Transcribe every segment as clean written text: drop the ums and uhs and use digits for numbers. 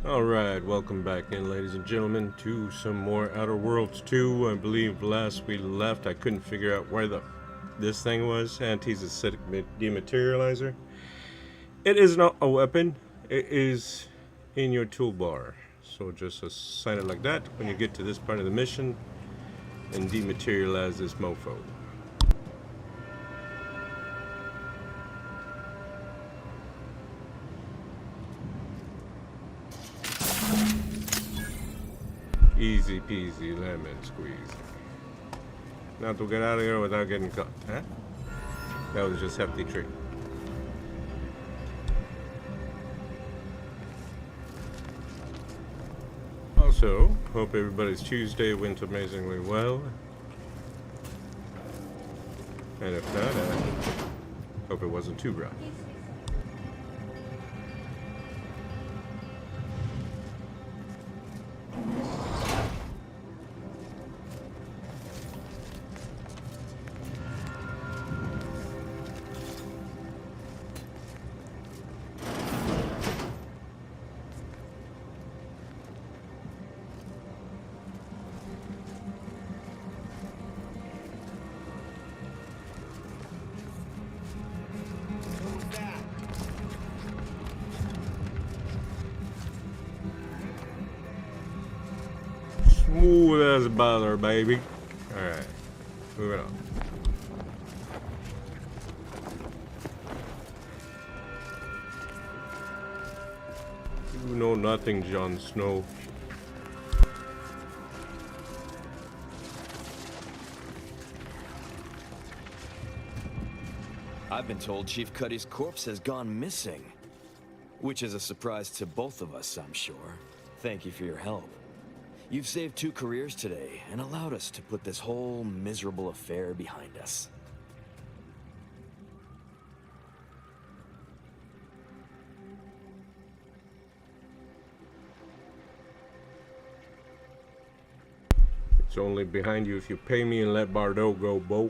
Alright, welcome back in, ladies and gentlemen, to some more Outer Worlds 2. I believe last we left, I couldn't figure out where this thing was. Anti-acidic dematerializer. It is not a weapon. It is in your toolbar. So just assign it like that when you get to this part of the mission and dematerialize this mofo. Easy peasy lemon squeezy. Now to get out of here without getting caught. Huh? That was just hefty trick. Also, hope everybody's Tuesday went amazingly well. And if not, hope it wasn't too rough. Smooth as butter, baby. Alright, moving on. You know nothing, Jon Snow. I've been told Chief Cuddy's corpse has gone missing. Which is a surprise to both of us, I'm sure. Thank you for your help. You've saved 2 careers today and allowed us to put this whole miserable affair behind us. It's only behind you if you pay me and let Bardot go, Bo.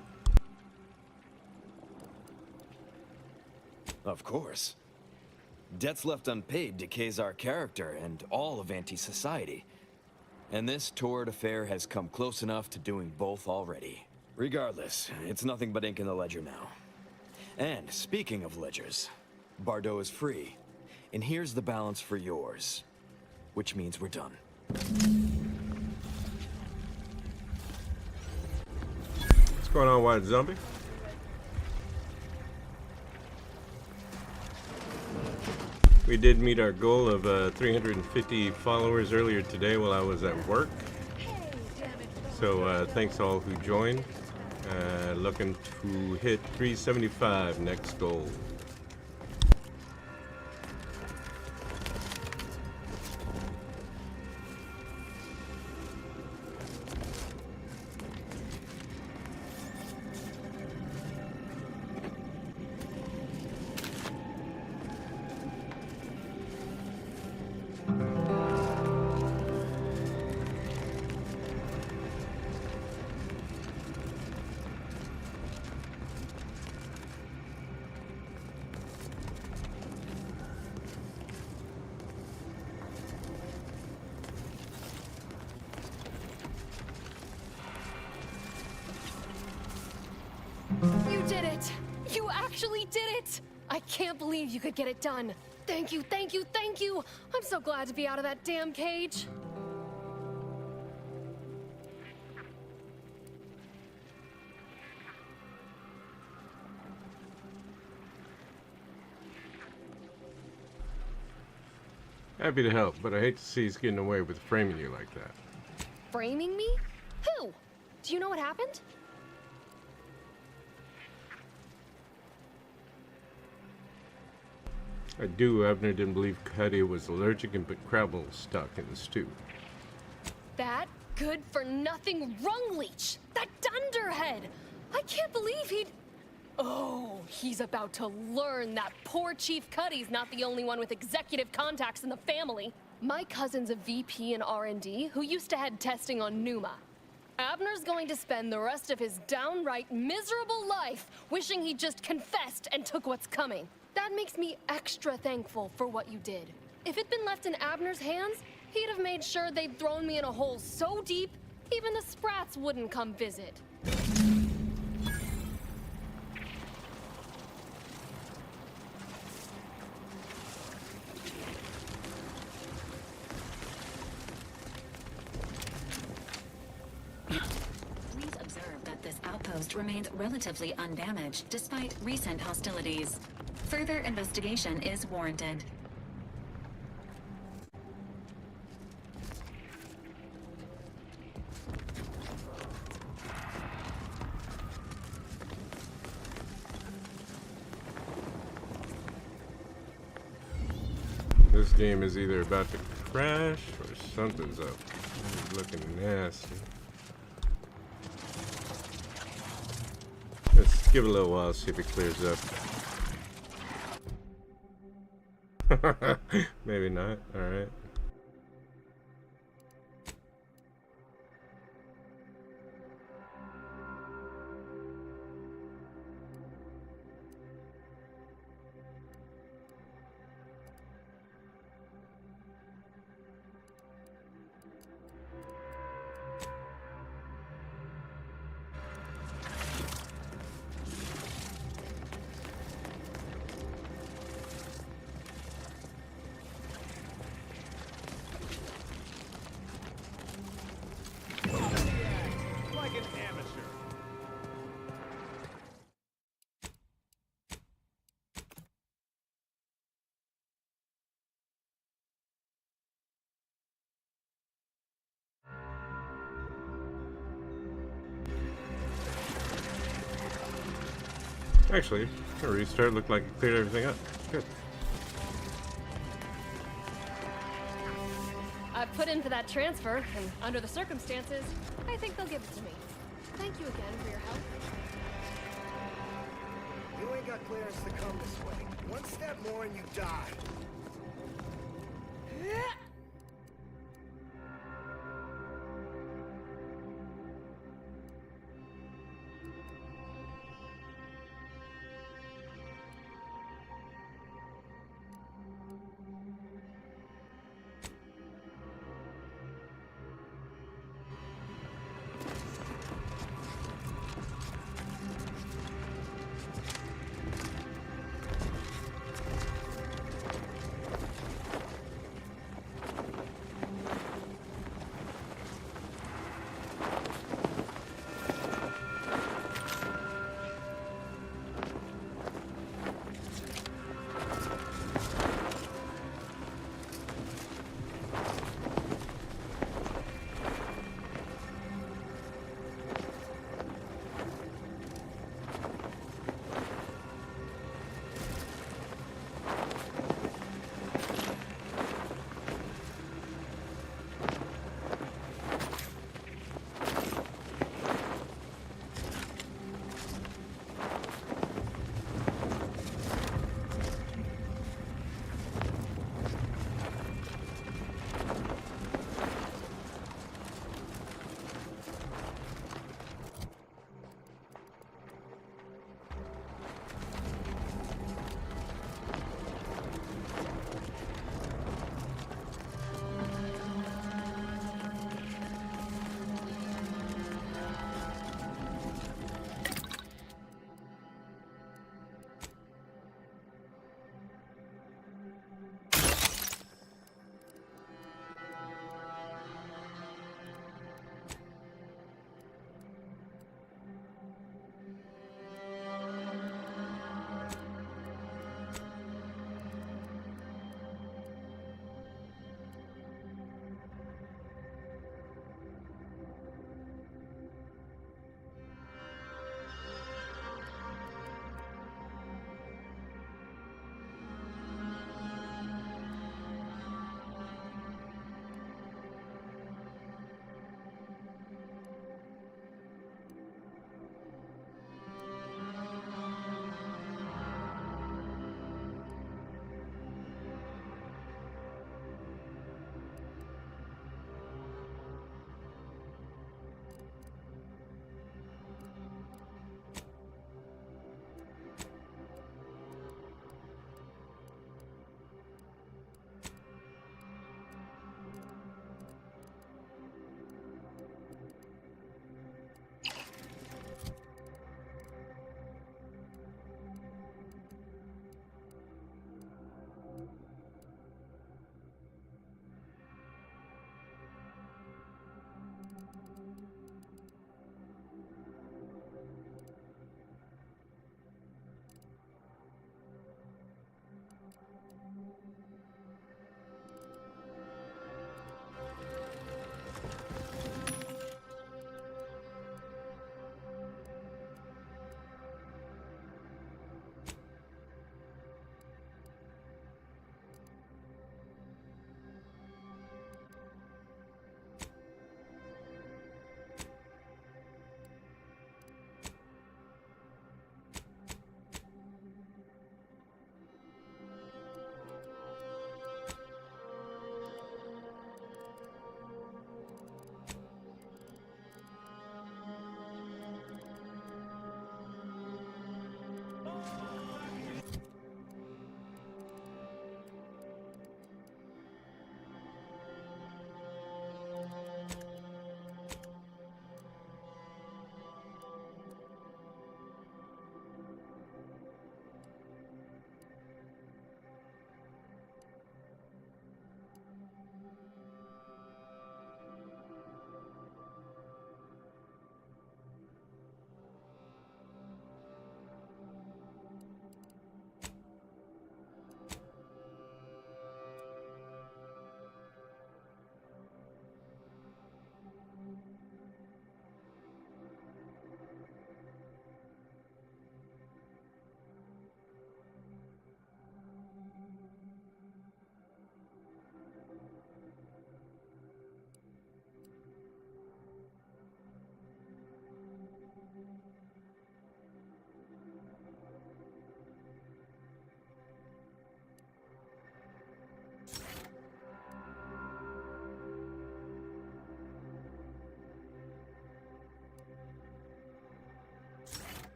Of course. Debts left unpaid decays our character and all of anti-society. And this torrid affair has come close enough to doing both already. Regardless, it's nothing but ink in the ledger now. And speaking of ledgers, Bardot is free. And here's the balance for yours. Which means we're done. What's going on, White Zombie? We did meet our goal of 350 followers earlier today while I was at work. So thanks all who joined. Looking to hit 375 next goal. You did it! You actually did it! I can't believe you could get it done. Thank you, thank you, thank you! I'm so glad to be out of that damn cage. Happy to help, but I hate to see he's getting away with framing you like that. Framing me? Who? Do you know what happened? I do. Abner didn't believe Cuddy was allergic and put Crabble stock in the stew. That good-for-nothing rung leech! That dunderhead! I can't believe he'd... Oh, he's about to learn that poor Chief Cuddy's not the only one with executive contacts in the family. My cousin's a VP in R&D who used to head testing on Numa. Abner's going to spend the rest of his downright miserable life wishing he just confessed and took what's coming. That makes me extra thankful for what you did. If it'd been left in Abner's hands, he'd have made sure they'd thrown me in a hole so deep, even the Sprats wouldn't come visit. Please observe that this outpost remains relatively undamaged despite recent hostilities. Further investigation is warranted. This game is either about to crash or something's up. It's looking nasty. Let's give it a little while, see if it clears up. Maybe not. Alright. Like an amateur. Actually, a restart looked like it cleared everything up. Good. I've put in for that transfer, and under the circumstances, I think they'll give it to me. Thank you again for your help. You ain't got clearance to come this way. One step more and you die.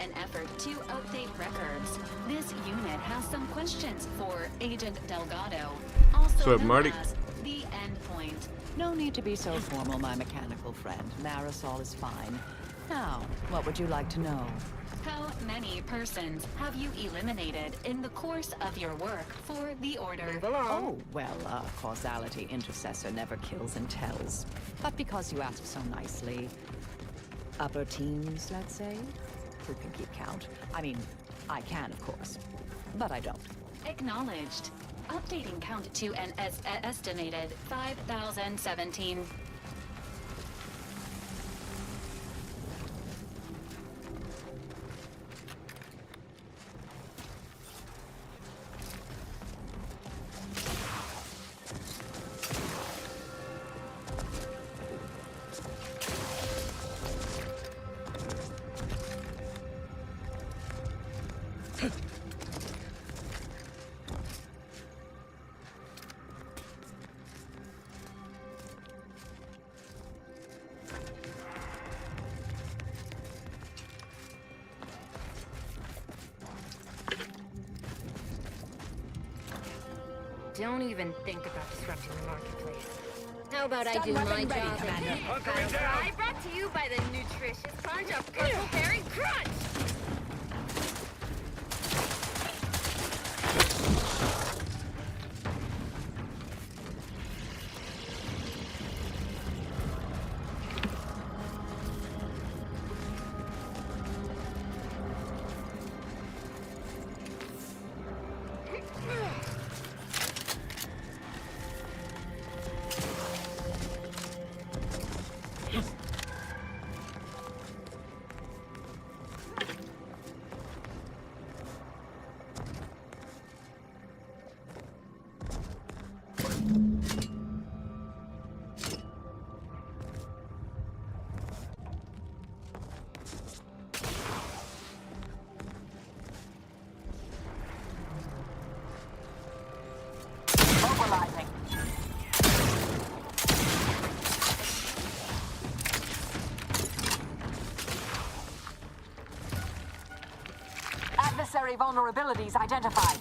an effort to update records. This unit has some questions for Agent Delgado, also So, known Marty- as the Endpoint. No need to be so formal, my mechanical friend. Marisol is fine. Now, what would you like to know? How many persons have you eliminated in the course of your work for the Order? Oh, well, causality intercessor never kills and tells. But because you ask so nicely, upper teens, let's say? Who can keep count? I mean, I can, of course. But I don't. Acknowledged. Updating count to an estimated 5,017. Don't even think about disrupting the marketplace. How about I Stun do weapon my ready, job? Commander. Guys, I brought to you by the nutritious punch of Purple Berry Crunch! Mobilizing. Adversary vulnerabilities identified.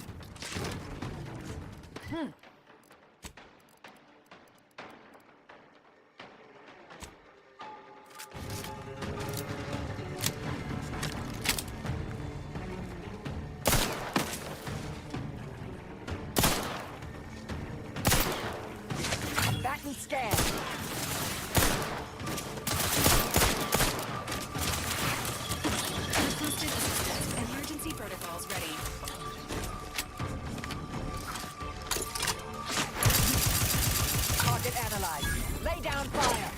Baton scan. Hosted assistance. Emergency protocols ready. Target analyzed. Lay down fire.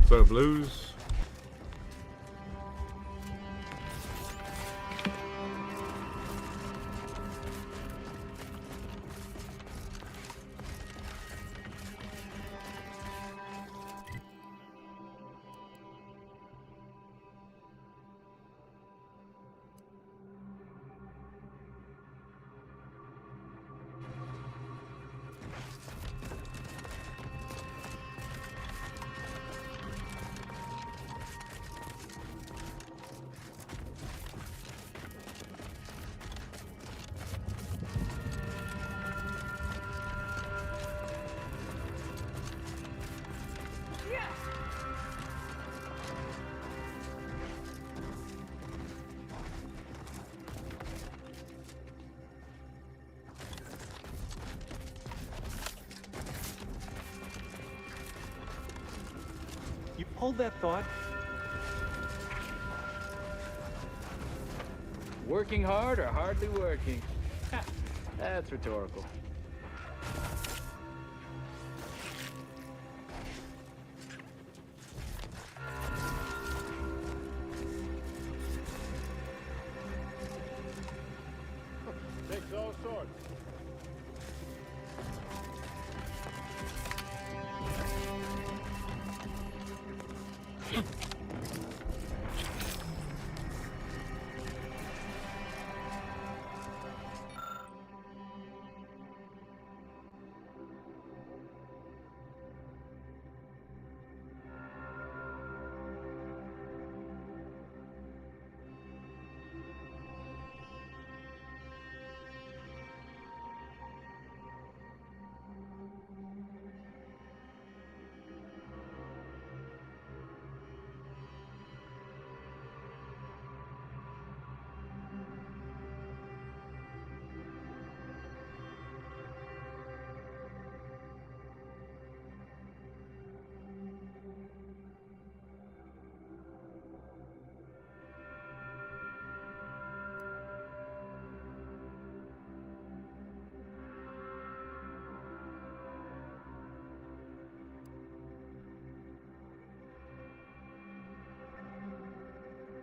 So, Blues. Hold that thought. Working hard or hardly working? Ha, that's rhetorical. Takes all sorts.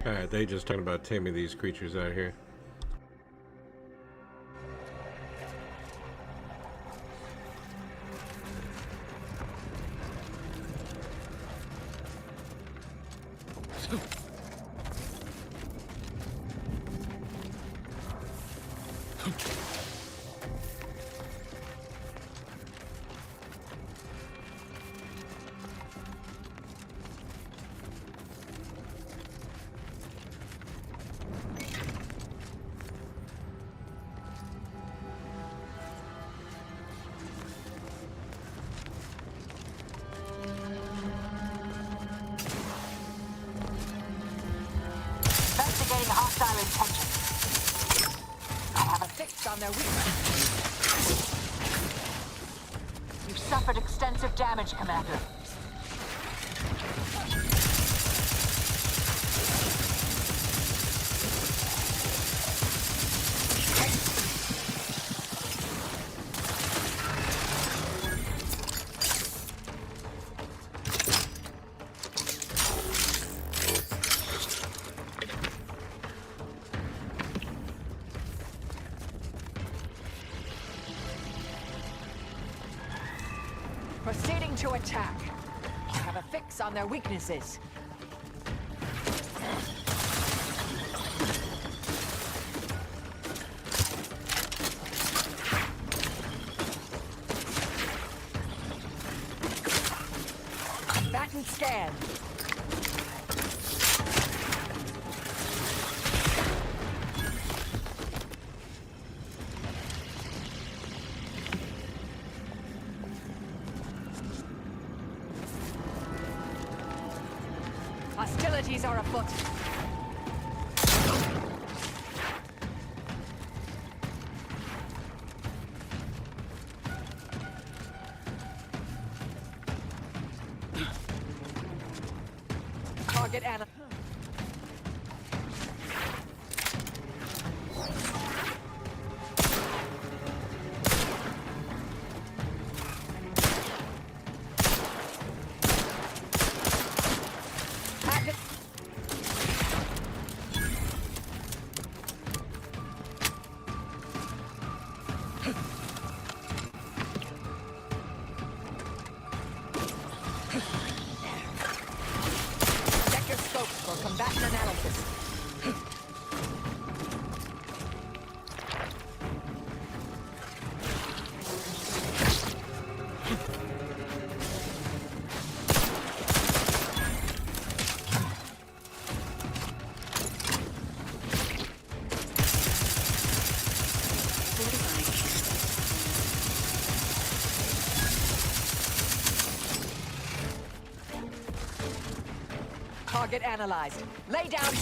Alright, they just talking about taming these creatures out here. Investigating hostile intentions. I have a fix on their weakness. You've suffered extensive damage, Commander. Proceeding to attack. I have a fix on their weaknesses. Bat and scan. Hostilities are afoot. Target Anna. Check your scopes for combatant analysis. Target analyzed. Lay down.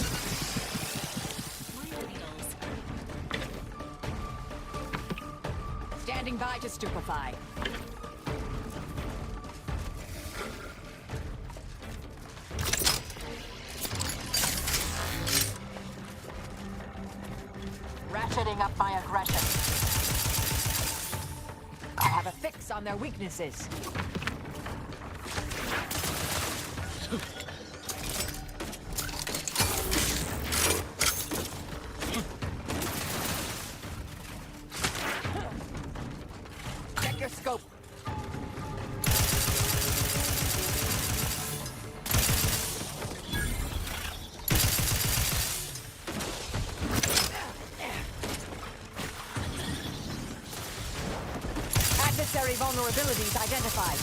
Standing by to stupefy. ratcheting up my aggression. I have a fix on their weaknesses. Check your scope. Adversary vulnerabilities identified.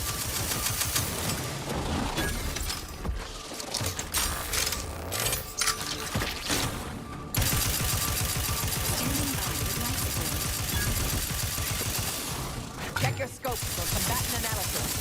Standing by with life support. Check your scope for combatant analysis.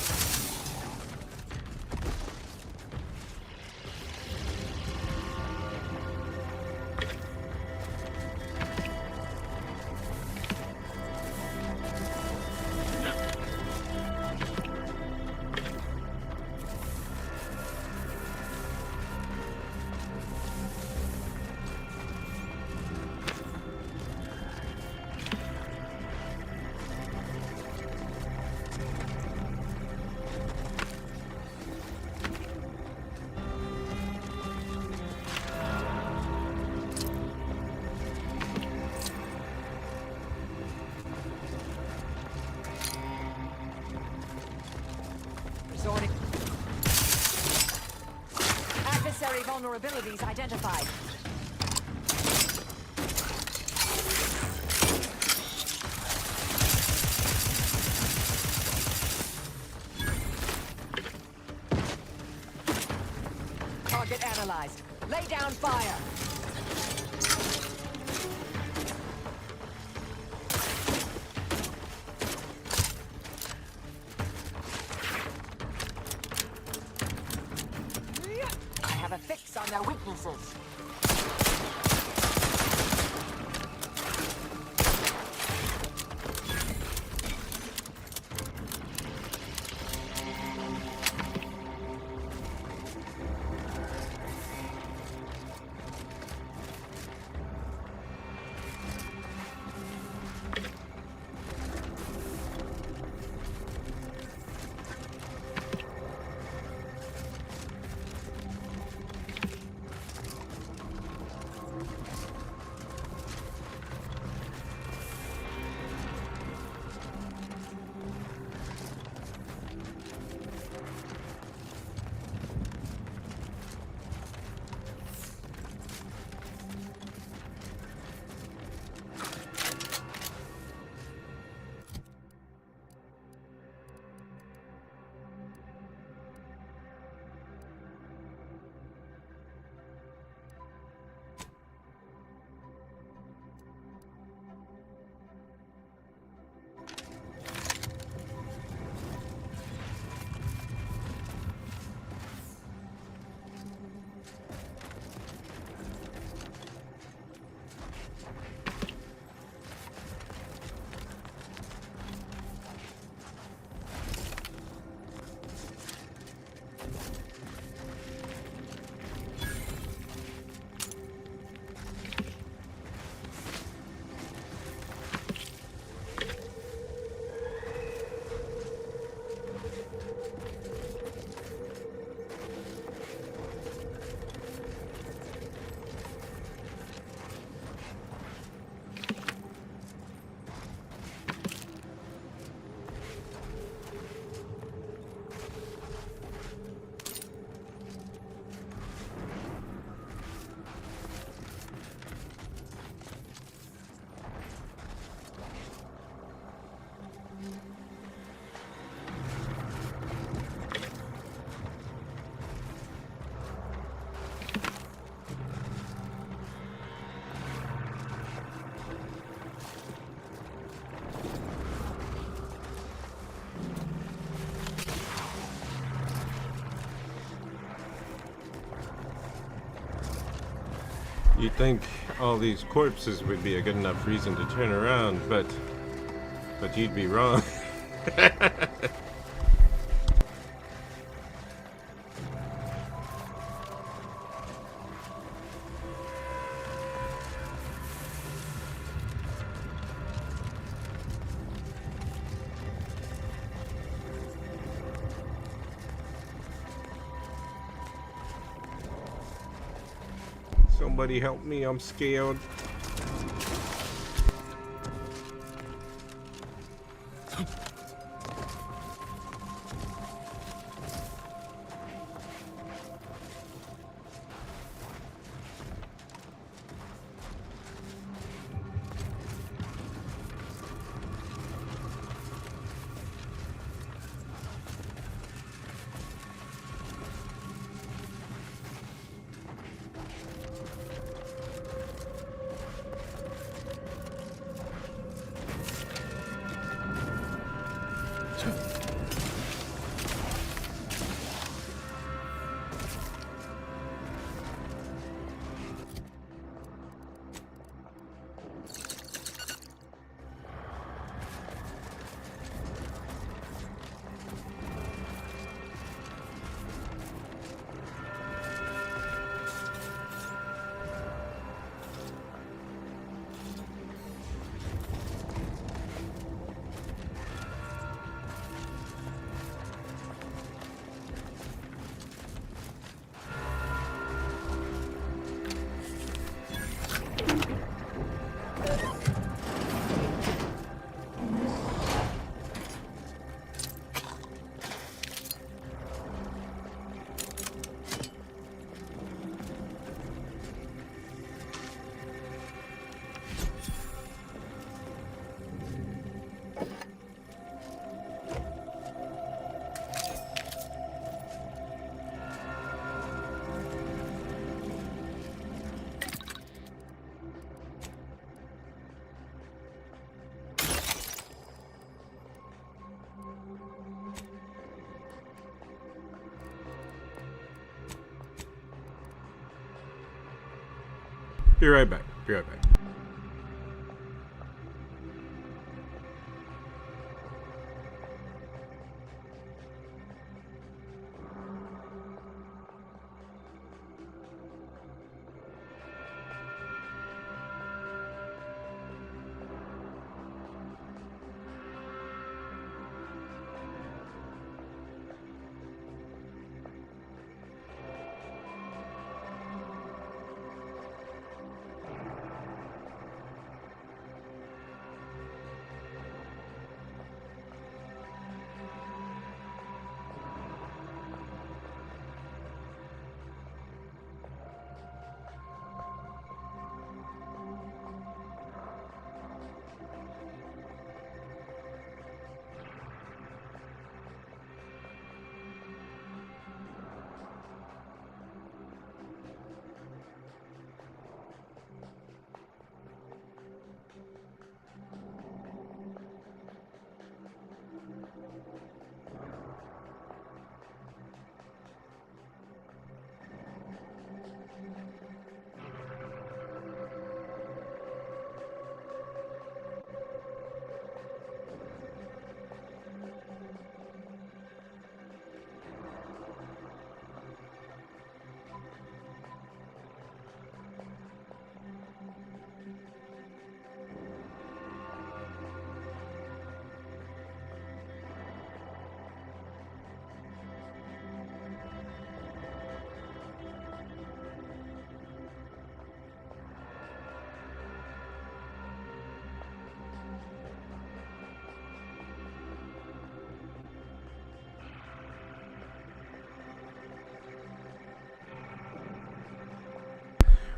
Resorting. Adversary vulnerabilities identified. Target analyzed. Lay down fire. I have a fix on their weaknesses. You'd think all these corpses would be a good enough reason to turn around, but you'd be wrong. Somebody help me, I'm scared. Be right back. Be right back.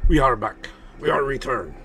We are back. We are returned.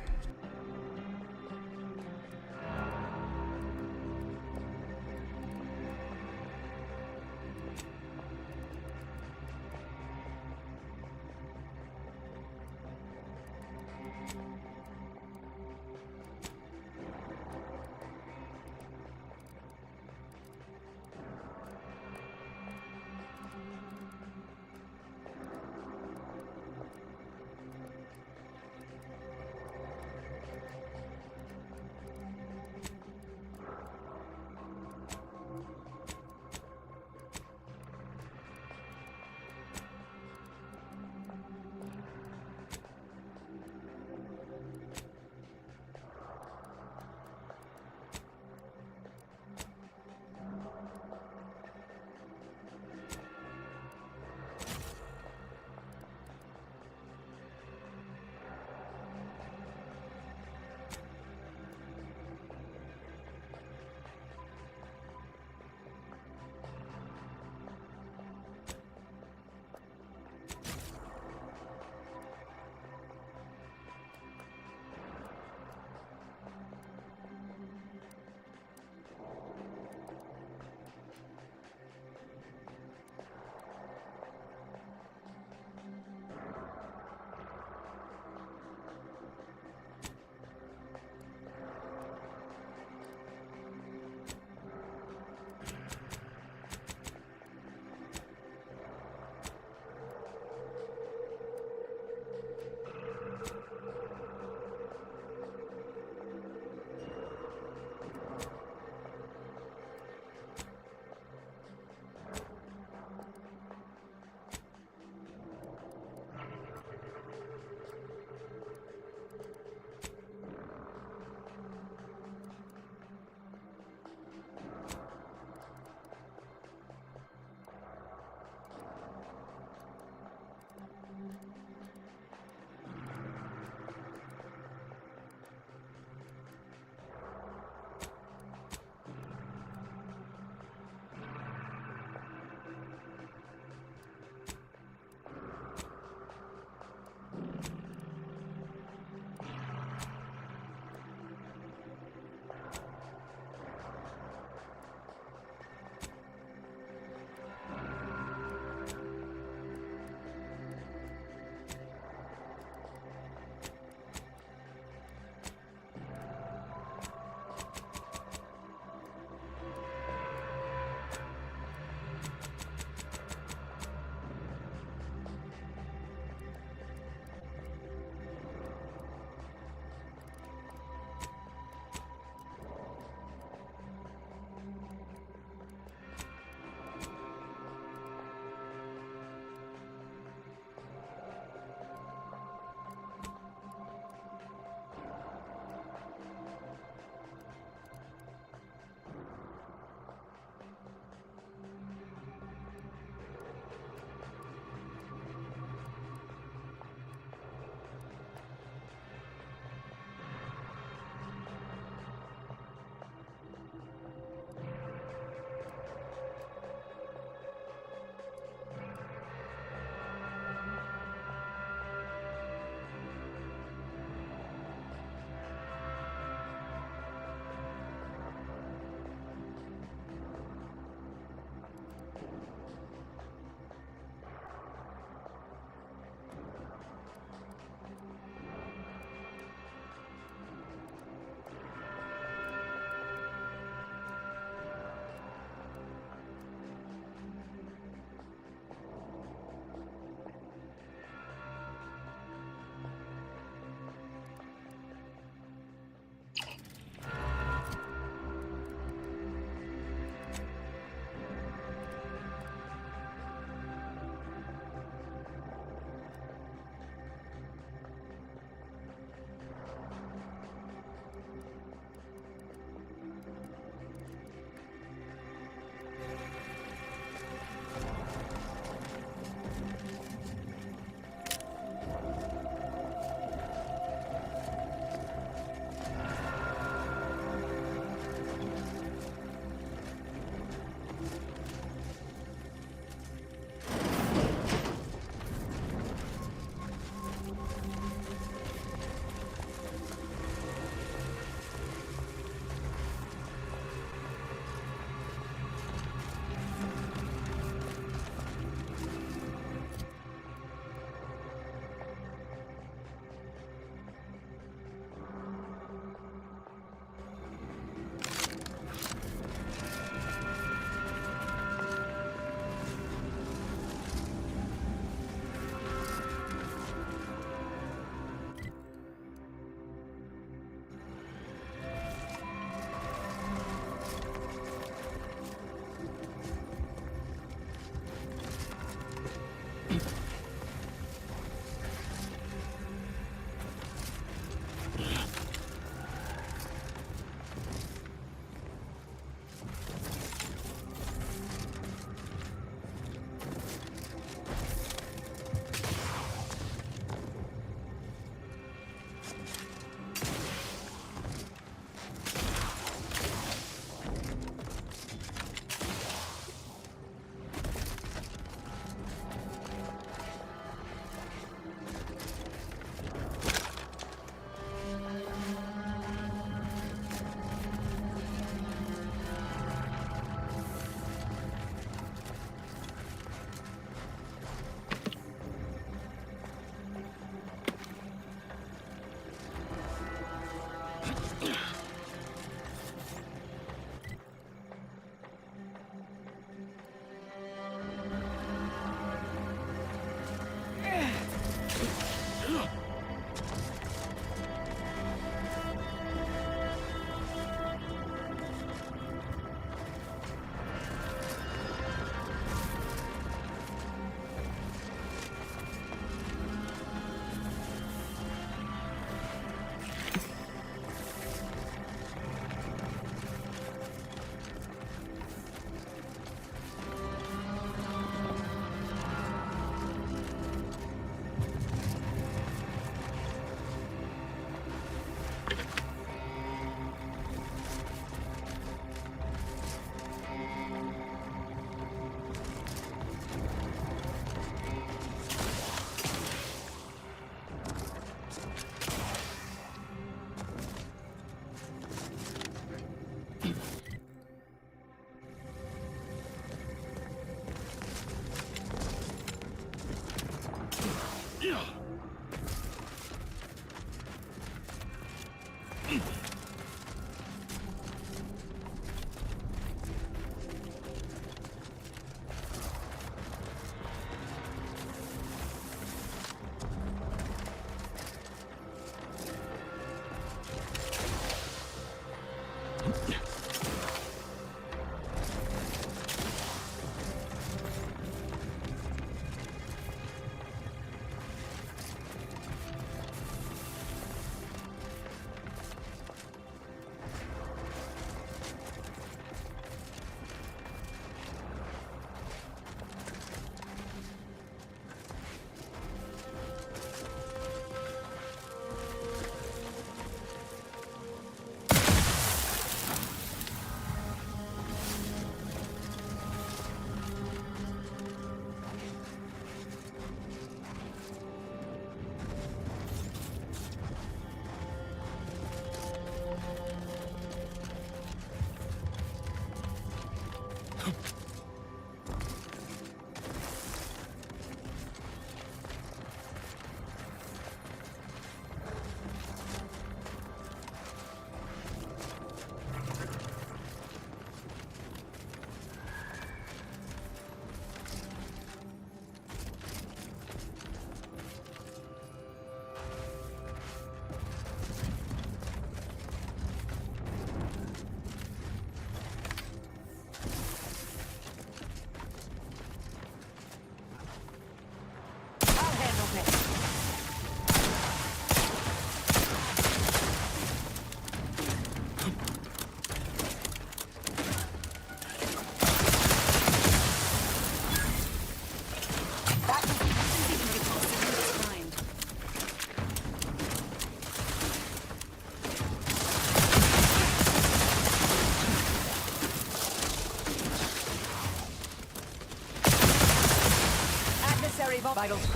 Vitals.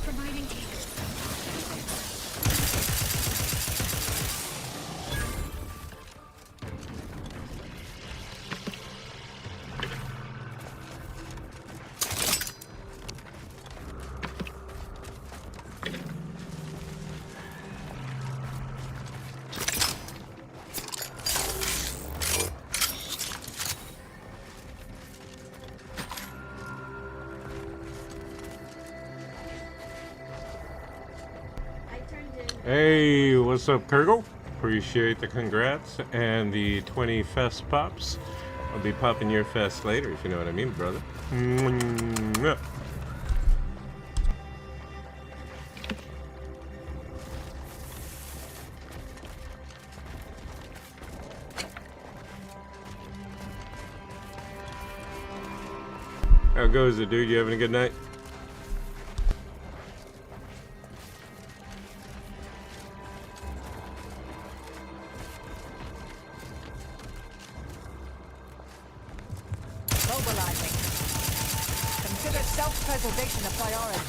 Providing benefits. Hey, what's up, Kurgle? Appreciate the congrats and the 20 fest pops. I'll be popping your fest later, if you know what I mean, brother. Mwah. How goes it, dude? You having a good night? Mobilizing. Consider self-preservation a priority.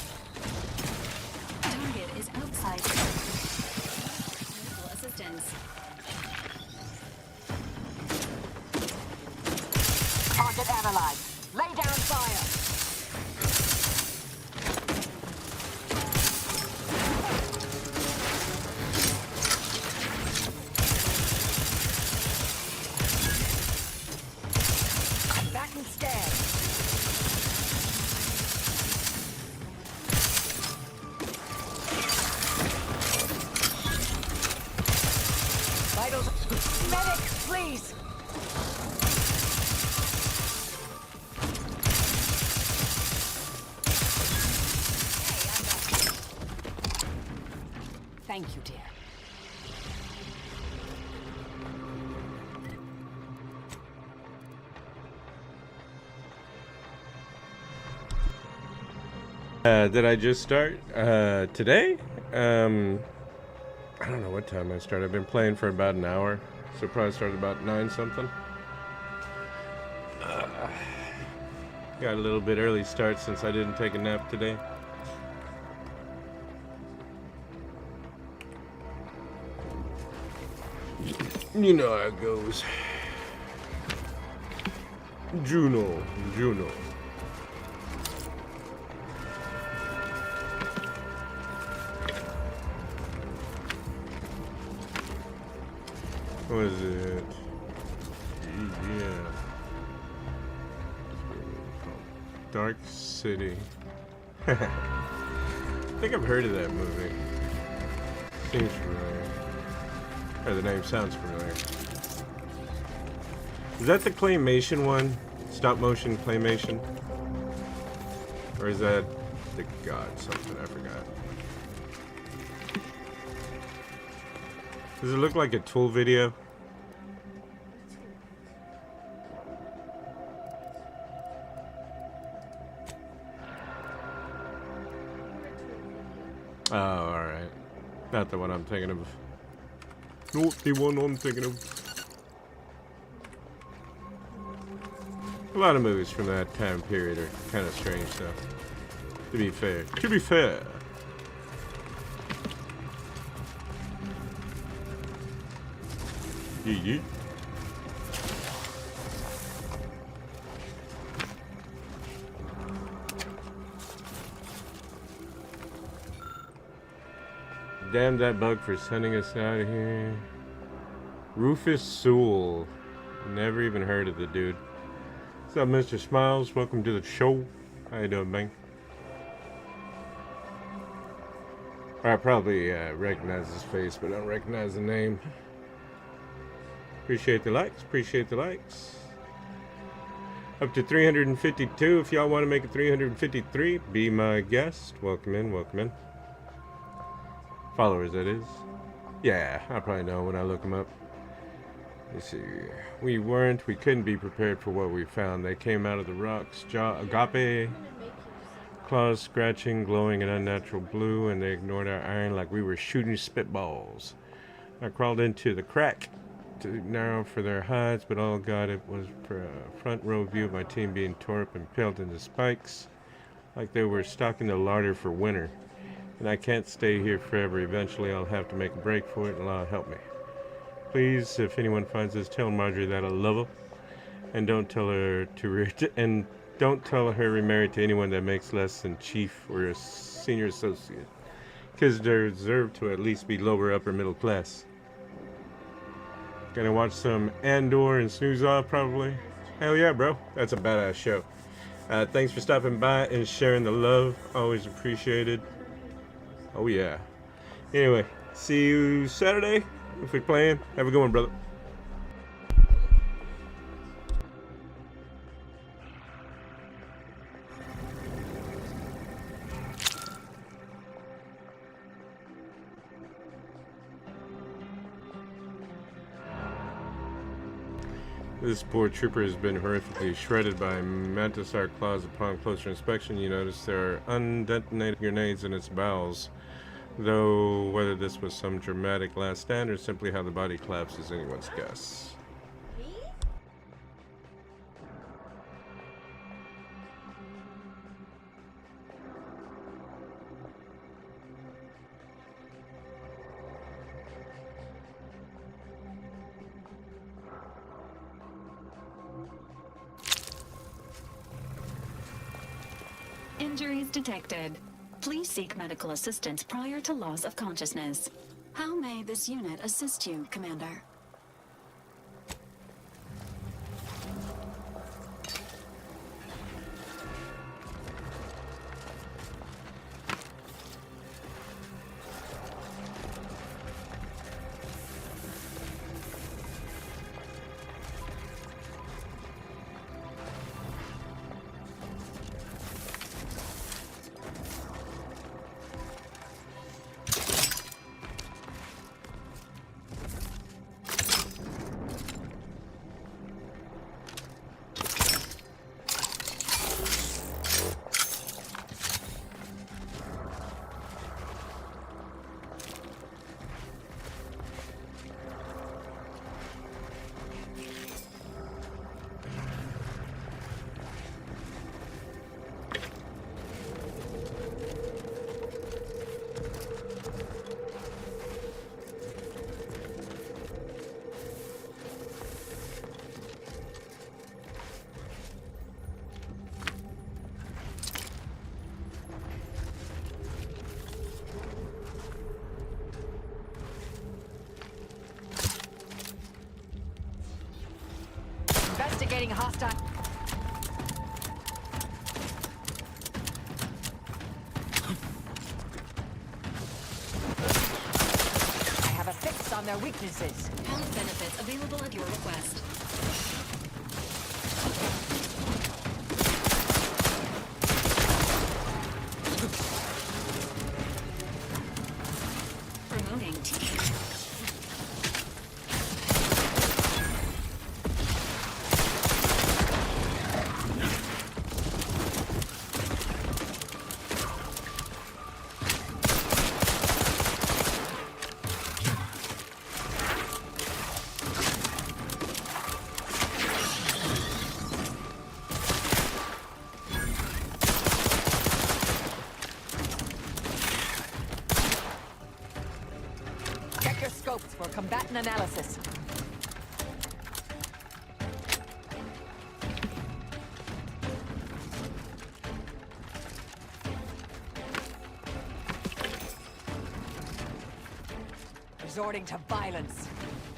Target is outside. Medical assistance. Target analyzed. Lay down fire. Back and scan. Vitals. Medic, please. Thank you, dear. Did I just start? Today? I don't know what time I started. I've been playing for about an hour. So probably started about 9 something. Got a little bit early start since I didn't take a nap today. You know how it goes. Juno. Juno. What is it? Yeah. Dark City. I think I've heard of that movie. Seems familiar. Or the name sounds familiar. Is that the claymation one? Stop motion claymation? Or is that the god something? I forgot. Does it look like a Tool video? Oh, alright. Not the one I'm thinking of. Not the one I'm thinking of. A lot of movies from that time period are kind of strange, though. To be fair. To be fair. Yeet. Damn that bug for sending us out of here. Rufus Sewell. Never even heard of the dude. What's up, Mr. Smiles? Welcome to the show. How you doing, man? I probably recognize his face, but I don't recognize the name. Appreciate the likes. Appreciate the likes. Up to 352. If y'all want to make it 353, be my guest. Welcome in. Welcome in. Followers, that is. Yeah, I probably know when I look them up. Let's see. We couldn't be prepared for what we found. They came out of the rocks. Agape. Claws scratching, glowing an unnatural blue, and they ignored our iron like we were shooting spitballs. I crawled into the crack to narrow for their hides, but oh god, it was a front row view of my team being tore up and peeled into spikes like they were stocking the larder for winter. And I can't stay here forever. Eventually I'll have to make a break for it, and Allah help me. Please, if anyone finds this, tell Marjorie that I love her, and don't tell her remarried to anyone that makes less than chief or a senior associate, because they deserve to at least be lower upper middle class. Gonna watch some Andor and snooze off probably. Hell yeah, bro. That's a badass show. Thanks for stopping by and sharing the love. Always appreciated. Oh yeah. Anyway, see you Saturday if we're playing. Have a good one, brother. This poor trooper has been horrifically shredded by mantisaur claws. Upon closer inspection, you notice there are undetonated grenades in its bowels. Though whether this was some dramatic last stand or simply how the body collapsed is anyone's guess. Injuries detected. Please seek medical assistance prior to loss of consciousness. How may this unit assist you, Commander? Investigating hostile. I have a fix on their weaknesses. Health benefits available at your request. Promoting team. Check your scopes for combatant analysis. Resorting to violence.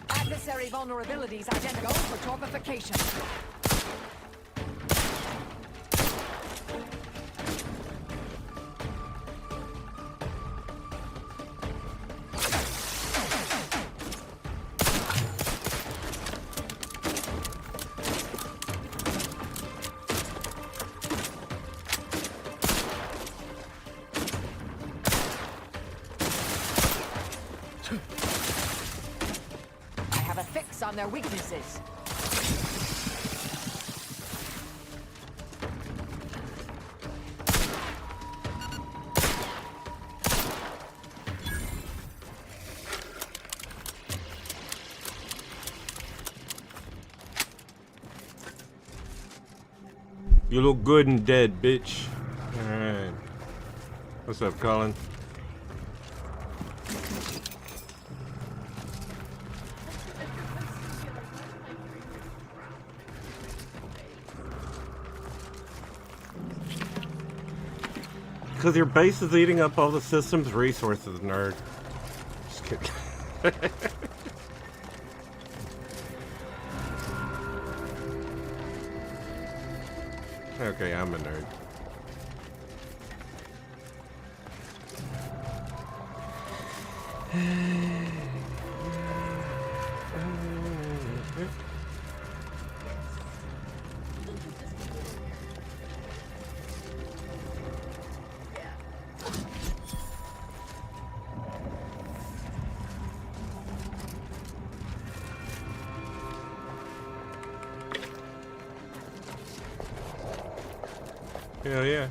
Adversary vulnerabilities identical for torpification. I have a fix on their weaknesses. You look good and dead, bitch. Alright. What's up, Colin? Because your base is eating up all the system's resources, nerd. Just kidding. Okay, I'm a nerd. Hell yeah.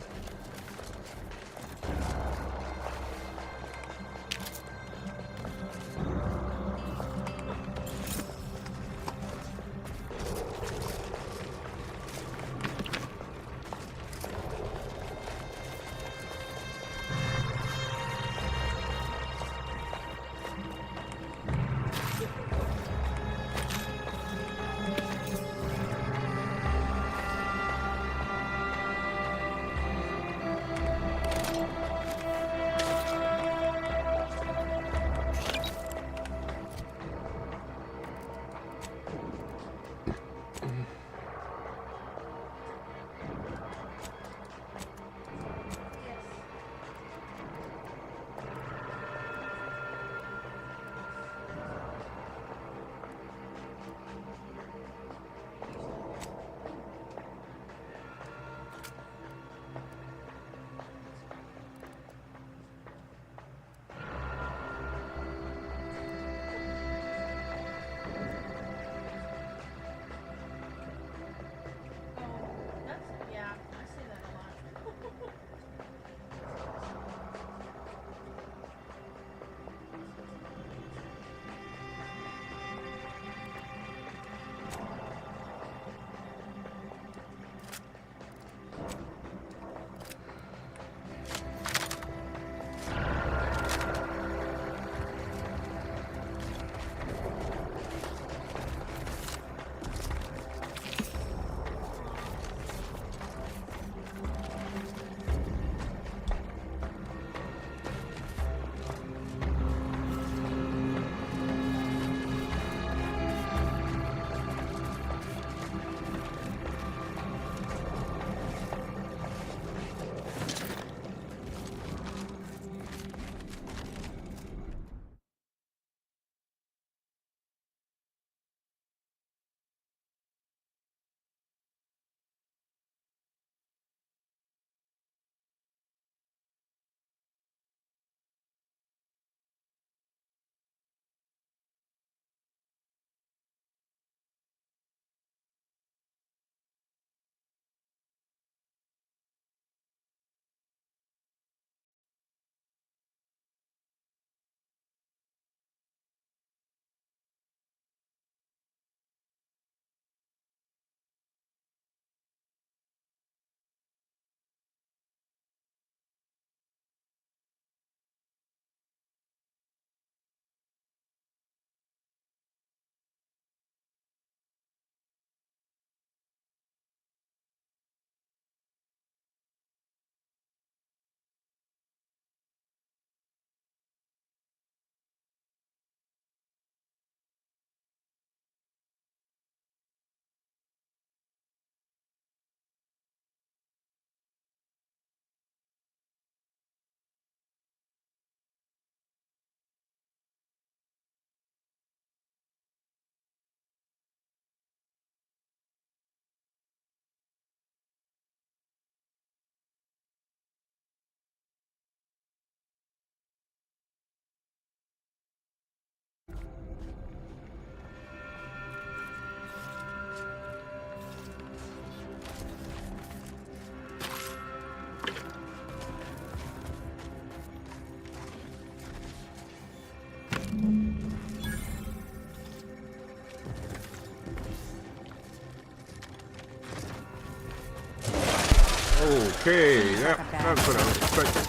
Okay, that's what I was expecting.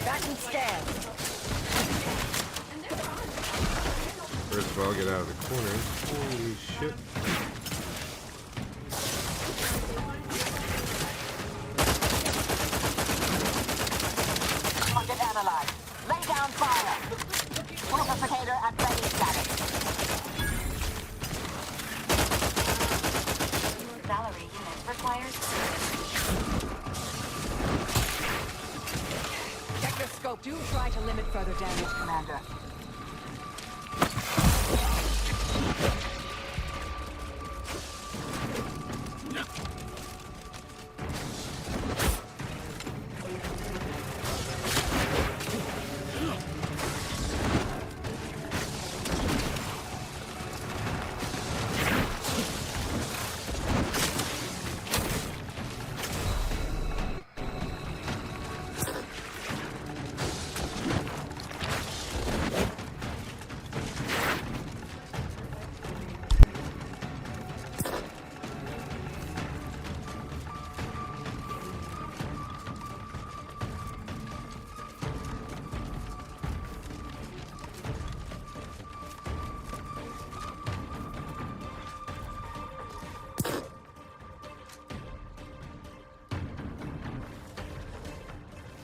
Back instead. First of all, get out of the corner. Holy shit. Target analyzed. Lay down fire. Pulsificator at ready status. Valerie unit requires Check your scope. Do try to limit further damage, Commander.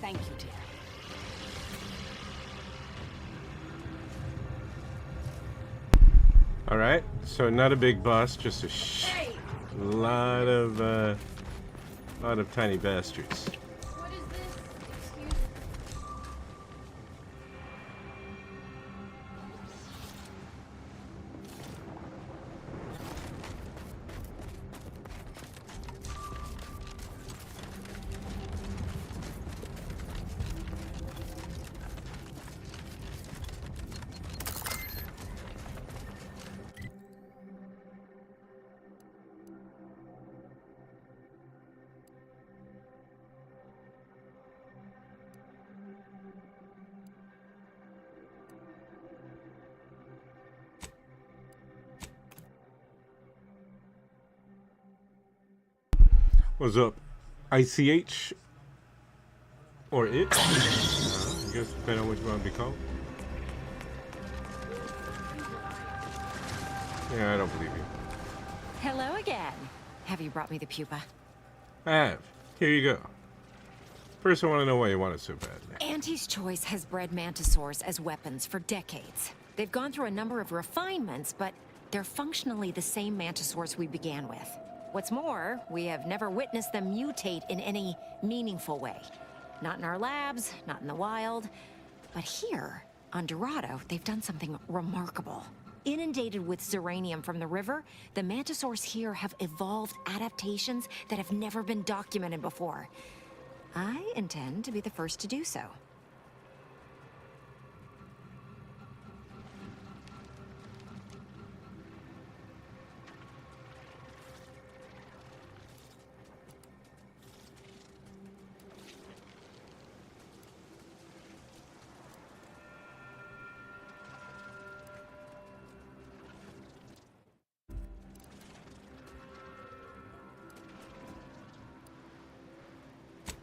Thank you, dear. All right, so not a big boss, just a lot of tiny bastards. What is this? Excuse What's up? ICH? Or it? I guess depending on which one to be called. Yeah, I don't believe you. Hello again. Have you brought me the pupa? I have. Here you go. First, I want to know why you want it so badly. Auntie's Choice has bred mantisaurs as weapons for decades. They've gone through a number of refinements, but they're functionally the same mantisaurs we began with. What's more, we have never witnessed them mutate in any meaningful way. Not in our labs, not in the wild, but here, on Dorado, they've done something remarkable. Inundated with Zeranium from the river, the mantisaurs here have evolved adaptations that have never been documented before. I intend to be the first to do so.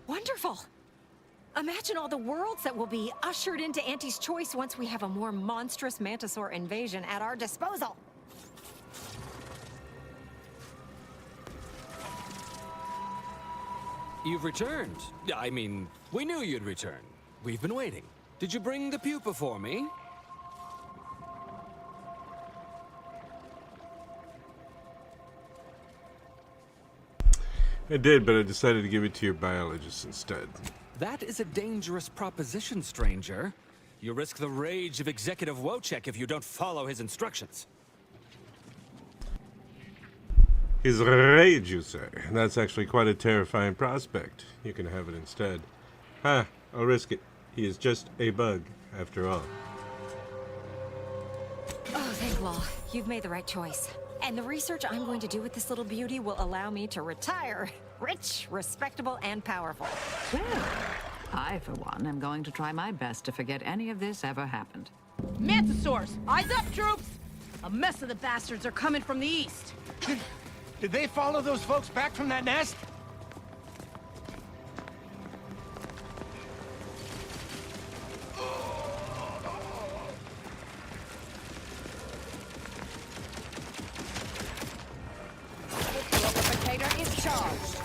Wonderful! Imagine all the worlds that will be ushered into Auntie's Choice once we have a more monstrous mantisaur invasion at our disposal. You've returned. I mean, we knew you'd return. We've been waiting. Did you bring the pupa for me? I did, but I decided to give it to your biologist instead. That is a dangerous proposition, stranger. You risk the rage of Executive Wojciech if you don't follow his instructions. His rage, you say? That's actually quite a terrifying prospect. You can have it instead. Ha! I'll risk it. He is just a bug, after all. Oh, thank law. You've made the right choice. And the research I'm going to do with this little beauty will allow me to retire. Rich, respectable, and powerful. I, for one, am going to try my best to forget any of this ever happened. Mantisaurs! Eyes up, troops! A mess of the bastards are coming from the east. Did they follow those folks back from that nest? Replicator is charged.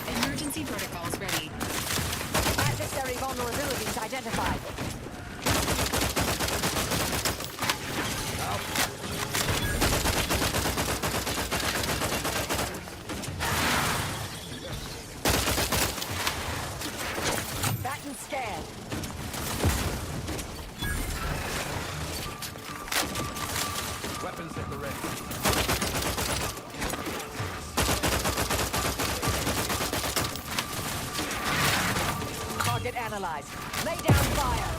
Emergency protocols ready. Adversary vulnerabilities identified. Batten scan. Weapons at the ready. Target analyzed. Lay down fire.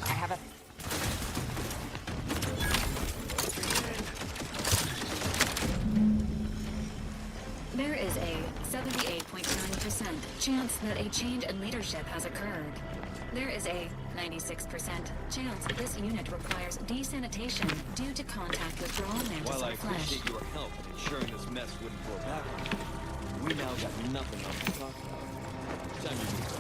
I have a... There is a 78.9% chance that a change in leadership has occurred. There is a 96% chance this unit requires desanitation due to contact with raw While I mantisaur flesh. appreciate your help in ensuring this mess wouldn't blow back on me, we now got nothing else to talk about. Time to move on.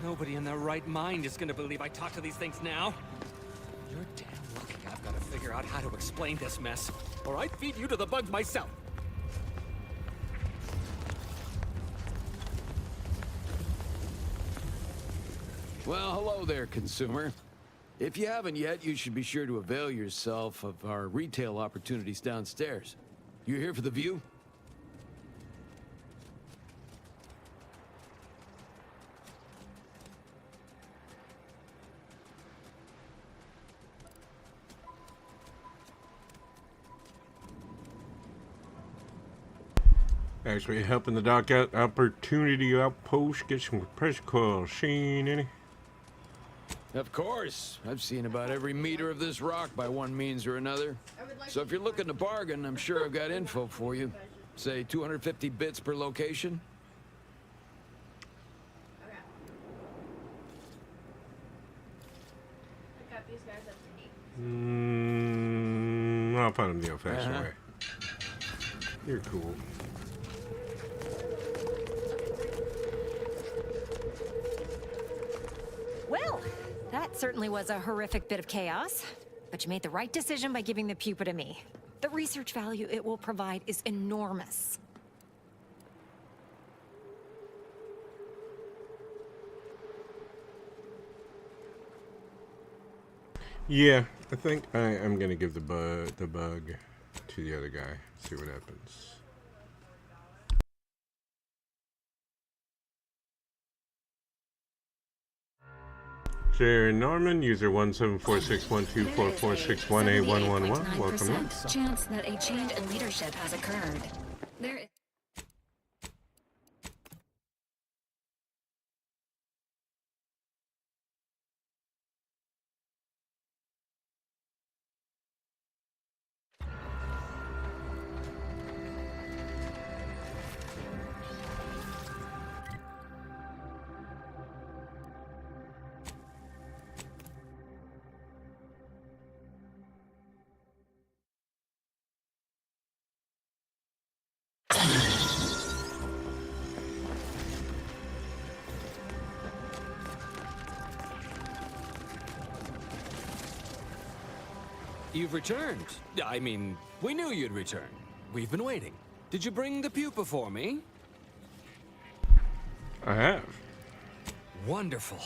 Nobody in their right mind is gonna believe I talk to these things now. You're damn lucky I've got to figure out how to explain this mess, or I'd feed you to the bugs myself. Well, hello there, consumer. If you haven't yet, you should be sure to avail yourself of our retail opportunities downstairs. You here for the view? Actually helping the dock out opportunity outpost get some pressure coil. Seen any? Of course. I've seen about every meter of this rock by one means or another. So if you're looking to bargain, I'm sure I've got info for you. Say 250 bits per location. I'll find him the old-fashioned way. You're cool. Well, that certainly was a horrific bit of chaos. But you made the right decision by giving the pupa to me. The research value it will provide is enormous. Yeah, I think I'm gonna give the bug to the other guy. See what happens. Sharon Norman, user 1746124461811. Welcome in. Chance that a change in leadership has occurred. There. You've returned. I mean, we knew you'd return. We've been waiting. Did you bring the pupa for me? I have. Wonderful.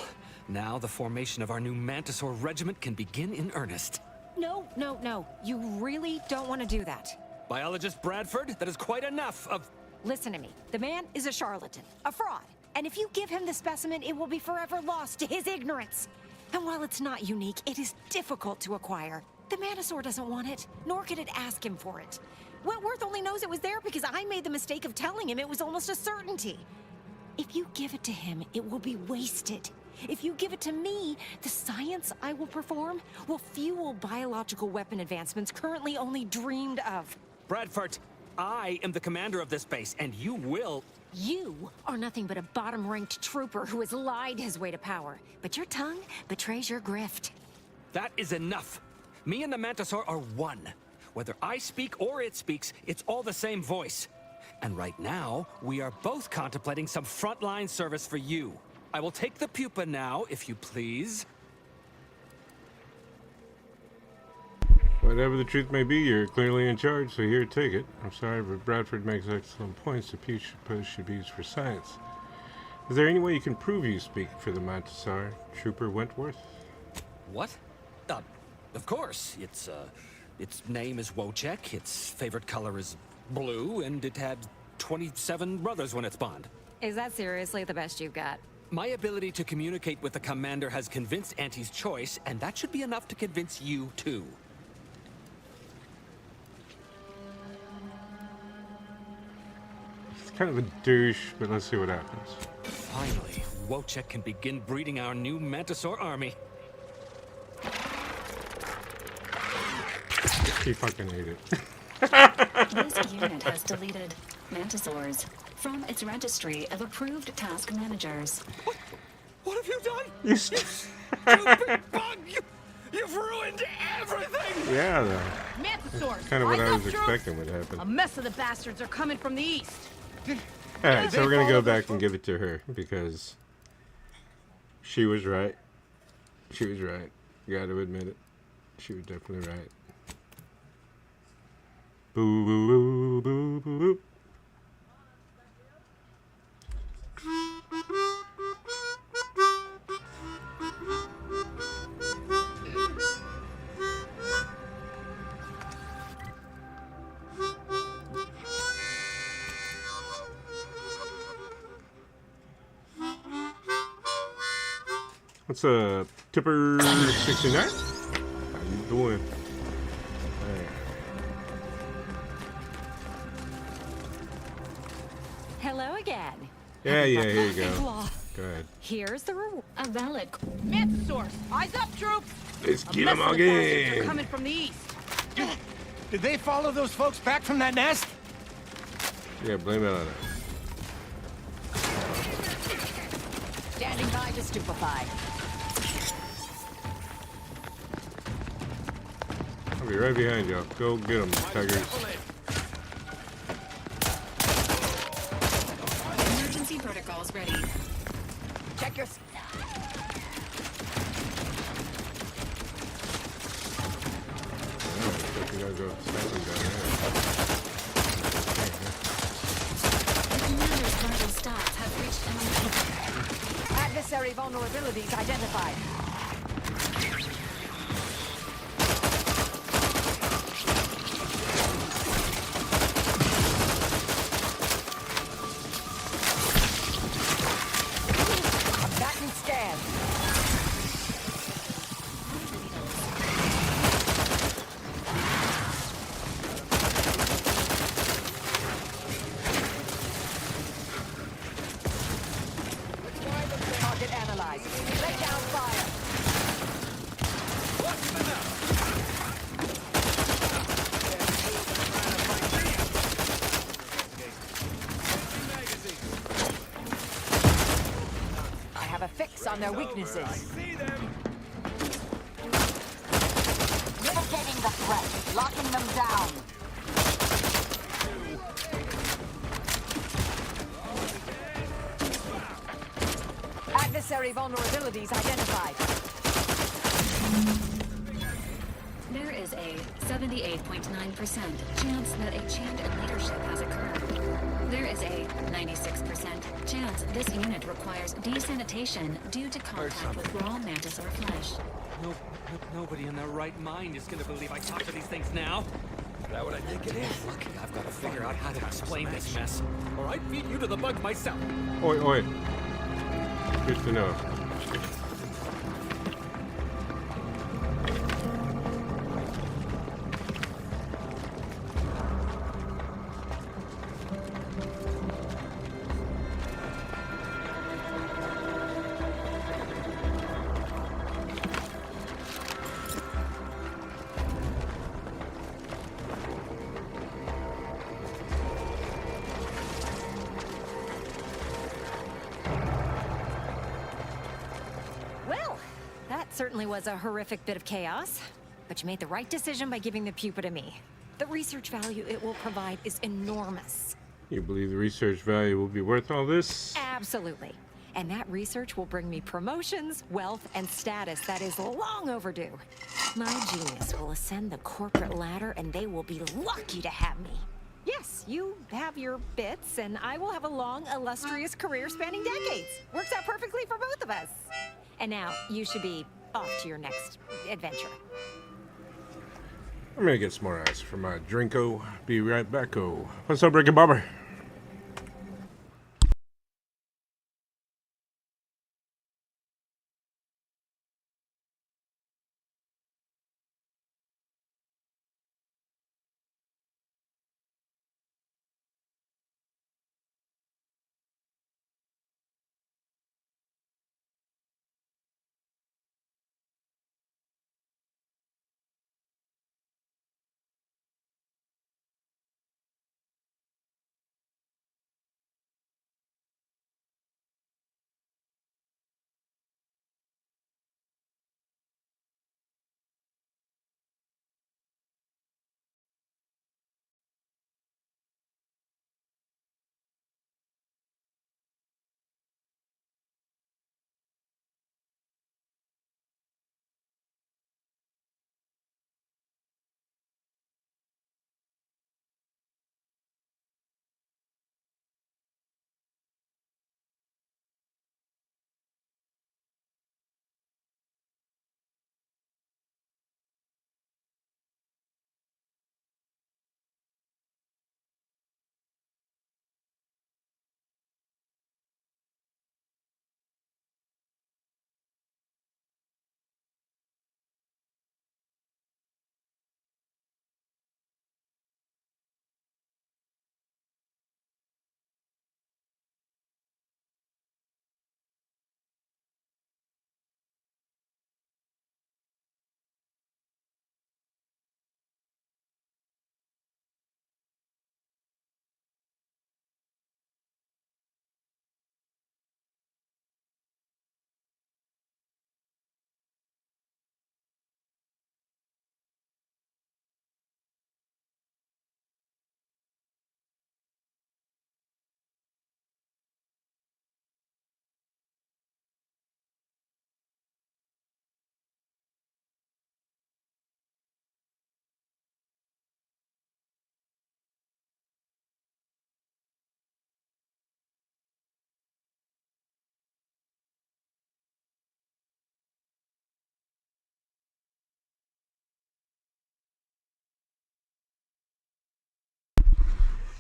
Now the formation of our new Mantisaur regiment can begin in earnest. No, no, no. You really don't want to do that. Biologist Bradford, that is quite enough of... Listen to me. The man is a charlatan, a fraud. And if you give him the specimen, it will be forever lost to his ignorance. And while it's not unique, it is difficult to acquire. The Mantisaur doesn't want it, nor could it ask him for it. Wentworth only knows it was there because I made the mistake of telling him it was almost a certainty. If you give it to him, it will be wasted. If you give it to me, the science I will perform will fuel biological weapon advancements currently only dreamed of. Bradford, I am the commander of this base, and you will... You are nothing but a bottom-ranked trooper who has lied his way to power. But your tongue betrays your grift. That is enough. Me and the Mantisaur are one. Whether I speak or it speaks, it's all the same voice. And right now, we are both contemplating some frontline service for you. I will take the pupa now, if you please. Whatever the truth may be, you're clearly in charge, so here, take it. I'm sorry, but Bradford makes excellent points. The pupa should be used for science. Is there any way you can prove you speak for the Mantisaur, Trooper Wentworth? What? Of course. Its name is Wojciech, its favorite color is blue, and it had 27 brothers when it spawned. Is that seriously the best you've got? My ability to communicate with the commander has convinced Auntie's choice, and that should be enough to convince you, too. It's kind of a douche, but let's see what happens. Finally, Wojciech can begin breeding our new Mantisaur army. He fucking ate it. This unit has deleted Mantisaurs from its registry of approved task managers. What have you done? You stupid bug! You've ruined everything! Yeah, though. Mantisaurs! Kind of what I was troops. expecting would happen. A mess of the bastards are coming from the east. Alright, so we're gonna go back and give it to her, because she was right. She was right. Gotta admit it. She was definitely right. Boo boo boo boo boo boo. What's up, Tipper 69? How you doing? Hey. Hello again. Yeah, here you go. Go ahead. Here's the reward. A valid... Mantisaurs! Eyes up, troops! Let's A get mess them of the bastards again. are coming from the east. Did they follow those folks back from that nest? Yeah, blame it on it. Standing by to stupefy. I'll be right behind y'all. Go get them, tigers. Emergency protocols ready. Check your... You gotta go snapping down The commander's vital stats have reached an... Adversary vulnerabilities identified. Combatant scan. Target analyzed. Lay down fire. I have a fix on their weaknesses. Mitigating the threat. Locking them down. Adversary vulnerabilities identified. There is a a 78.9% chance that a change in leadership has occurred. There is a 96% chance this unit requires desanitation due to contact with raw mantisaur flesh. Nobody in their right mind is gonna believe I talk to these things now. Is that what I think it is? Lucky I've got to figure out how to explain this mess, or I'd feed you to the bugs myself. Oi, oi. Good to know. Well, that certainly was a horrific bit of chaos. But you made the right decision by giving the pupa to me. The research value it will provide is enormous. You believe the research value will be worth all this? Absolutely. And that research will bring me promotions, wealth, and status that is long overdue. My genius will ascend the corporate ladder, and they will be lucky to have me. Yes, you have your bits, and I will have a long, illustrious career spanning decades. Works out perfectly for both of us. And now, you should be off to your next adventure. I'm gonna get some more ice for my drinko. Be right back-o. What's up, Ricky Bobber?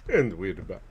And we're back.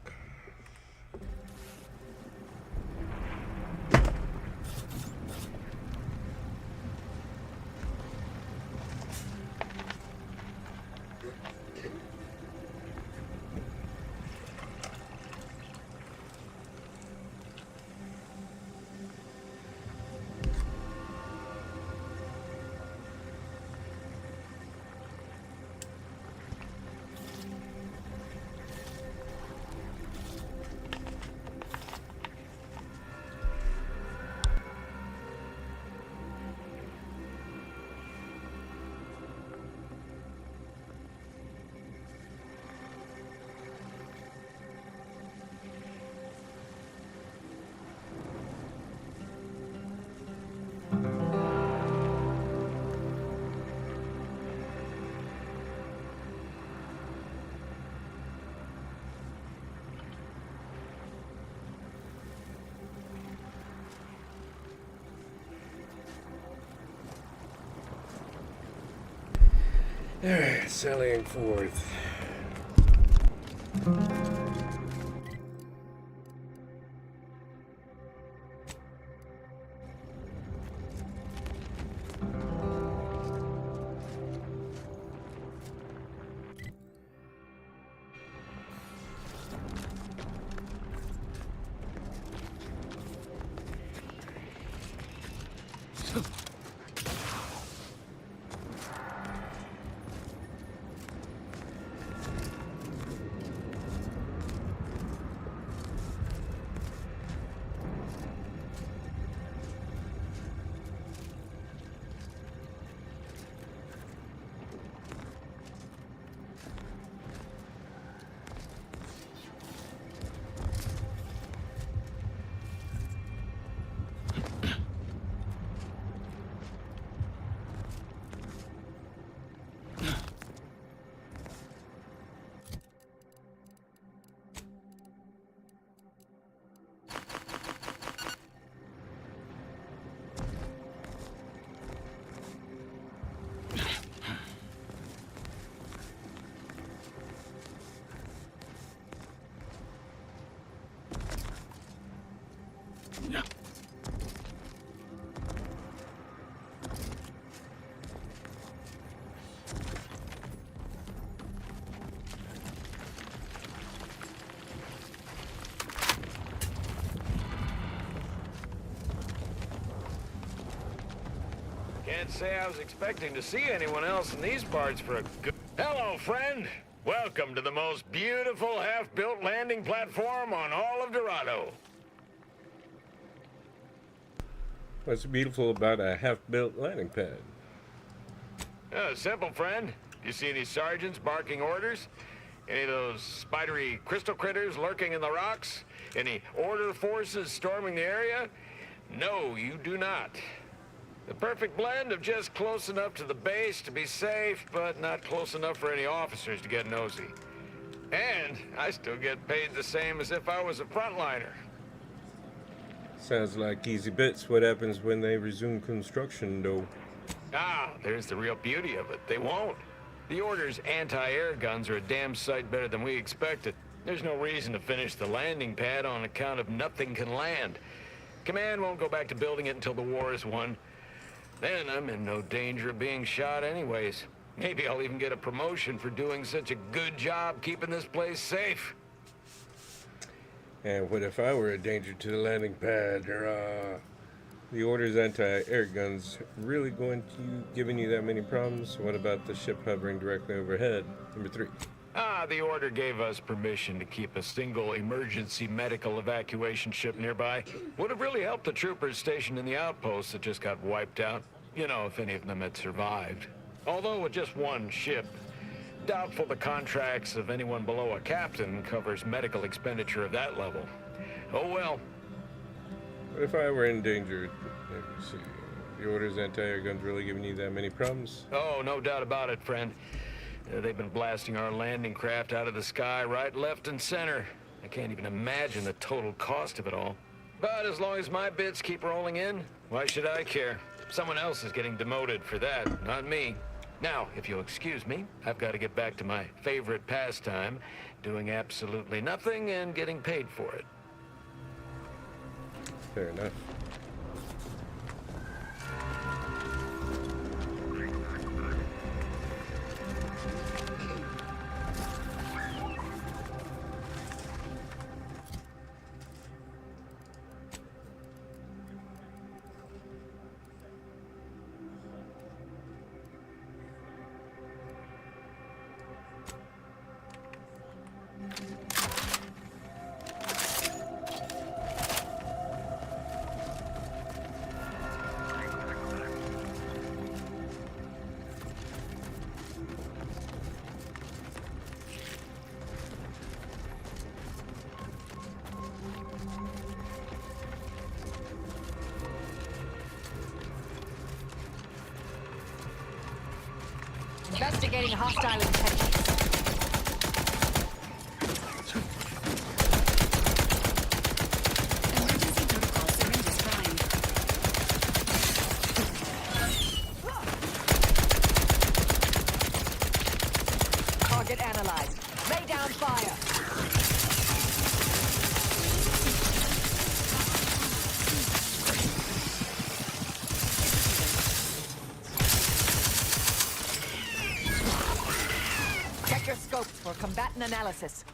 Alright, sallying forth. Can't say I was expecting to see anyone else in these parts for a good... Hello, friend. Welcome to the most beautiful half-built landing platform on all of Dorado. What's beautiful about a half-built landing pad? Simple, friend. You see any sergeants barking orders? Any of those spidery crystal critters lurking in the rocks? Any order forces storming the area? No, you do not. The perfect blend of just close enough to the base to be safe, but not close enough for any officers to get nosy. And I still get paid the same as if I was a frontliner. Sounds like easy bits. What happens when they resume construction, though? Ah, there's the real beauty of it. They won't. The Order's anti-air guns are a damn sight better than we expected. There's no reason to finish the landing pad on account of nothing can land. Command won't go back to building it until the war is won. Then I'm in no danger of being shot anyways. Maybe I'll even get a promotion for doing such a good job keeping this place safe. And what if I were a danger to the landing pad? The Order's anti-air guns really going to giving you that many problems? What about the ship hovering directly overhead? Number 3. The Order gave us permission to keep a single emergency medical evacuation ship nearby. Would have really helped the troopers stationed in the outposts that just got wiped out. You know, if any of them had survived. Although with just one ship, doubtful the contracts of anyone below a captain covers medical expenditure of that level. Oh well. What if I were in danger? Let me see. The Order's anti-air guns really giving you that many problems? Oh, no doubt about it, friend. They've been blasting our landing craft out of the sky right, left, and center. I can't even imagine the total cost of it all. But as long as my bits keep rolling in, why should I care? Someone else is getting demoted for that, not me. Now, if you'll excuse me, I've got to get back to my favorite pastime, doing absolutely nothing and getting paid for it. Fair enough. Investigating hostile intentions. Emergency protocol syringes primed. Target analyzed. Lay down fire. Check your scopes for combatant analysis.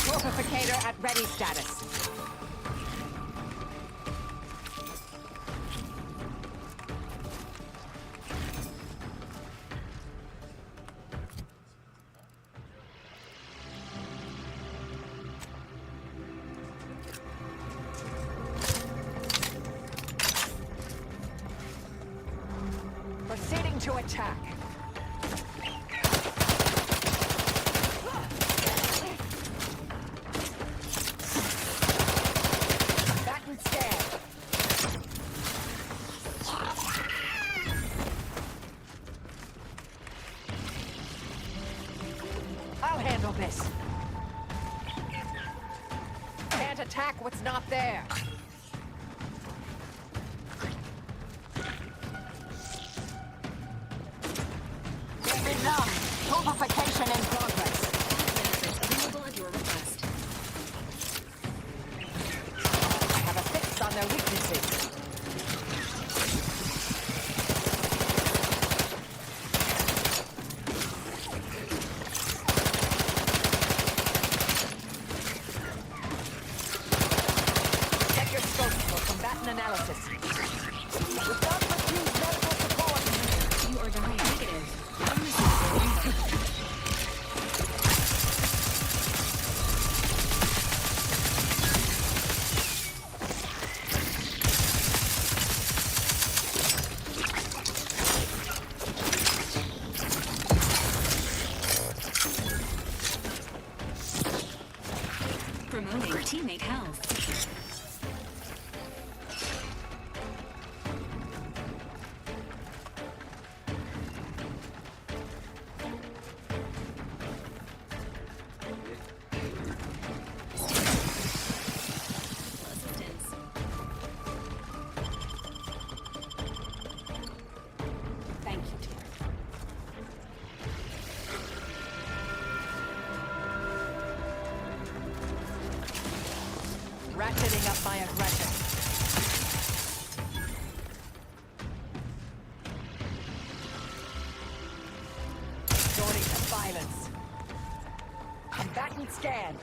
Fortificator at ready status. Proceeding to attack. Batten scan. I'll handle this. Can't attack what's not there. Purification in progress. Available at your request. I have a fix on their weaknesses. Check your scopes for combatant analysis. We've got refused medical support. You are dying. Negative. Promoting teammate health. Assistance. Thank you, dear. Ratcheting up my aggression. Resorting to violence. Combatant scan.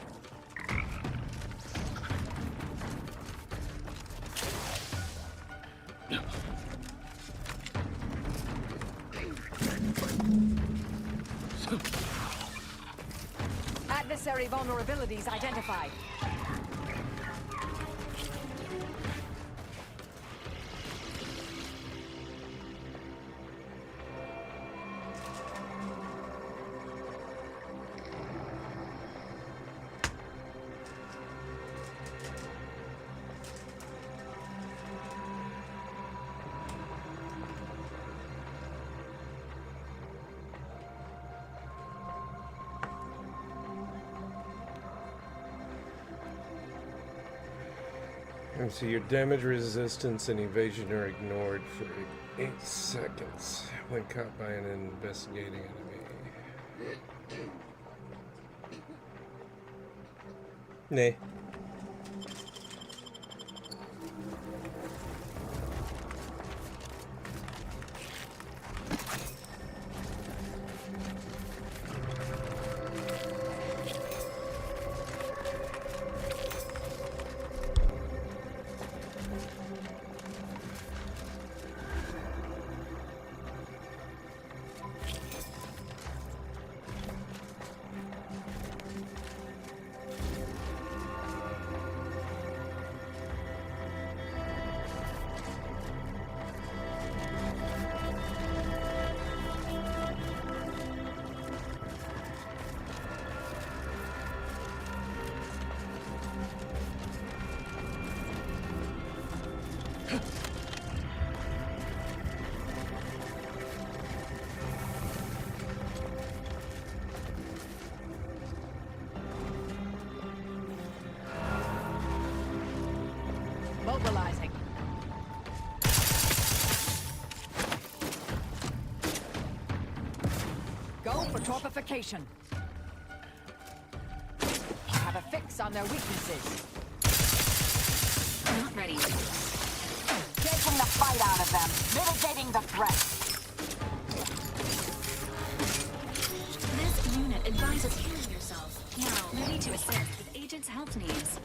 Adversary vulnerabilities identified. And so your damage resistance and evasion are ignored for 8 seconds when caught by an investigating enemy. Nay. Mobilizing. Purification. Have a fix on their weaknesses. Not ready. Taking the fight out of them. Mitigating the threat. This unit advises healing yourself. Now, ready to assist with agent's health needs.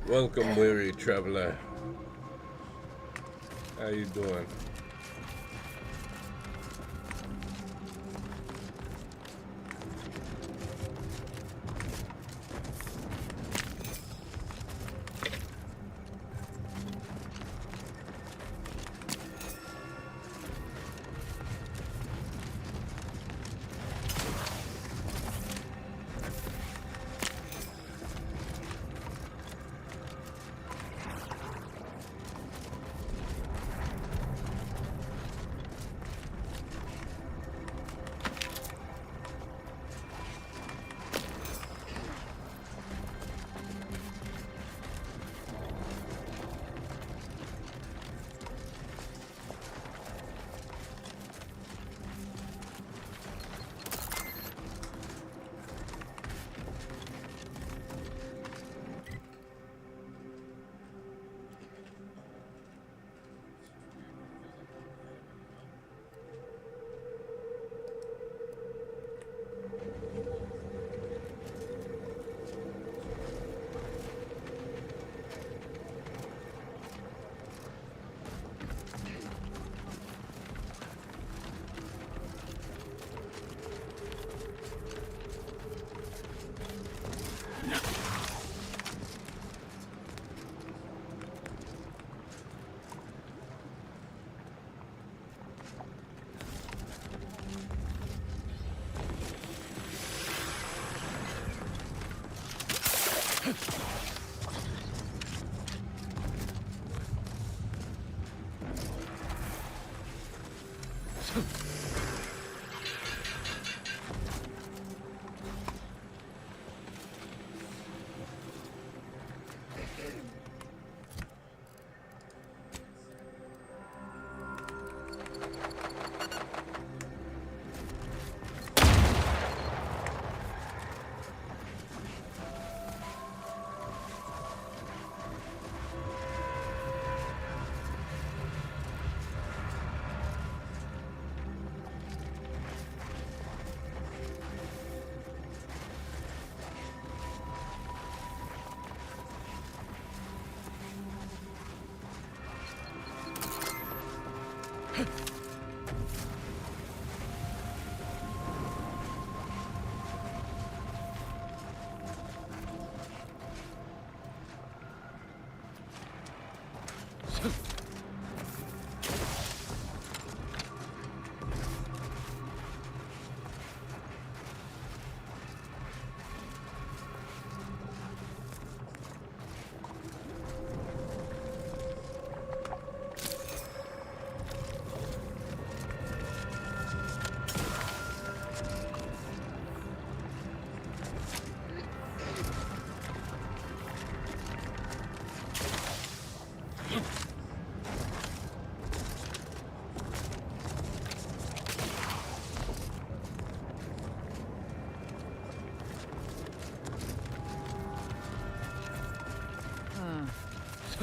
Welcome, weary traveler. How you doing?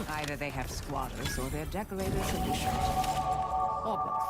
Either they have squatters or they're decorators edition. Or both.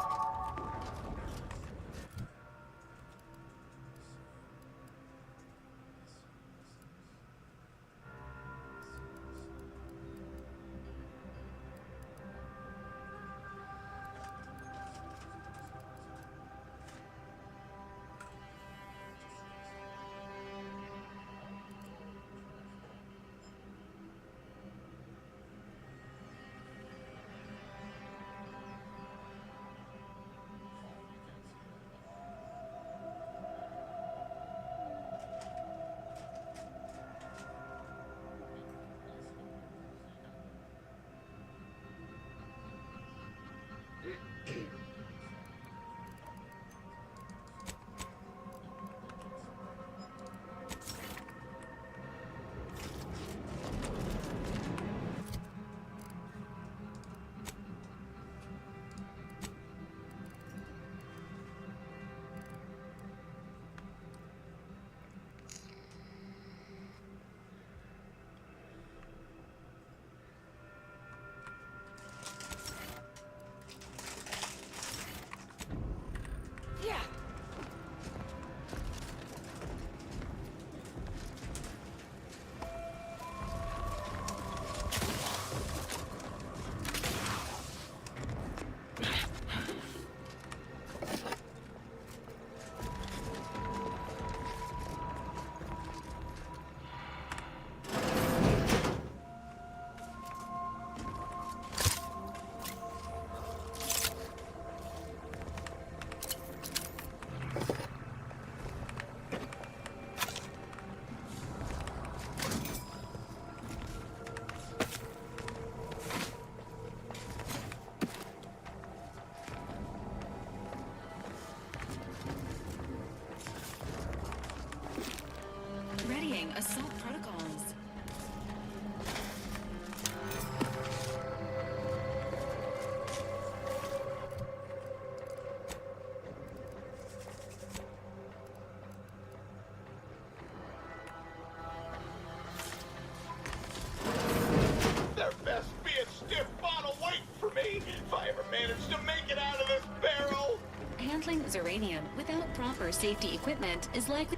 proper safety equipment is likely.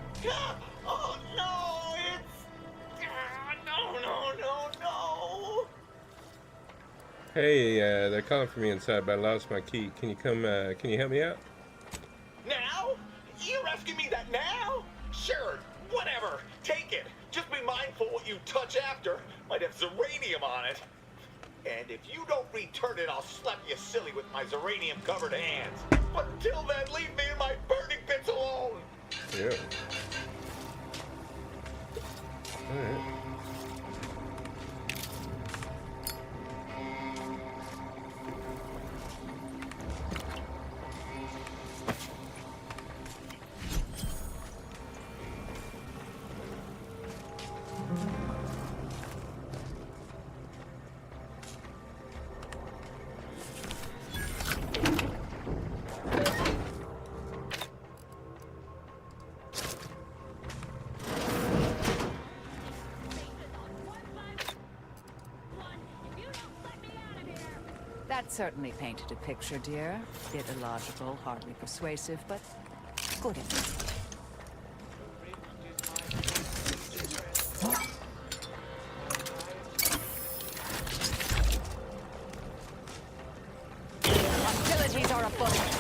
Oh no! It's no! Hey, they're calling for me inside, but I lost my key. Can you come? Can you help me out? Now? You're asking me that now? Sure, whatever. Take it. Just be mindful what you touch after. Might have Zeranium on it. And if you don't return it, I'll slap you silly with my Zeranium-covered hands. But until then, leave me and my burning bits alone. Yeah. All right. That certainly painted a picture, dear. Bit illogical, hardly persuasive, but good enough. Hostilities are afoot.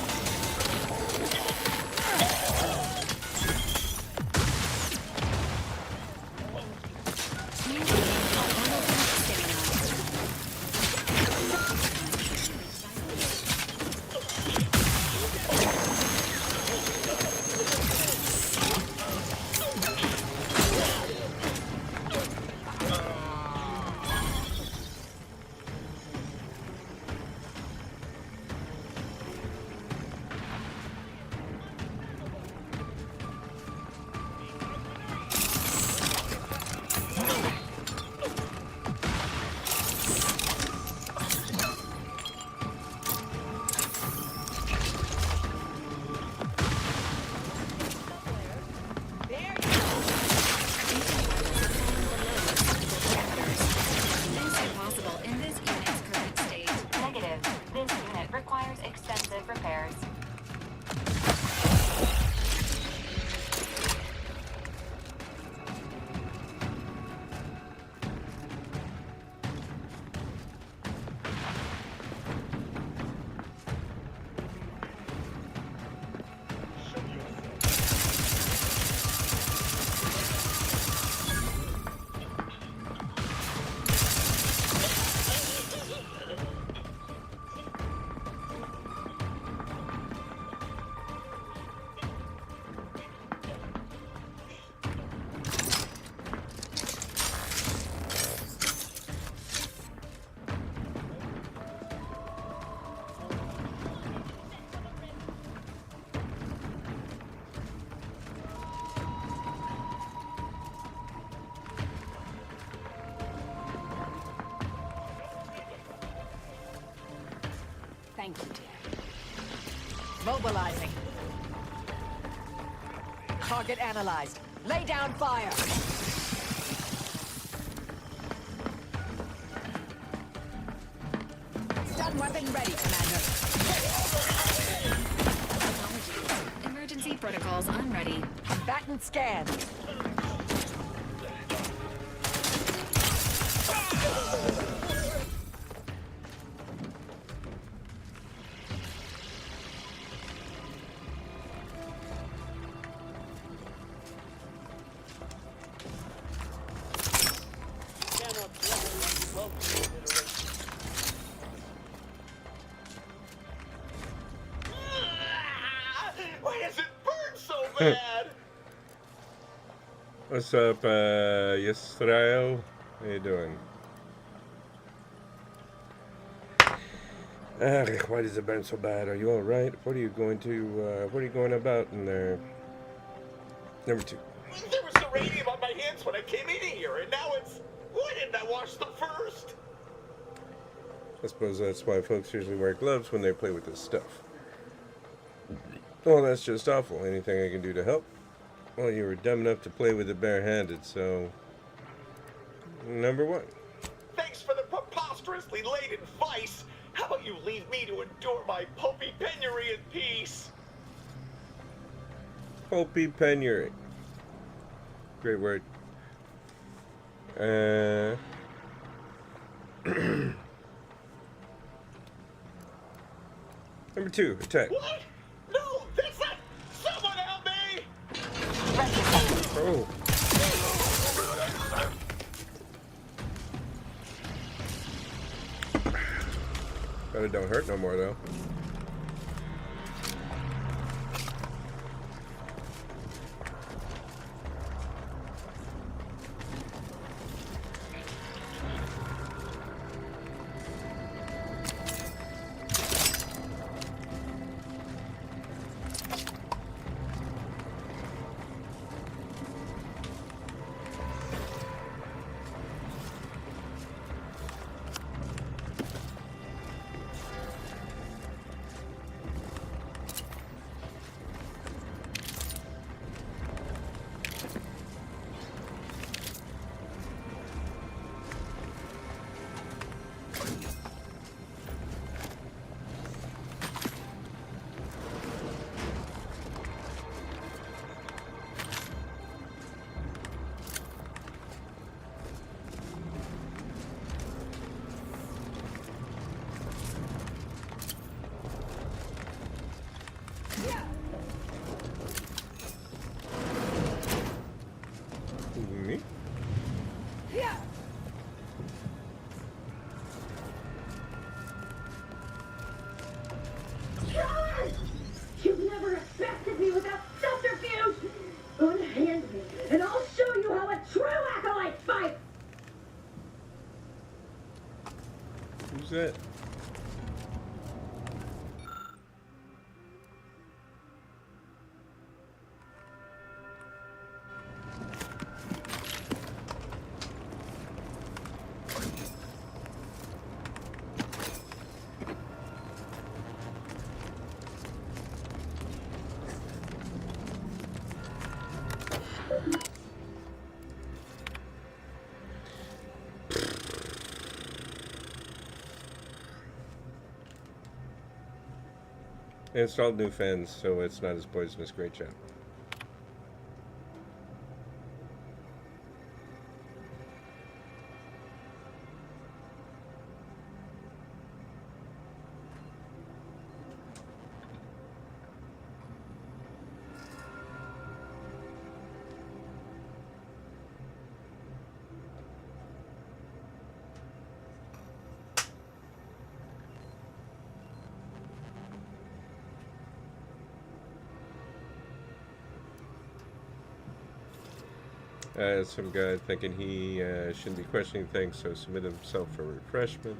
Thank you, dear. Mobilizing. Target analyzed. Lay down fire. Stun weapon ready, Commander. Emergency protocols on ready. Combatant scanned. Why does it burn so bad? What's up, Yisrael? How you doing? Why does it burn so bad? Are you all right? What are you going about in there? Number 2. There was uranium on my hands when I came in here, and now it's... Why didn't I wash them first? I suppose that's why folks usually wear gloves when they play with this stuff. Well, that's just awful. Anything I can do to help? Well, you were dumb enough to play with it barehanded, so... Number 1. Thanks for the preposterously late advice. How about you leave me to endure my pulpy penury in peace? Hopi penury. Great word. Number 2, attack. What? No, that's not. Someone help me! Oh. But it don't hurt no more though. Me? You've never respected me without subterfuge! Unhand me, and I'll show you how a true acolyte fights! Who's that? I installed new fans, so it's not as poisonous. Great job. Some guy thinking he shouldn't be questioning things, so submitted himself for refreshment.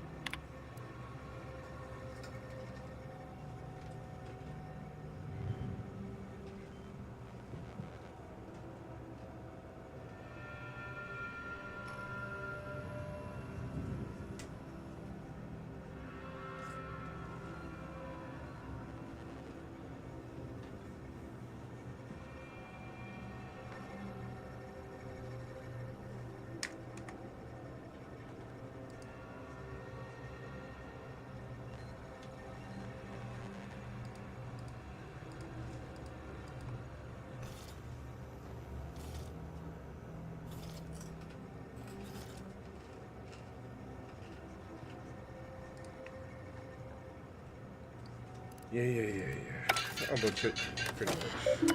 Yeah. Almost it, pretty much.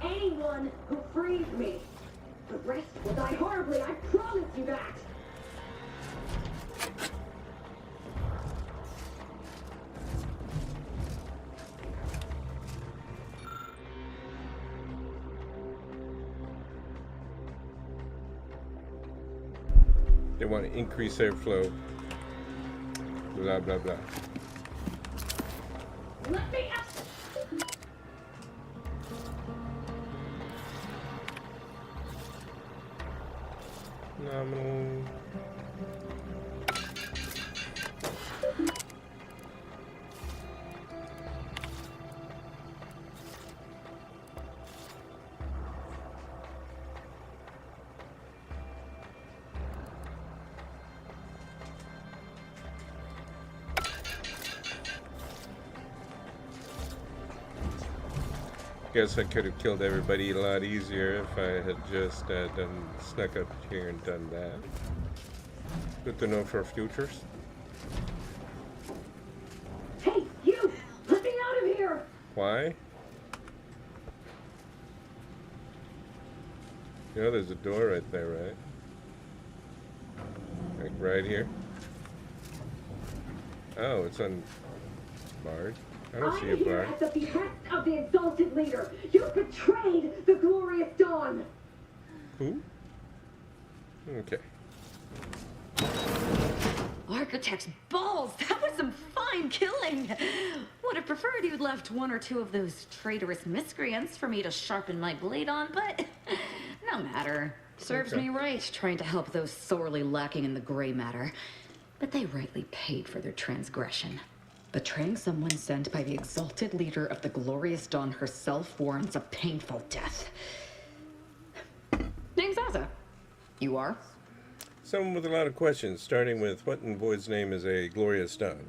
anyone who frees me. The rest will die horribly, I promise you that. They want to increase airflow. Blah, blah, blah. Let me out! Nominal. Guess I could have killed everybody a lot easier if I had just snuck up here and done that. Good to know for futures. Hey, you! Let me out of here! Why? You know, there's a door right there, right? Like right here. Oh, it's unbarred. I don't see a I'm here bar. at the behest of the exalted leader. You betrayed the glorious dawn. Who? Okay. Architect's balls! That was some fine killing! Would have preferred you'd left one or two of those traitorous miscreants for me to sharpen my blade on, but no matter. Serves me right, trying to help those sorely lacking in the gray matter. But they rightly paid for their transgression. Betraying someone sent by the exalted leader of the glorious dawn herself warrants a painful death. Name's Asa. You are? Someone with a lot of questions, starting with what in Void's name is a glorious dawn?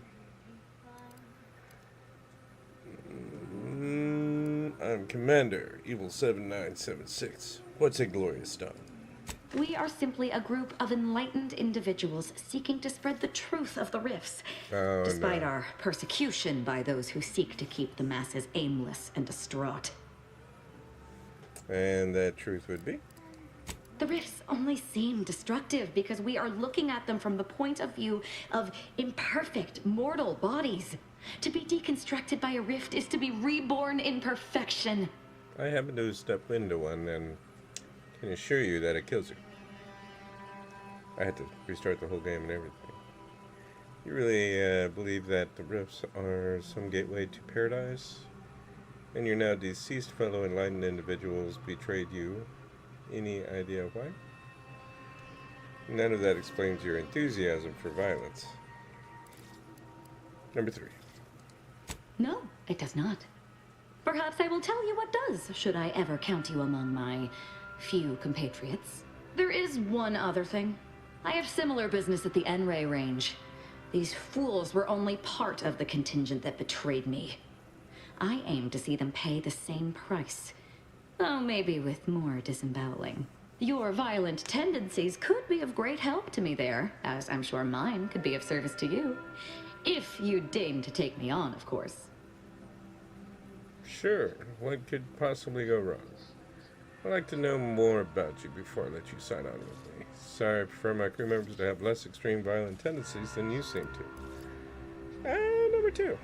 I'm Commander, Evil 7976. What's a glorious dawn? We are simply a group of enlightened individuals seeking to spread the truth of the rifts, despite our persecution by those who seek to keep the masses aimless and distraught. And that truth would be? The rifts only seem destructive because we are looking at them from the point of view of imperfect, mortal bodies. To be deconstructed by a rift is to be reborn in perfection. I happen to step into one and can assure you that it kills you. I had to restart the whole game and everything. You really believe that the rifts are some gateway to paradise? And your now deceased fellow enlightened individuals betrayed you? Any idea why? None of that explains your enthusiasm for violence. Number 3. No, it does not. Perhaps I will tell you what does, should I ever count you among my few compatriots. There is one other thing. I have similar business at the N-Ray range. These fools were only part of the contingent that betrayed me. I aim to see them pay the same price, though maybe with more disemboweling. Your violent tendencies could be of great help to me there, as I'm sure mine could be of service to you. If you deign to take me on, of course. Sure. What could possibly go wrong? I'd like to know more about you before I let you sign on with me. Sorry, I prefer my crew members to have less extreme violent tendencies than you seem to. And number 2.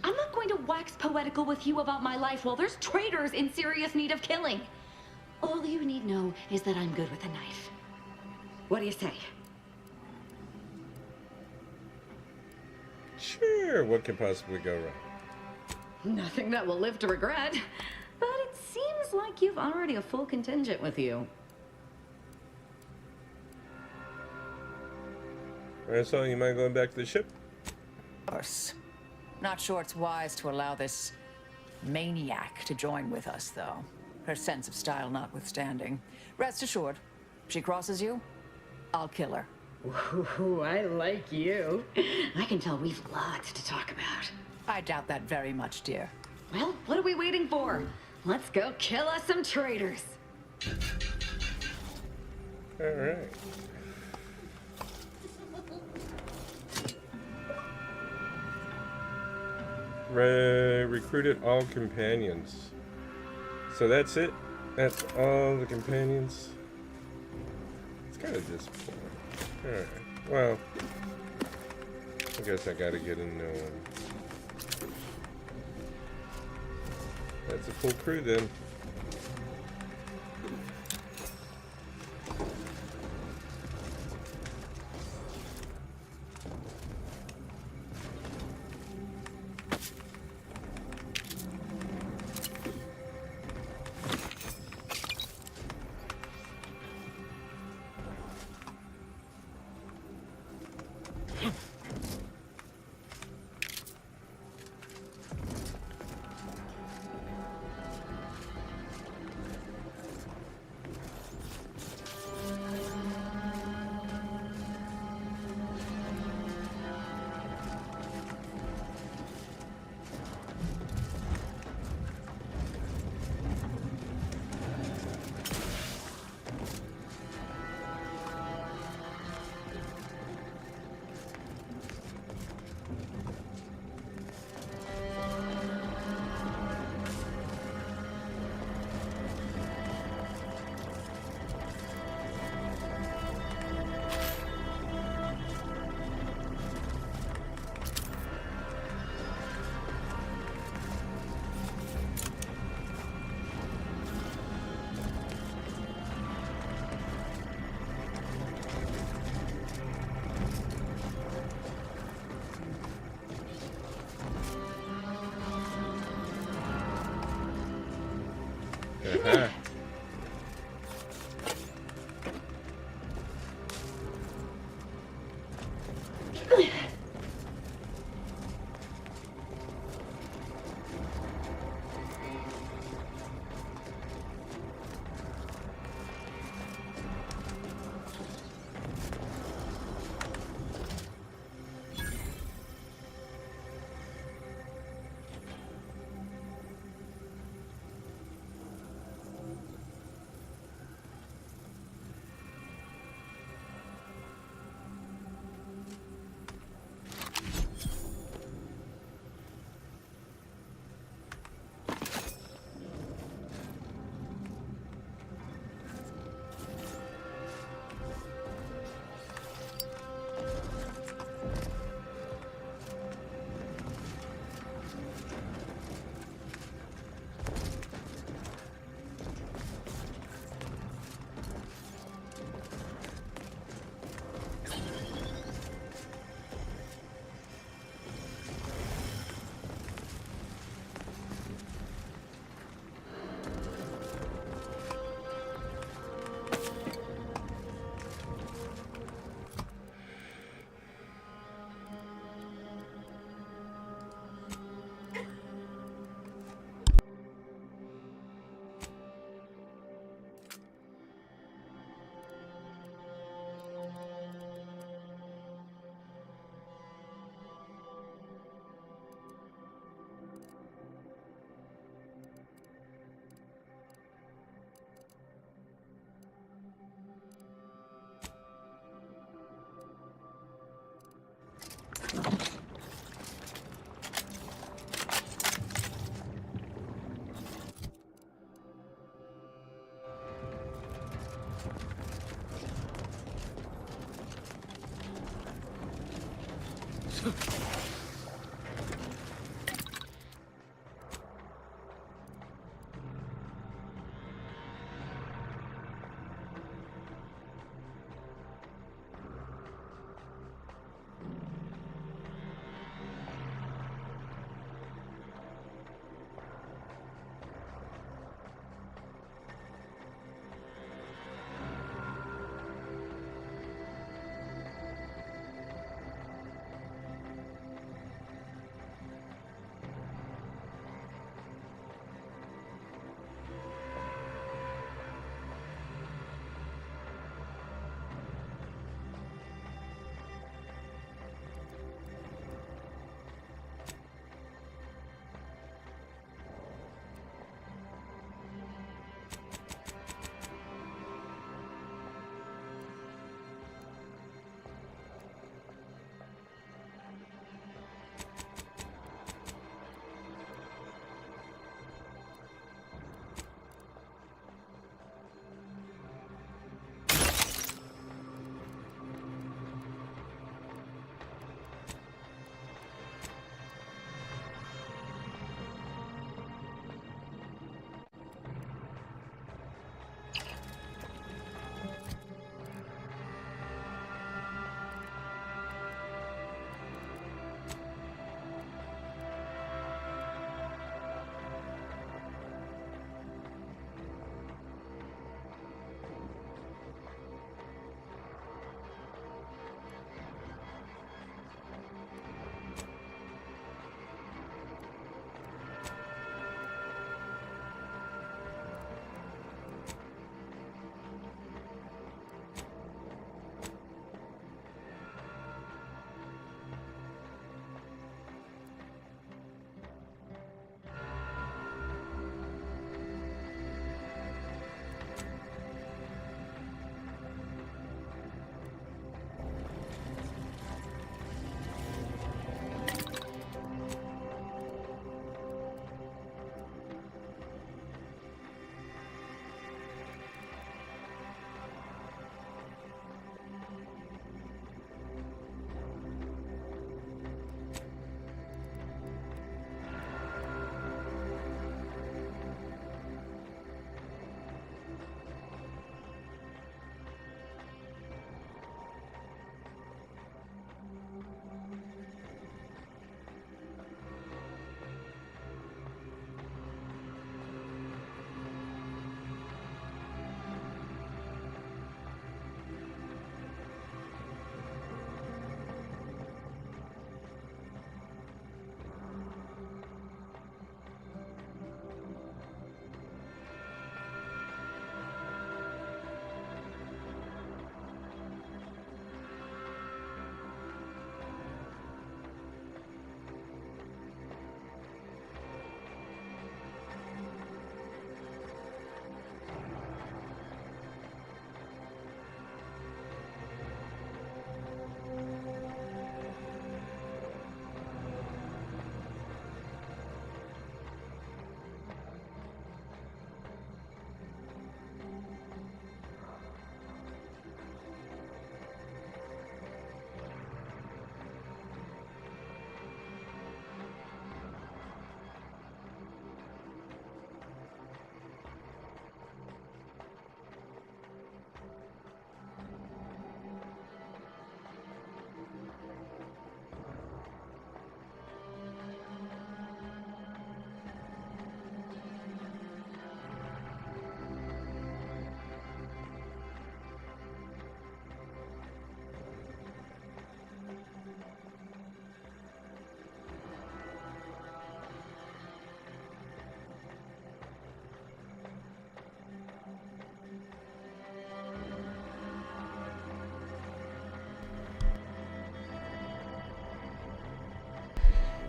I'm not going to wax poetical with you about my life while there's traitors in serious need of killing. All you need know is that I'm good with a knife. What do you say? Sure, what could possibly go wrong? Nothing that will live to regret. But it seems like you've already a full contingent with you. Alright, so you mind going back to the ship? Of course. Not sure it's wise to allow this maniac to join with us, though. Her sense of style notwithstanding. Rest assured, she crosses you, I'll kill her. Ooh, I like you. I can tell we've lots to talk about. I doubt that very much, dear. Well, what are we waiting for? Let's go kill us some traitors. Alright. Recruited all companions. So that's it. That's all the companions. It's kind of disappointing. Alright. Well, I guess I gotta get a new one. That's a full crew then. Uh-huh.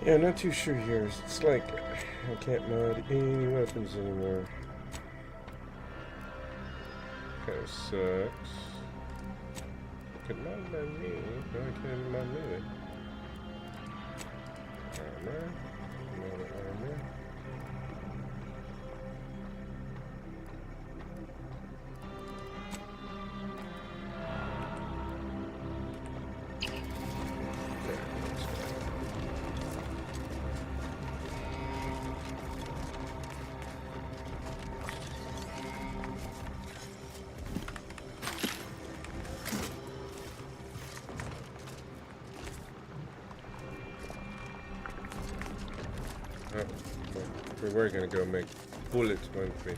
Yeah, not too sure here. It's like I can't mod any weapons anymore. Kind of sucks. Could mod by me. No, I can't mod me. Armor. Mod armor. We were gonna go make bullets, weren't we?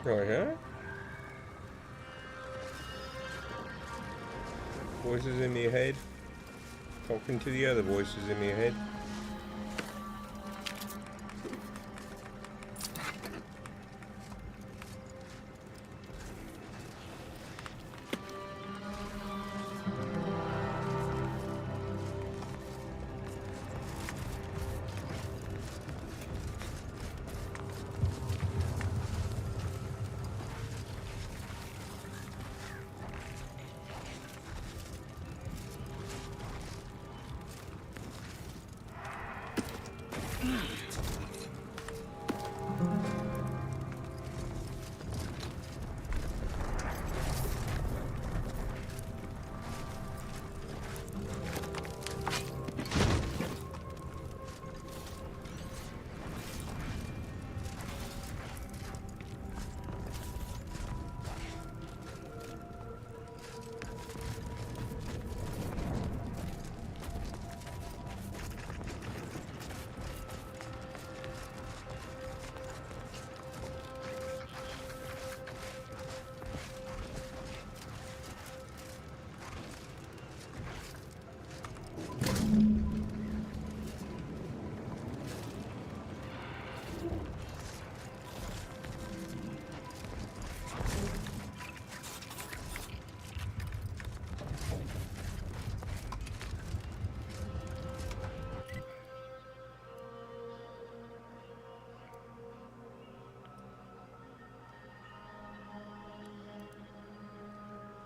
Oh, yeah? Voices in your head? Talking to the other voices in your head?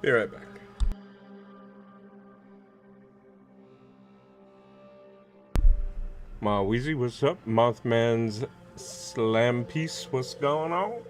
Be right back. Ma Weezy, what's up? Mothman's Slam Piece, what's going on?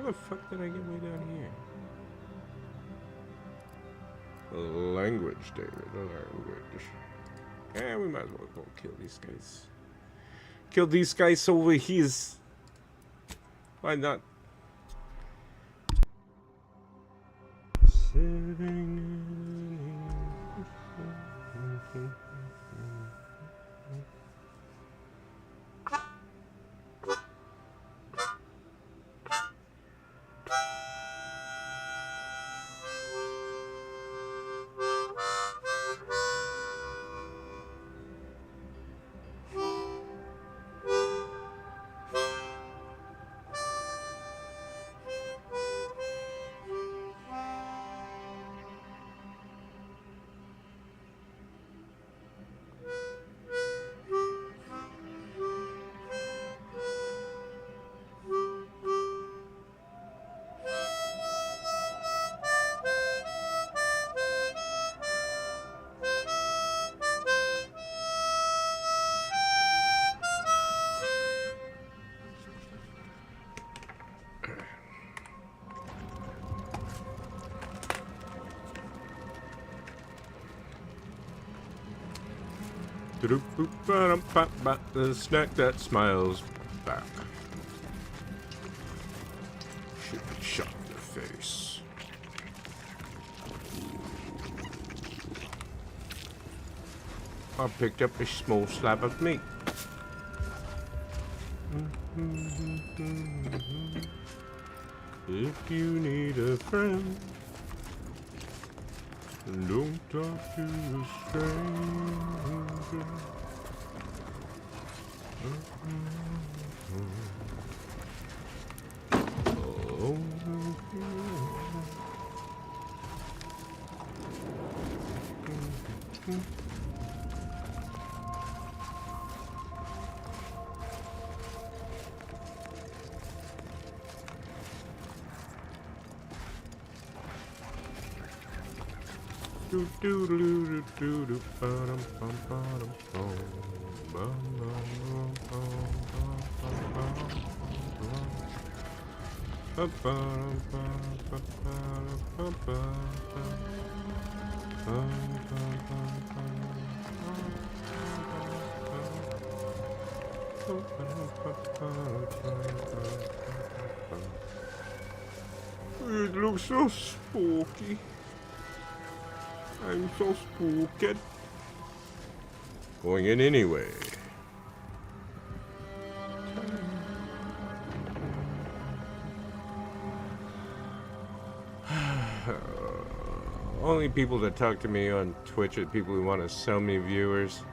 How the fuck did I get way down here? Language, David. Language. Yeah, we might as well go kill these guys. Kill these guys over here. Why not? The snack that smiles back. Should be shot in the face. I picked up a small slab of meat. If you need a friend, don't talk to a stranger. Oh, do do do do do bum bum bum bum bum it looks so spooky. I'm so spooked. Going in anyway. Only people that talk to me on Twitch are people who want to sell me viewers.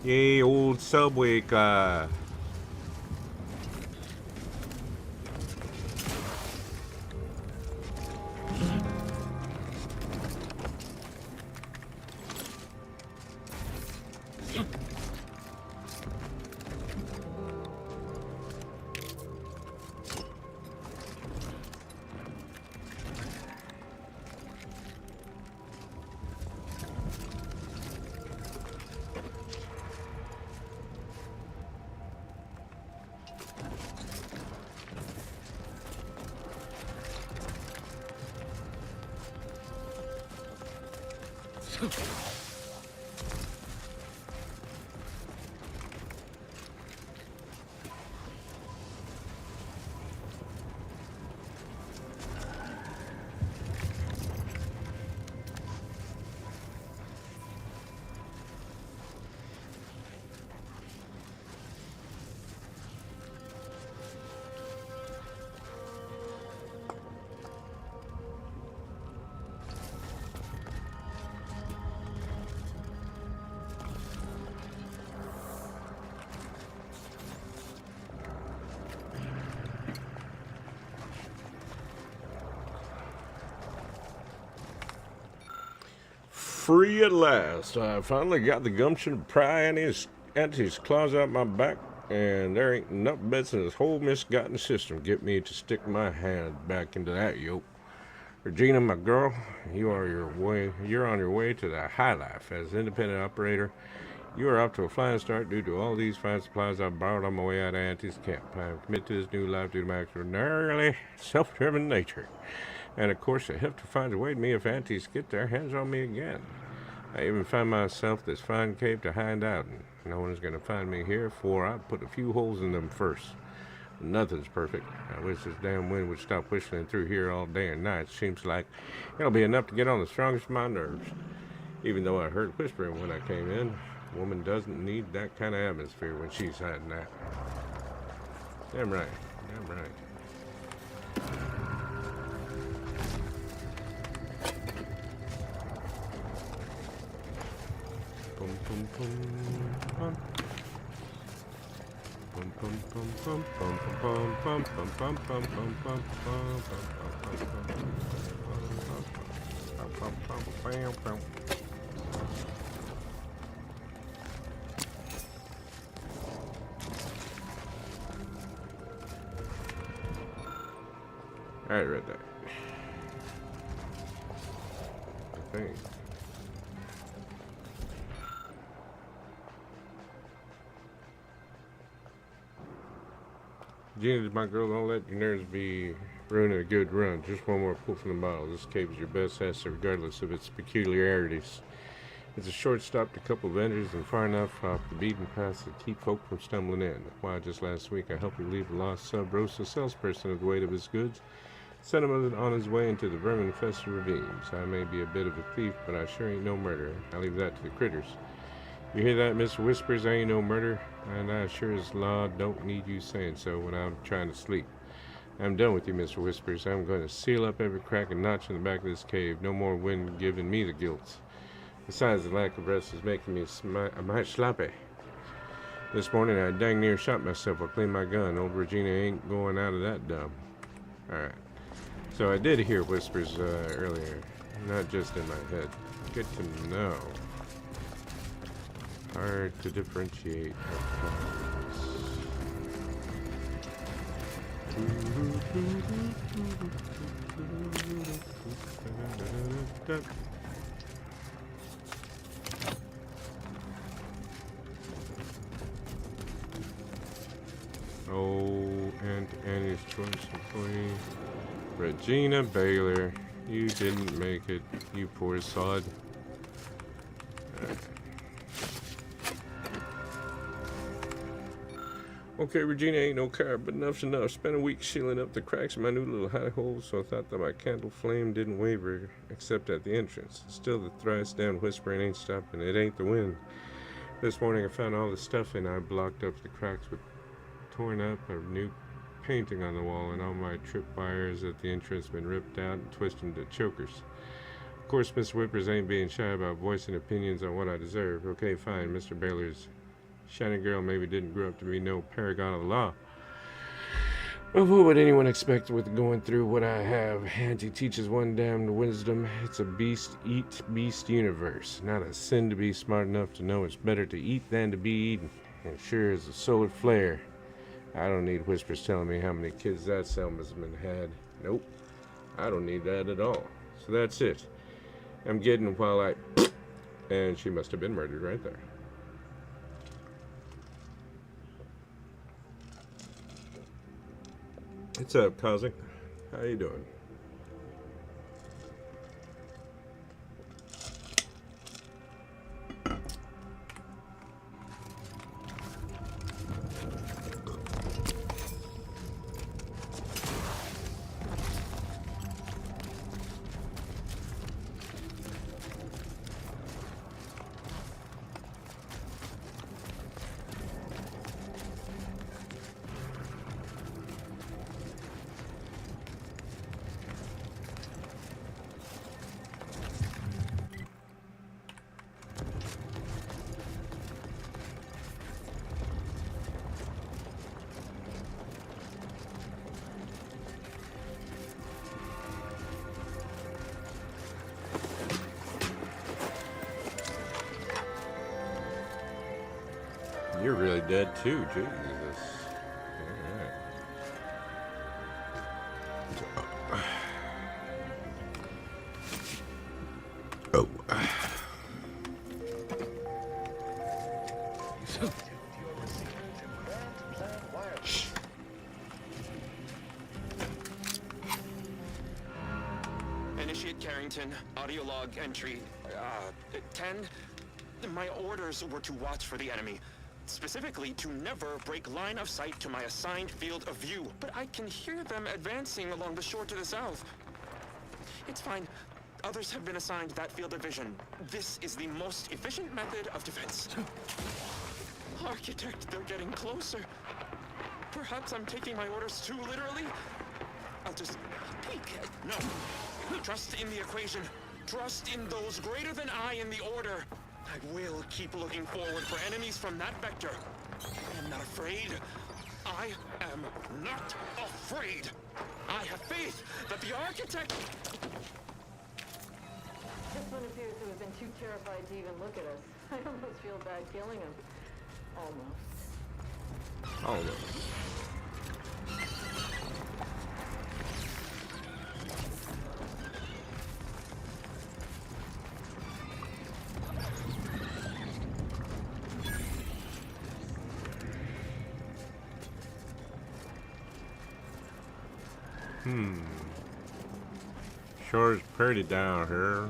Yay, old subway car. Free at last. I finally got the gumption to pry Auntie's claws out my back, and there ain't enough bets in this whole misgotten system to get me to stick my hand back into that yoke. Regina, my girl, you're on your way to the high life as independent operator. You are off to a flying start due to all these fine supplies I borrowed on my way out of Auntie's camp. I have committed to this new life due to my extraordinarily self-driven nature. And of course, the hefty finds a way to me if Aunties get their hands on me again. I even find myself this fine cave to hide out in. No one is going to find me here, for I put a few holes in them first. Nothing's perfect. I wish this damn wind would stop whistling through here all day and night. Seems like it'll be enough to get on the strongest of my nerves. Even though I heard whispering when I came in, a woman doesn't need that kind of atmosphere when she's hiding out. Damn right. Damn right. Pum pum pum pum pum pum pum pum pum pum pum pum pum pum pum pum. Alright, right there. I think. Gina, my girl, don't let your nerves be ruining a good run. Just one more pull from the bottle. This cave is your best asset regardless of its peculiarities. It's a short stop to a couple vendors and far enough off the beaten path to keep folk from stumbling in. Why, just last week I helped relieve a lost sub-rosa salesperson of the weight of his goods. Sent him on his way into the vermin-infested ravines. I may be a bit of a thief, but I sure ain't no murderer. I leave that to the critters. You hear that, Mr. Whispers? I ain't no murderer, and I sure as law don't need you saying so when I'm trying to sleep. I'm done with you, Mr. Whispers. I'm going to seal up every crack and notch in the back of this cave. No more wind giving me the guilt. Besides, the lack of rest is making me a mite sloppy. This morning I dang near shot myself. I cleaned my gun. Old Regina ain't going out of that dumb. Alright. So I did hear whispers earlier. Not just in my head. Good to know. Hard to differentiate. Oh, Aunt Annie's choice employee. Regina Baylor. You didn't make it, you poor sod. Okay, Regina ain't no coward, but enough's enough. Spent a week sealing up the cracks in my new little hidey hole, so I thought that my candle flame didn't waver, except at the entrance. Still, the thrice down whispering ain't stopping. It ain't the wind. This morning I found all the stuff and I blocked up the cracks with torn up a new painting on the wall, and all my tripwires at the entrance been ripped out and twisted into chokers. Of course, Mr. Whispers ain't being shy about voicing opinions on what I deserve. Okay, fine, Mr. Baylor's shining girl maybe didn't grow up to be no paragon of the law. But what would anyone expect with going through what I have? Auntie teaches one damned wisdom. It's a beast eat beast universe. Not a sin to be smart enough to know it's better to eat than to be eaten. And sure as a solar flare. I don't need whispers telling me how many kids that Selma's been had. Nope. I don't need that at all. So that's it. I'm getting while I... And she must have been murdered right there. What's up, Cosmic? How you doing? You're really dead too, Jesus. Alright. Oh. Initiate Carrington, audio log entry 10. My orders were to watch for the enemy. Specifically, to never break line of sight to my assigned field of view. But I can hear them advancing along the shore to the south. It's fine. Others have been assigned that field of vision. This is the most efficient method of defense. Architect, they're getting closer. Perhaps I'm taking my orders too literally. I'll just peek. No. Trust in the equation. Trust in those greater than I in the order. I will keep looking forward for enemies from that vector. I am not afraid. I am not afraid. I have faith that the architect... This one appears to have been too terrified to even look at us. I almost feel bad killing him. Almost. Sure is pretty down here.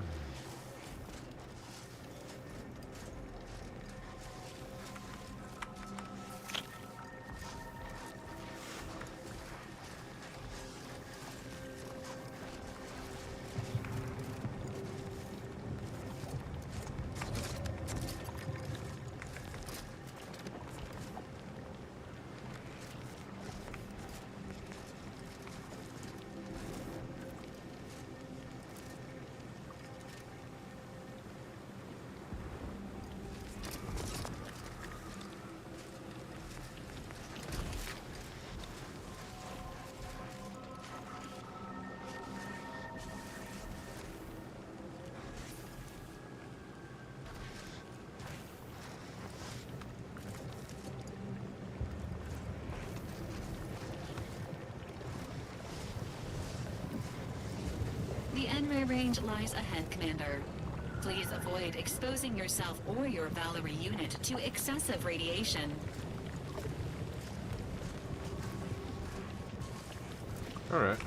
The Enray range lies ahead, Commander. Please avoid exposing yourself or your Valerie unit to excessive radiation. All right.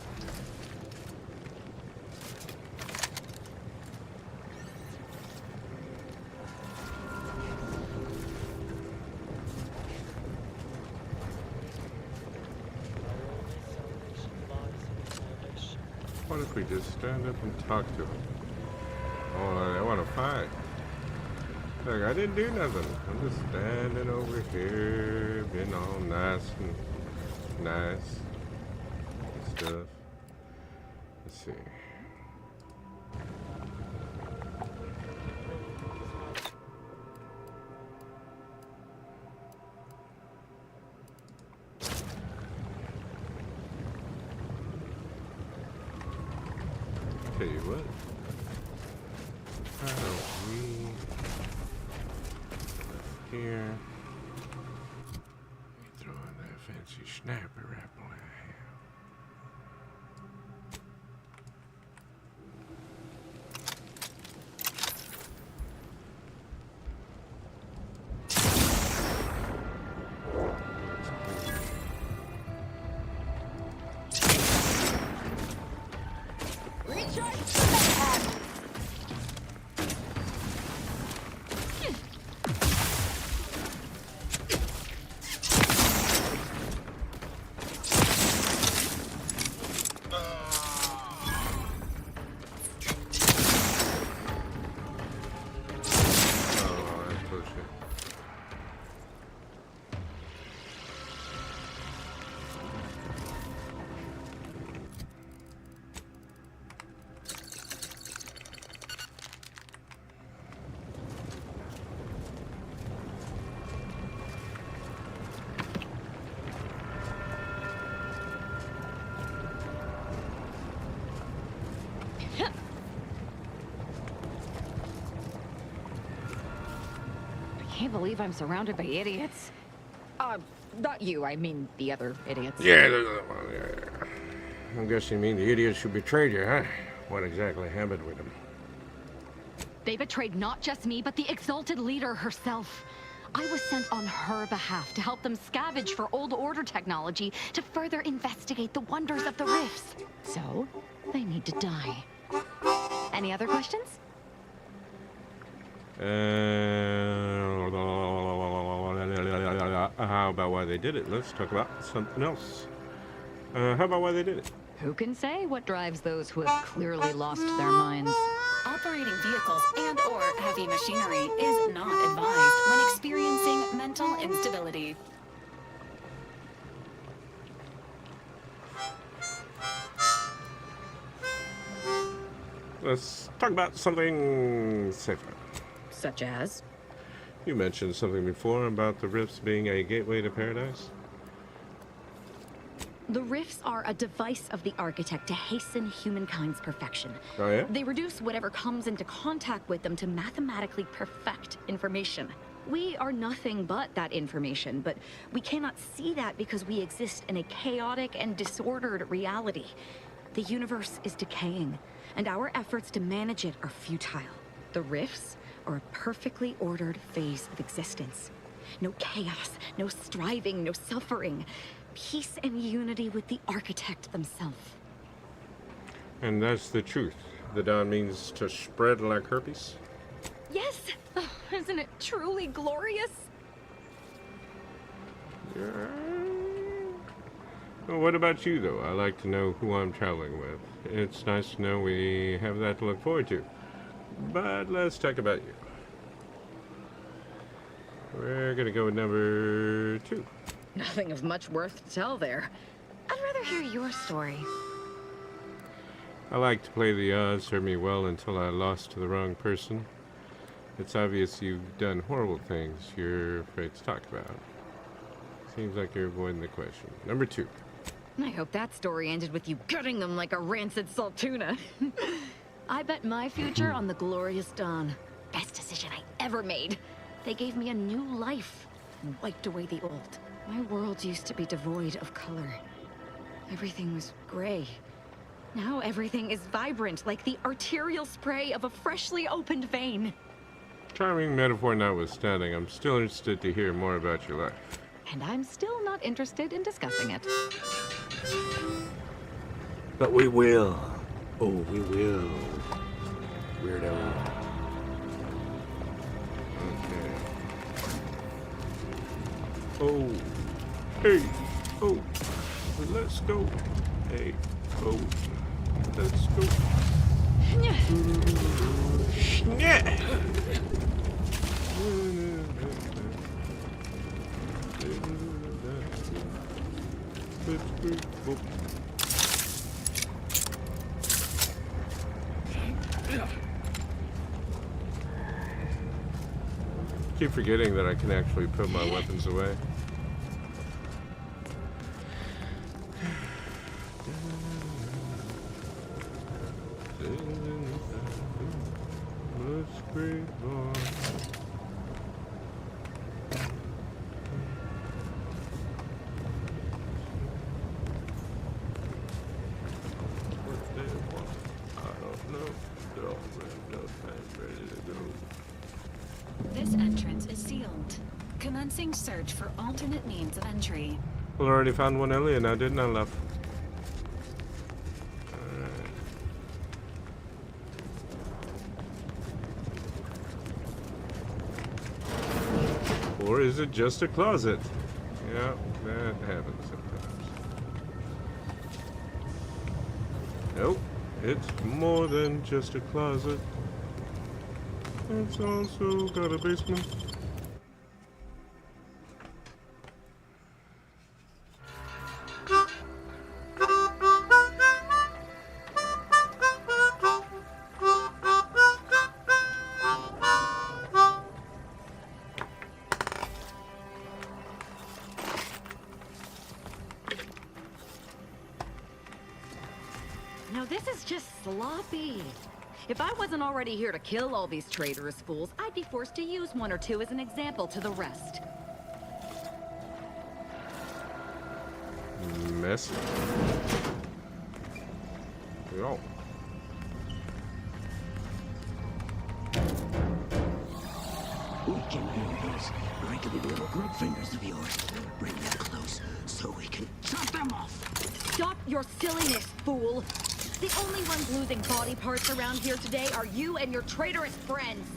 What if we just stand up and talk to them? Oh, they want to fight. Look, I didn't do nothing. I'm just standing over here, being all nice and nice and stuff. Let's see. Tell you what. Why don't we here throw in that fancy snapper rifle I have. I can't believe I'm surrounded by idiots. Not you, I mean the other idiots. Yeah, I'm guessing you mean the idiots who betrayed you, huh? What exactly happened with them? They betrayed not just me, but the Exalted Leader herself. I was sent on her behalf to help them scavenge for old order technology to further investigate the wonders of the rifts. So, they need to die. Any other questions? How about why they did it? Let's talk about something else. How about why they did it? Who can say what drives those who have clearly lost their minds? Operating vehicles and or heavy machinery is not advised when experiencing mental instability. Let's talk about something safer. Such as? You mentioned something before about the rifts being a gateway to paradise. The rifts are a device of the architect to hasten humankind's perfection. Oh, yeah? They reduce whatever comes into contact with them to mathematically perfect information. We are nothing but that information, but we cannot see that because we exist in a chaotic and disordered reality. The universe is decaying, and our efforts to manage it are futile. The rifts are a perfectly ordered phase of existence. No chaos, no striving, no suffering. Peace and unity with the architect themselves. And that's the truth. The dawn means to spread like herpes. Yes! Oh, isn't it truly glorious? Yeah. Well, what about you, though? I like to know who I'm traveling with. It's nice to know we have that to look forward to. But let's talk about you. We're gonna go with number 2. Nothing of much worth to tell there. I'd rather hear your story. I like to play the odds served me well until I lost to the wrong person. It's obvious you've done horrible things you're afraid to talk about. Seems like you're avoiding the question. Number 2. I hope that story ended with you gutting them like a rancid salt tuna. I bet my future on the Glorious Dawn. Best decision I ever made. They gave me a new life and wiped away the old. My world used to be devoid of color. Everything was gray. Now everything is vibrant, like the arterial spray of a freshly opened vein. Charming metaphor notwithstanding, I'm still interested to hear more about your life. And I'm still not interested in discussing it. But we will. Oh, we will. Weirdo. Okay. Oh. Hey. Oh. Let's go. Hey. Oh. Let's go. Yeah. Keep forgetting that I can actually put my weapons away. This entrance is sealed. Commencing search for alternate means of entry. Well, I already found one earlier now, didn't I, love? Or is it just a closet? Yeah, that happens sometimes. Nope, it's more than just a closet. It's also got a basement. Now this is just sloppy. If I wasn't already here to kill all these traitorous fools, I'd be forced to use one or two as an example to the rest. Messy. Yo. We can do this. Break the little group fingers of yours. Bring them close so we can chop them off. Stop your silliness, fool! The only ones losing body parts around here today are you and your traitorous friends.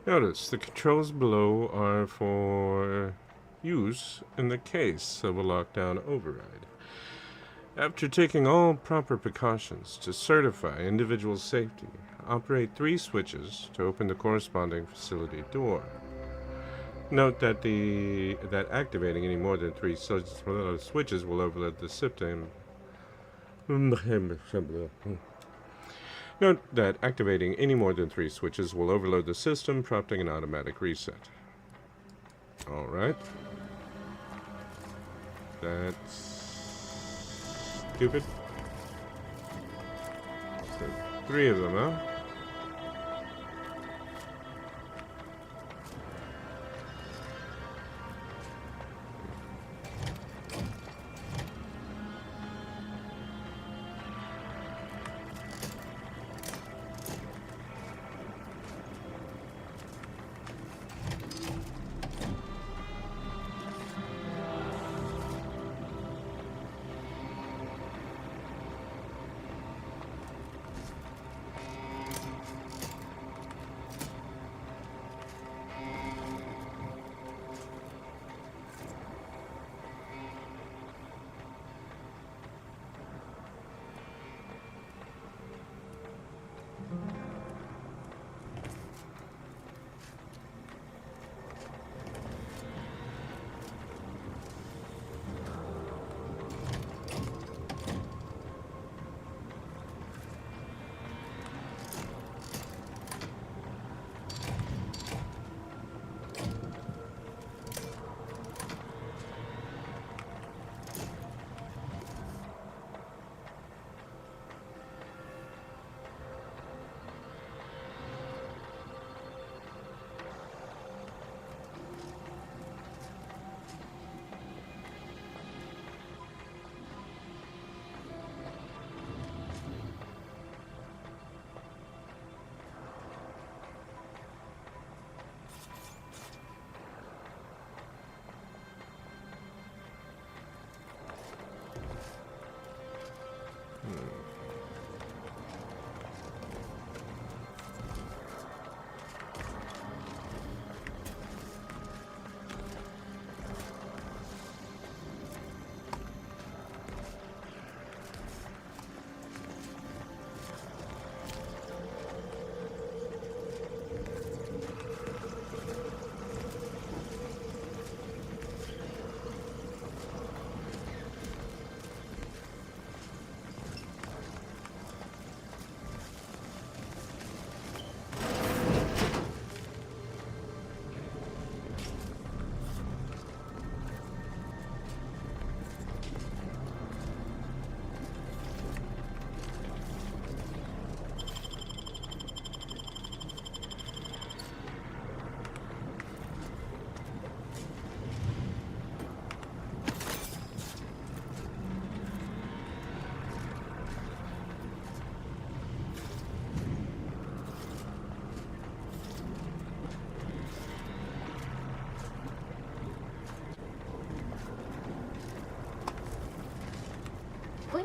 Notice the controls below are for use in the case of a lockdown override. After taking all proper precautions to certify individual safety, operate 3 switches to open the corresponding facility door. Note that activating any more than 3 switches will overload the system. Note that activating any more than 3 switches will overload the system, prompting an automatic reset. Alright. That's stupid. So 3 of them, huh?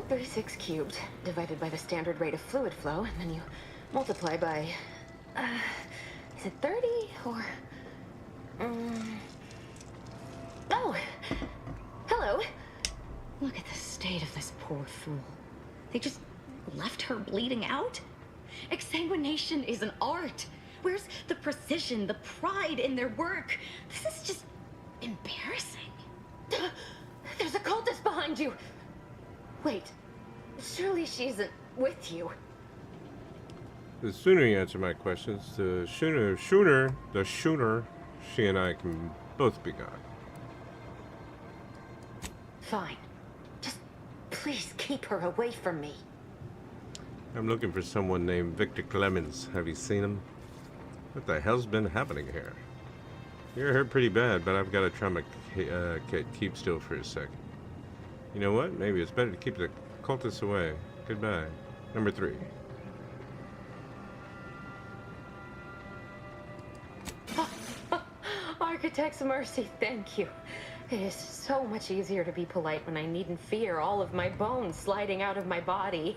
.36 cubed divided by the standard rate of fluid flow, and then you multiply by, is it 30 or, oh, hello. Look at the state of this poor fool. They just left her bleeding out? Exsanguination is an art. Where's the precision, the pride in their work? This is just embarrassing. There's a cultist behind you. Wait, surely she isn't with you. The sooner you answer my questions, the sooner she and I can both be gone. Fine. Just please keep her away from me. I'm looking for someone named Victor Clemens. Have you seen him? What the hell's been happening here? You're hurt pretty bad, but I've got to try my keep still for a second. You know what? Maybe it's better to keep the cultists away. Goodbye. Number 3. Architect's mercy, thank you. It is so much easier to be polite when I needn't fear all of my bones sliding out of my body.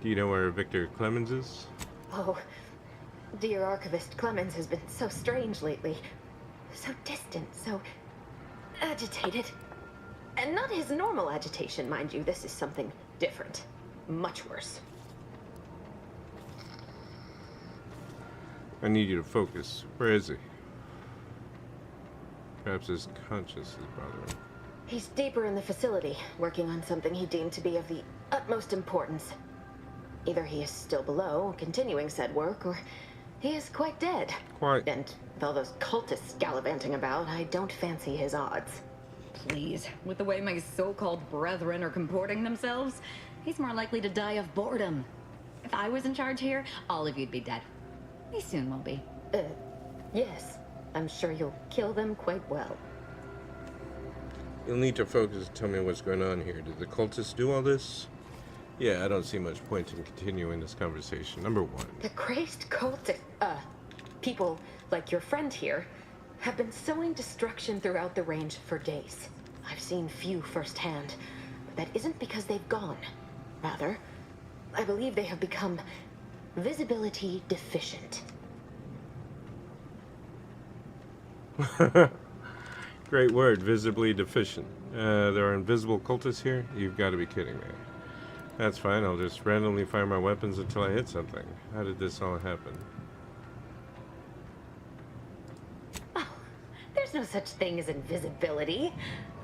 Do you know where Victor Clemens is? Oh, dear Archivist Clemens has been so strange lately. So distant, so agitated. And not his normal agitation, mind you. This is something different. Much worse. I need you to focus. Where is he? Perhaps his conscience is bothering him. He's deeper in the facility, working on something he deemed to be of the utmost importance. Either he is still below, continuing said work, or he is quite dead. Quite. And with all those cultists gallivanting about, I don't fancy his odds. Please, with the way my so-called brethren are comporting themselves, he's more likely to die of boredom. If I was in charge here, all of you'd be dead. He soon will be. Yes. I'm sure you'll kill them quite well. You'll need to focus and tell me what's going on here. Did the cultists do all this? Yeah, I don't see much point in continuing this conversation. Number one. The crazed people like your friend here have been sowing destruction throughout the range for days. I've seen few firsthand, but that isn't because they've gone. Rather, I believe they have become visibility deficient. Great word, visibly deficient. There are invisible cultists here? You've got to be kidding me. That's fine, I'll just randomly fire my weapons until I hit something. How did this all happen? Oh, there's no such thing as invisibility.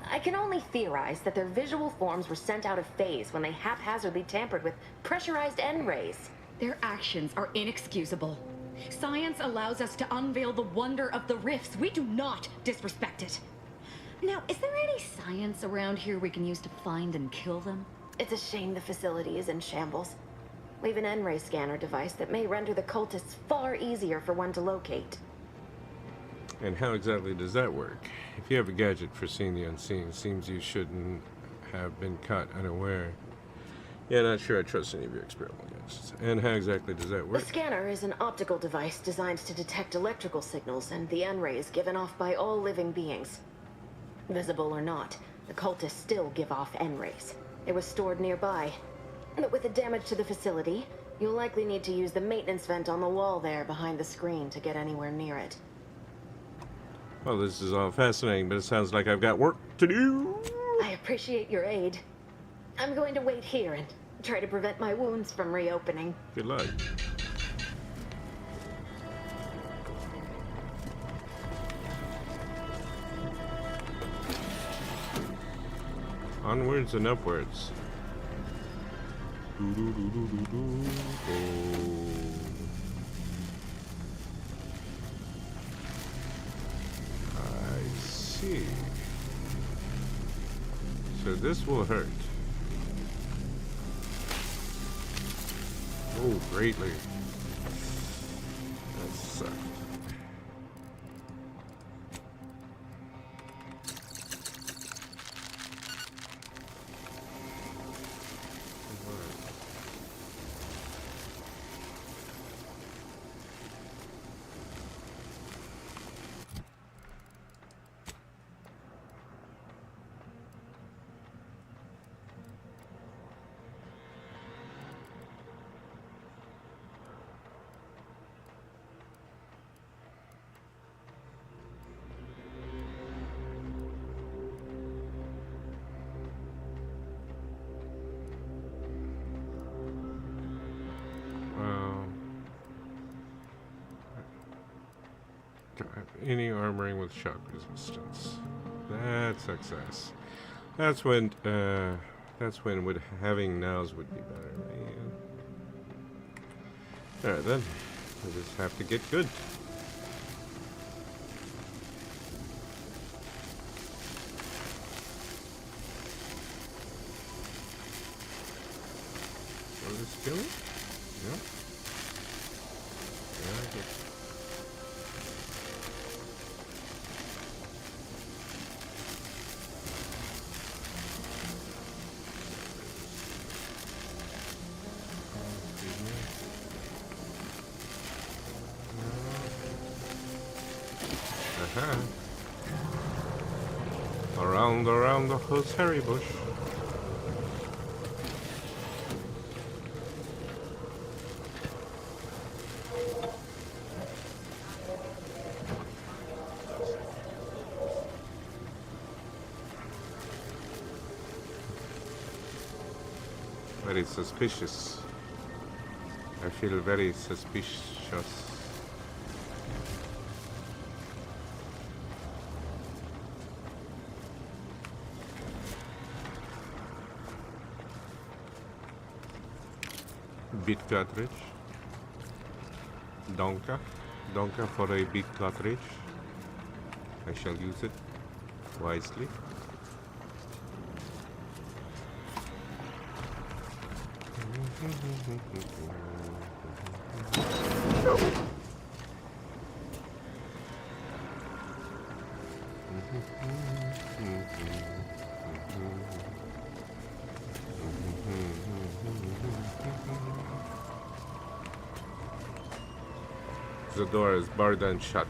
I can only theorize that their visual forms were sent out of phase when they haphazardly tampered with pressurized N-rays. Their actions are inexcusable. Science allows us to unveil the wonder of the rifts. We do not disrespect it. Now, is there any science around here we can use to find and kill them? It's a shame the facility is in shambles. We have an N-ray scanner device that may render the cultists far easier for one to locate. And how exactly does that work? If you have a gadget for seeing the unseen, seems you shouldn't have been caught unaware. Yeah, not sure I trust any of your experimental gadgets. And how exactly does that work? The scanner is an optical device designed to detect electrical signals and the N-rays given off by all living beings. Visible or not, the cultists still give off N-rays. It was stored nearby. But with the damage to the facility, you'll likely need to use the maintenance vent on the wall there behind the screen to get anywhere near it. Well, this is all fascinating, but it sounds like I've got work to do. I appreciate your aid. I'm going to wait here and try to prevent my wounds from reopening. Good luck. Onwards and upwards. I see. So this will hurt. Oh, greatly. That sucked. Any armoring with shock resistance. That's success. That's when would having nows would be better. Yeah. Alright then. We just have to get good. Will this kill it? Yeah. Yeah, I guess. Around the hairy bush. Very suspicious. I feel very suspicious. Bit cartridge. Donka. Donka for a bit cartridge. I shall use it wisely. The door is barred and shut.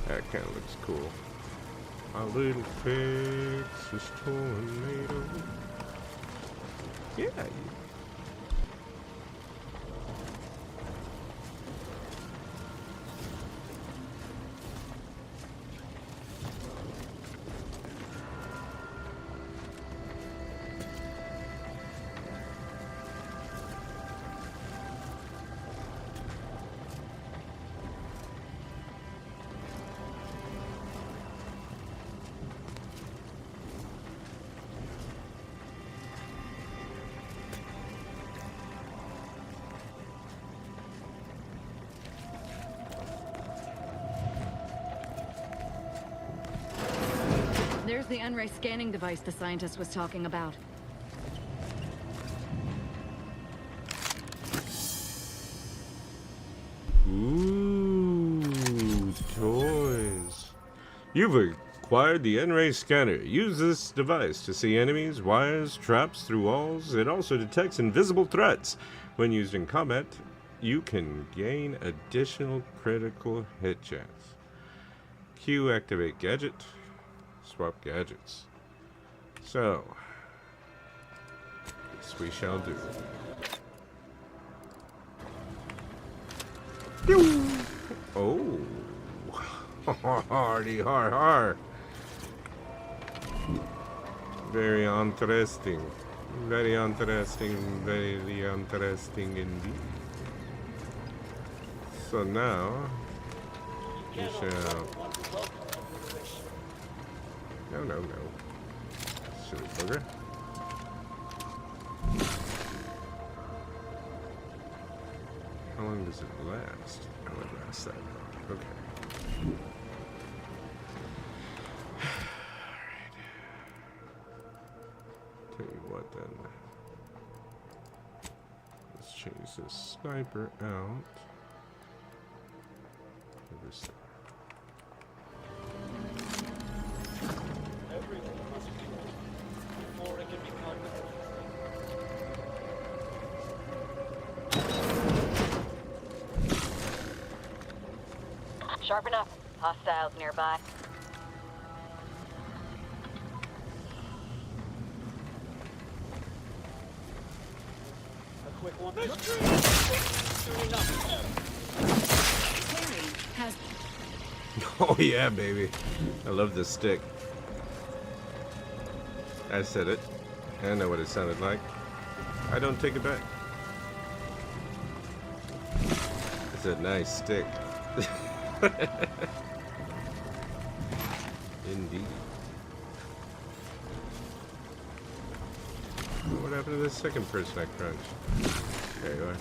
That kind of looks cool. My little Texas tornado. Yeah. There's the N-ray scanning device the scientist was talking about. Ooh, toys. You've acquired the N-ray scanner. Use this device to see enemies, wires, traps through walls. It also detects invisible threats. When used in combat, you can gain additional critical hit chance. Q, activate gadget. Swap gadgets. So, this we shall do. Oh, hardy har har. Very interesting. Very interesting. Very interesting indeed. So now we shall. No. Silly bugger. How long does it last? Oh, it lasts that long. Okay. Alright. Tell you what then. Let's change this sniper out. This thing. Sharp enough. Hostiles nearby. A quick one. Has Oh yeah, baby. I love this stick. I said it. I know what it sounded like. I don't take it back. It's a nice stick. Indeed. What happened to this second person I crunched? There you are.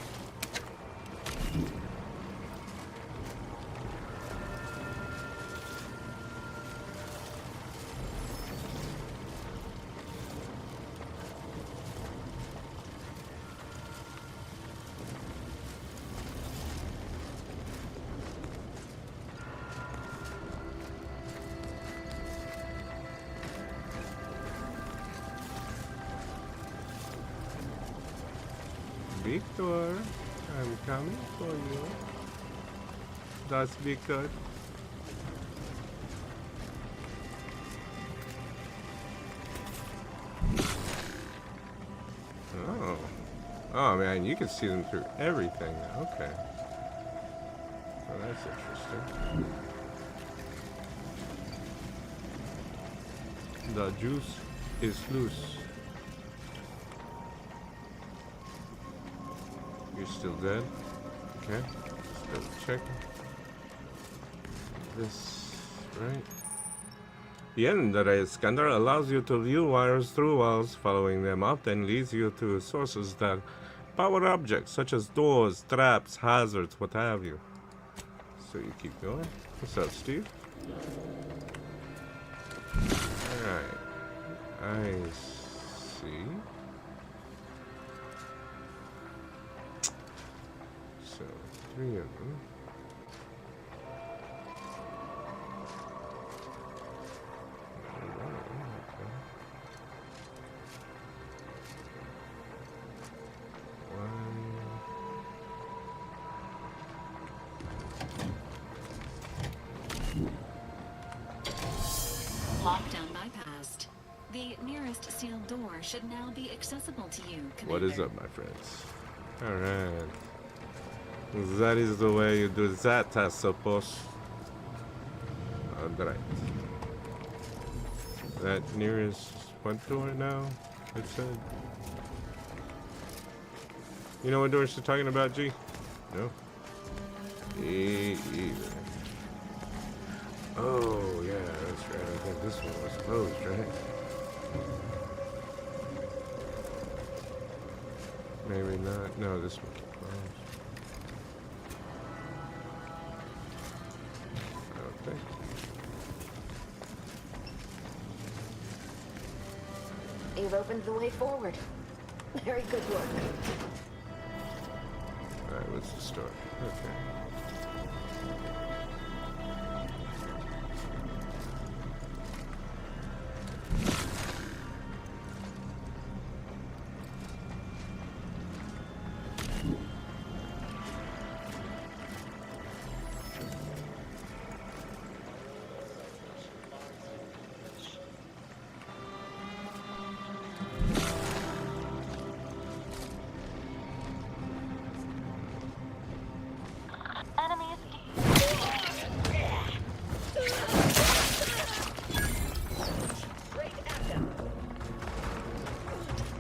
Victor, I'm coming for you. That's Victor. Oh. Oh man, you can see them through everything. Okay. Oh, that's interesting. The juice is loose. You're still dead? Okay. Still checking. This, right? The end of the scanner allows you to view wires through walls. Following them up then leads you to sources that power objects such as doors, traps, hazards, what have you. So you keep going. What's up, Steve? Alright. I see. So, 3 of them. Lockdown bypassed. The nearest sealed door should now be accessible to you, Commander. What is up, my friends? Alright. That is the way you do that, I suppose. Alright. That nearest what door now? It said. You know what door she's talking about, G? No? Either. Oh, yeah, that's right. I think this one was closed, right? Maybe not. No, this one's closed. Okay. You've opened the way forward. Very good work. Alright, what's the story? Okay.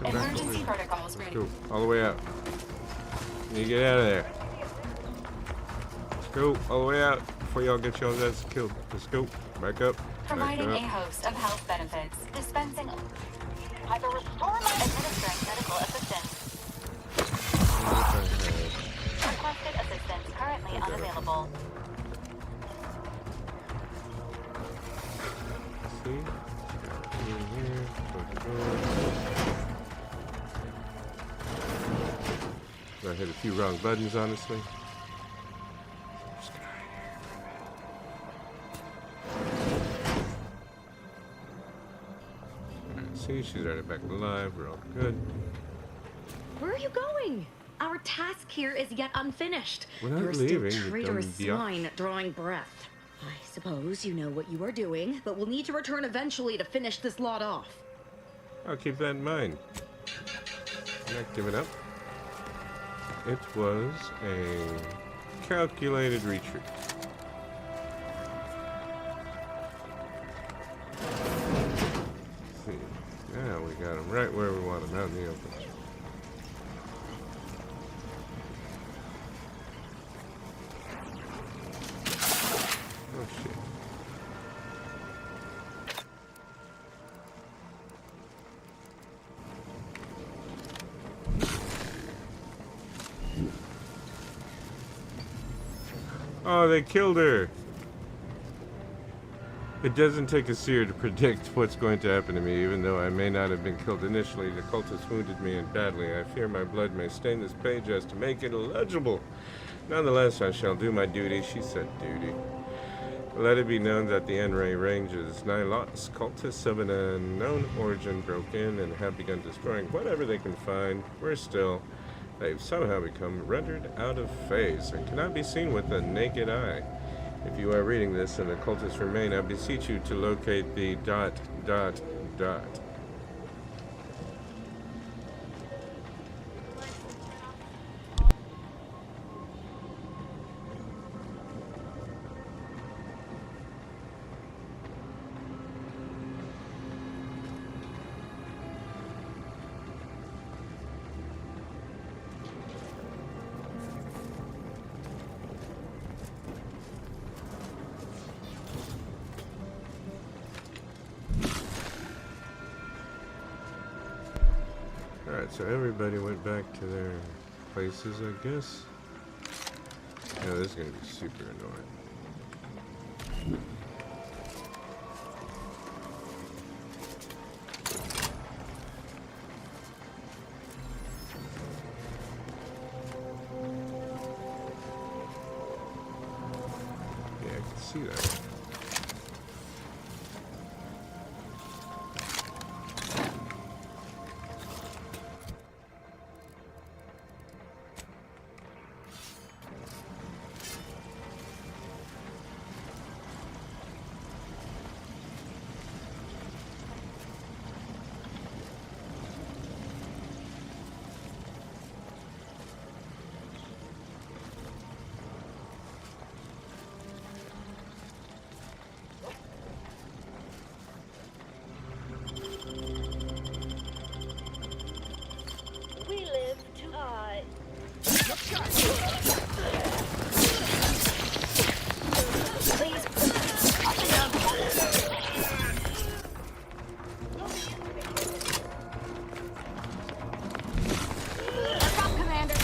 Emergency protocols ready. Go all the way out. You get out of there. Let's go all the way out before y'all get y'all guys killed. Let's go. Back up. Providing Back a up. host of health benefits, dispensing, administering medical assistance. Requested assistance currently unavailable. See? In here. Close the door. I hit a few wrong buttons, honestly. Alright, see, she's already back alive. We're all good. Where are you going? Our task here is yet unfinished. We're not You're leaving, still you traitorous dumb biatch. swine drawing breath. I suppose you know what you are doing, but we'll need to return eventually to finish this lot off. I'll keep that in mind. I'm not giving up. It was a calculated retreat. Let's see. Now we got him right where we want him, out in the open. Oh shit. Oh, they killed her. It doesn't take a seer to predict what's going to happen to me, even though I may not have been killed initially. The cultists wounded me and badly. I fear my blood may stain this page as to make it illegible. Nonetheless, I shall do my duty. She said duty. Let it be known that the Enray range is nigh lost. Cultists of an unknown origin broke in and have begun destroying whatever they can find. We're still They've somehow become rendered out of phase and cannot be seen with the naked eye. If you are reading this and the cultists remain, I beseech you to locate the ... Alright, so everybody went back to their places, I guess. Yeah, this is gonna be super annoying. Yeah, I can see that. We live to Please. Come, Commander.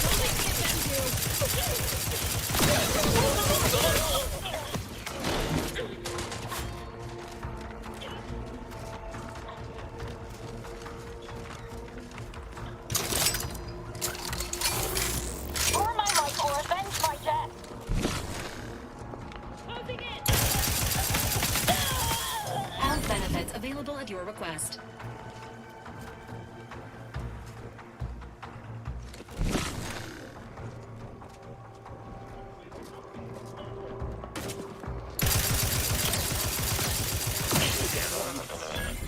For my life or avenge my death. Health benefits available at your request.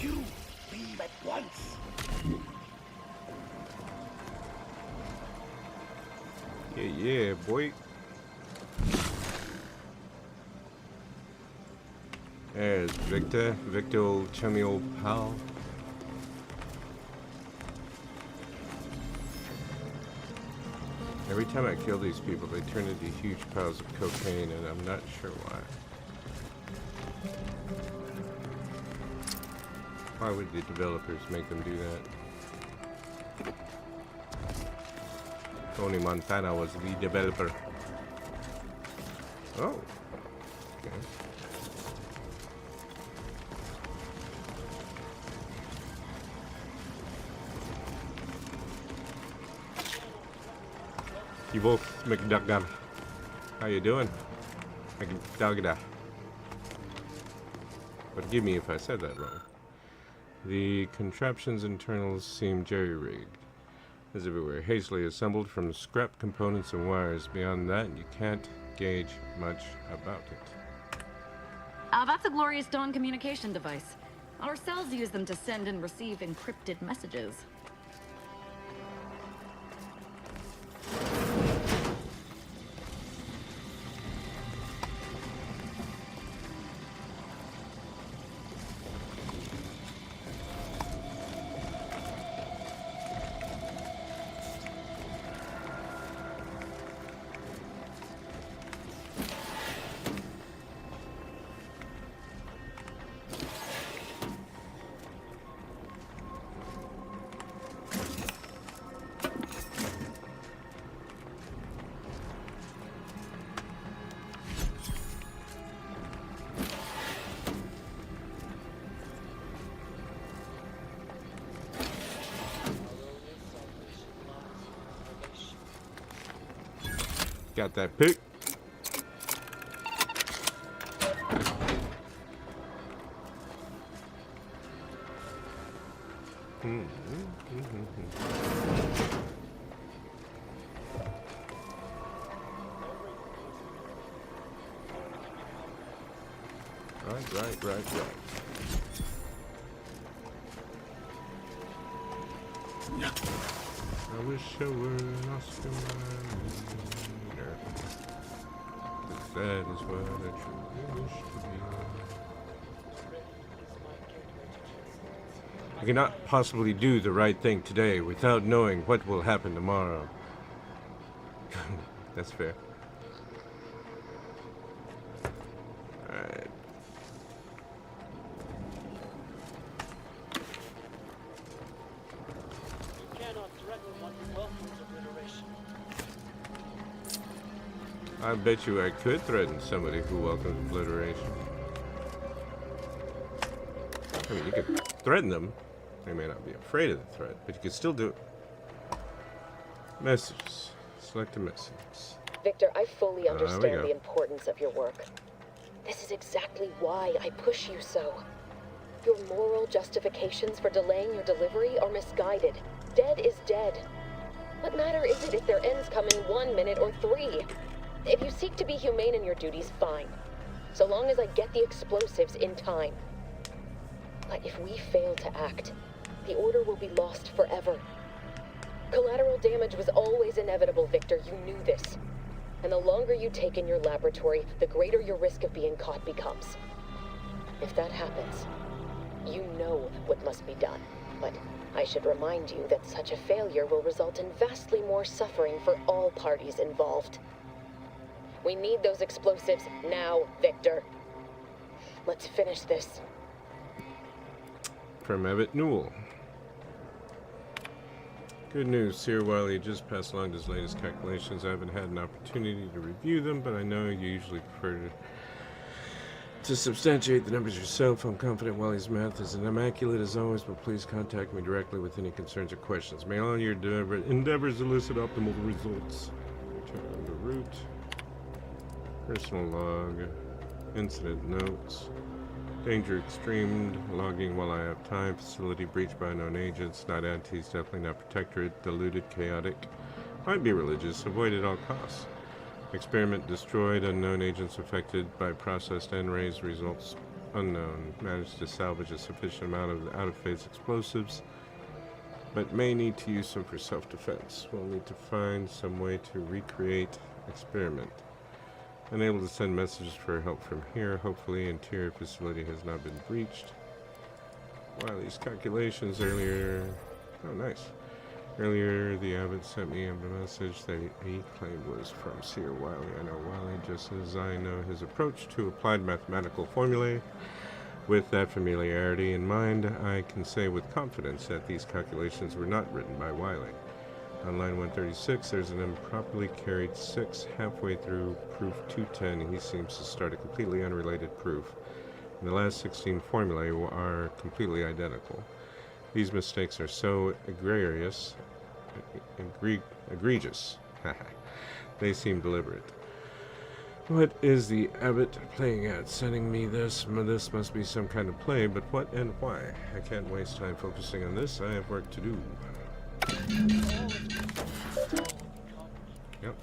You leave at once. Yeah, boy. There's Victor, old chummy old pal. Every time I kill these people, they turn into huge piles of cocaine, and I'm not sure why. Why would the developers make them do that? Tony Montana was the developer. Oh. Okay. You both McDuckgun. How you doing? McDuckda. Forgive me if I said that wrong. The contraption's internals seem jerry-rigged, as if it were hastily assembled from scrap components and wires. Beyond that, you can't gauge much about it. That's a Glorious Dawn communication device. Our cells use them to send and receive encrypted messages. Got that pick. Right. I wish I were an Oscar winner. But that is what I truly wish to be. I cannot possibly do the right thing today without knowing what will happen tomorrow. That's fair. Alright. I bet you I could threaten somebody who welcomes obliteration. I mean, you could threaten them. They may not be afraid of the threat, but you could still do it. Messages. Select a message. Victor, I fully There we understand go. the importance of your work. This is exactly why I push you so. Your moral justifications for delaying your delivery are misguided. Dead is dead. What matter is it if their ends come in 1 minute or 3? If you seek to be humane in your duties, fine. So long as I get the explosives in time. But if we fail to act, the order will be lost forever. Collateral damage was always inevitable, Victor. You knew this. And the longer you take in your laboratory, the greater your risk of being caught becomes. If that happens, you know what must be done. But I should remind you that such a failure will result in vastly more suffering for all parties involved. We need those explosives now, Victor. Let's finish this. From Ebbett Newell. Good news, Sir Wiley just passed along his latest calculations. I haven't had an opportunity to review them, but I know you usually prefer to substantiate the numbers yourself. I'm confident Wiley's math is immaculate as always, but please contact me directly with any concerns or questions. May all your endeavors elicit optimal results. Return to route. Personal log. Incident notes. Danger extreme, logging while I have time, facility breached by unknown agents, not antis, definitely not protectorate, diluted, chaotic, might be religious, avoid at all costs. Experiment destroyed, unknown agents affected by processed N-rays, results unknown. Managed to salvage a sufficient amount of the out-of-phase explosives, but may need to use some for self-defense. We'll need to find some way to recreate experiment. Unable to send messages for help from here. Hopefully, interior facility has not been breached. Wiley's calculations earlier. Oh, nice. Earlier, the Abbot sent me a message that he claimed was from Sir Wiley. I know Wiley just as I know his approach to applied mathematical formulae. With that familiarity in mind, I can say with confidence that these calculations were not written by Wiley. On line 136, there's an improperly carried 6 halfway through proof 210. He seems to start a completely unrelated proof. And the last 16 formulae are completely identical. These mistakes are so egregious. They seem deliberate. What is the Abbot playing at? Sending me this? This must be some kind of play, but what and why? I can't waste time focusing on this. I have work to do. Yep.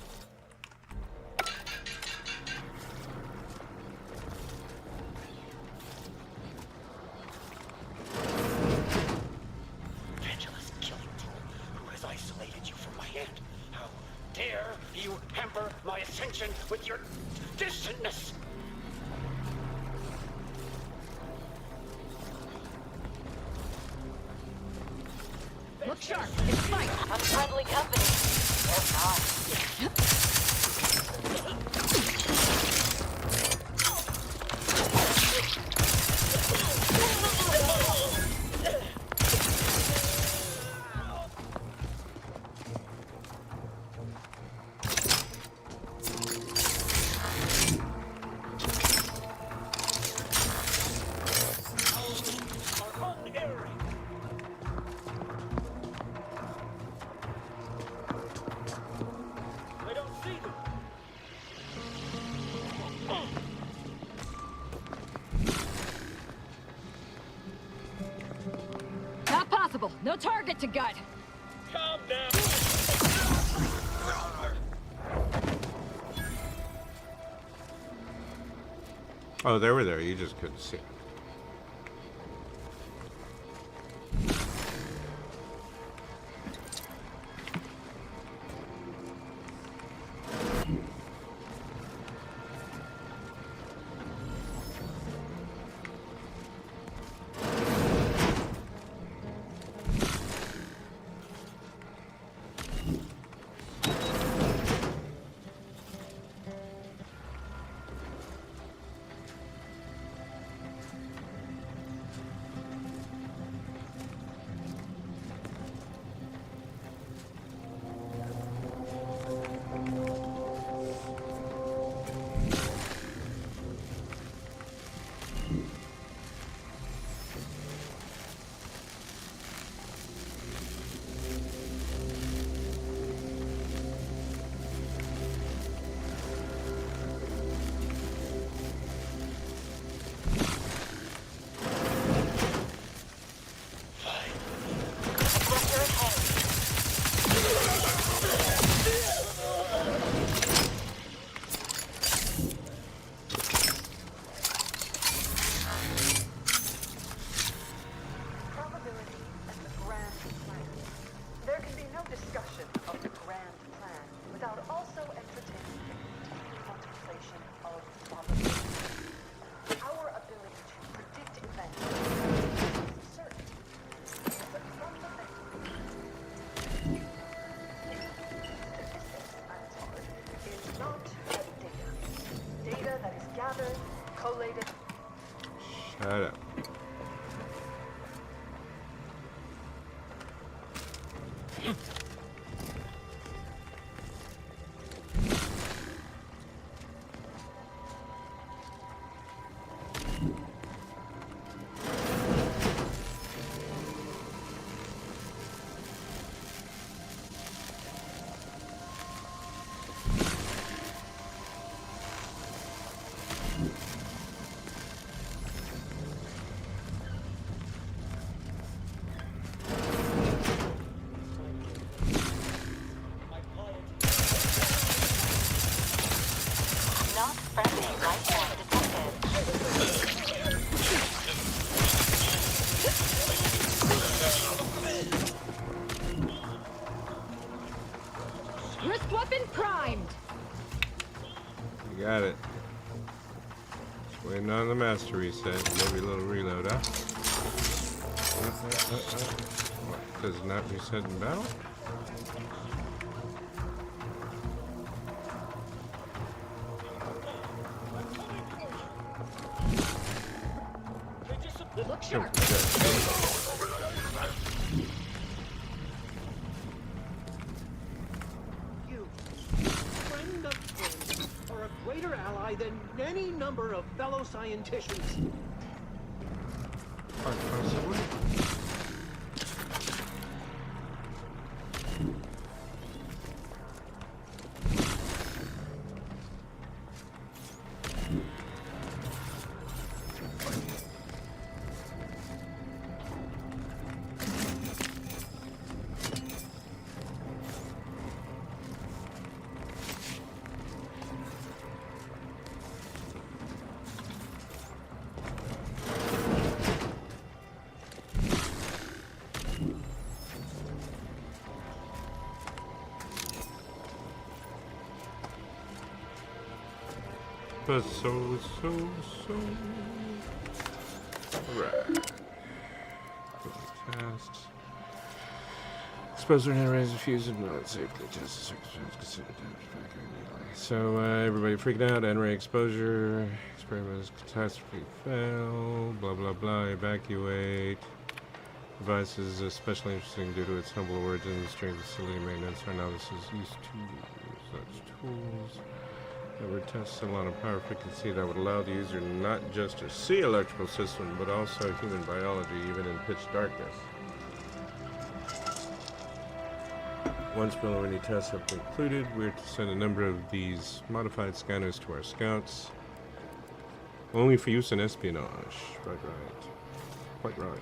Vangelis Killington, who has isolated you from my hand. How dare you hamper my ascension with your distantness? Look sharp. It's fight. Unfriendly company. Or not. Not possible. No target to gut. Calm down. Oh, they were there. You just couldn't see. Shut up. Wrist weapon primed. You got it. Just waiting on the master reset. Maybe a little reload, huh? What, does it not reset in battle? Look sharp. You, friend of friends, are a greater ally than any number of fellow scienticians. Quite possibly. But so. Alright. Tasks. Exposure and raise a fuse and not safely test the circumstances considered damage back immediately. So everybody freaking out, N-ray exposure, experiments catastrophe fail, blah blah blah, evacuate. Device is especially interesting due to its humble origins during facility maintenance. Our novices used to use such tools. Ever test a lot of power frequency that would allow the user not just to see electrical system, but also human biology, even in pitch darkness. Once preliminary tests have concluded, we're to send a number of these modified scanners to our scouts, only for use in espionage. Right. Quite right.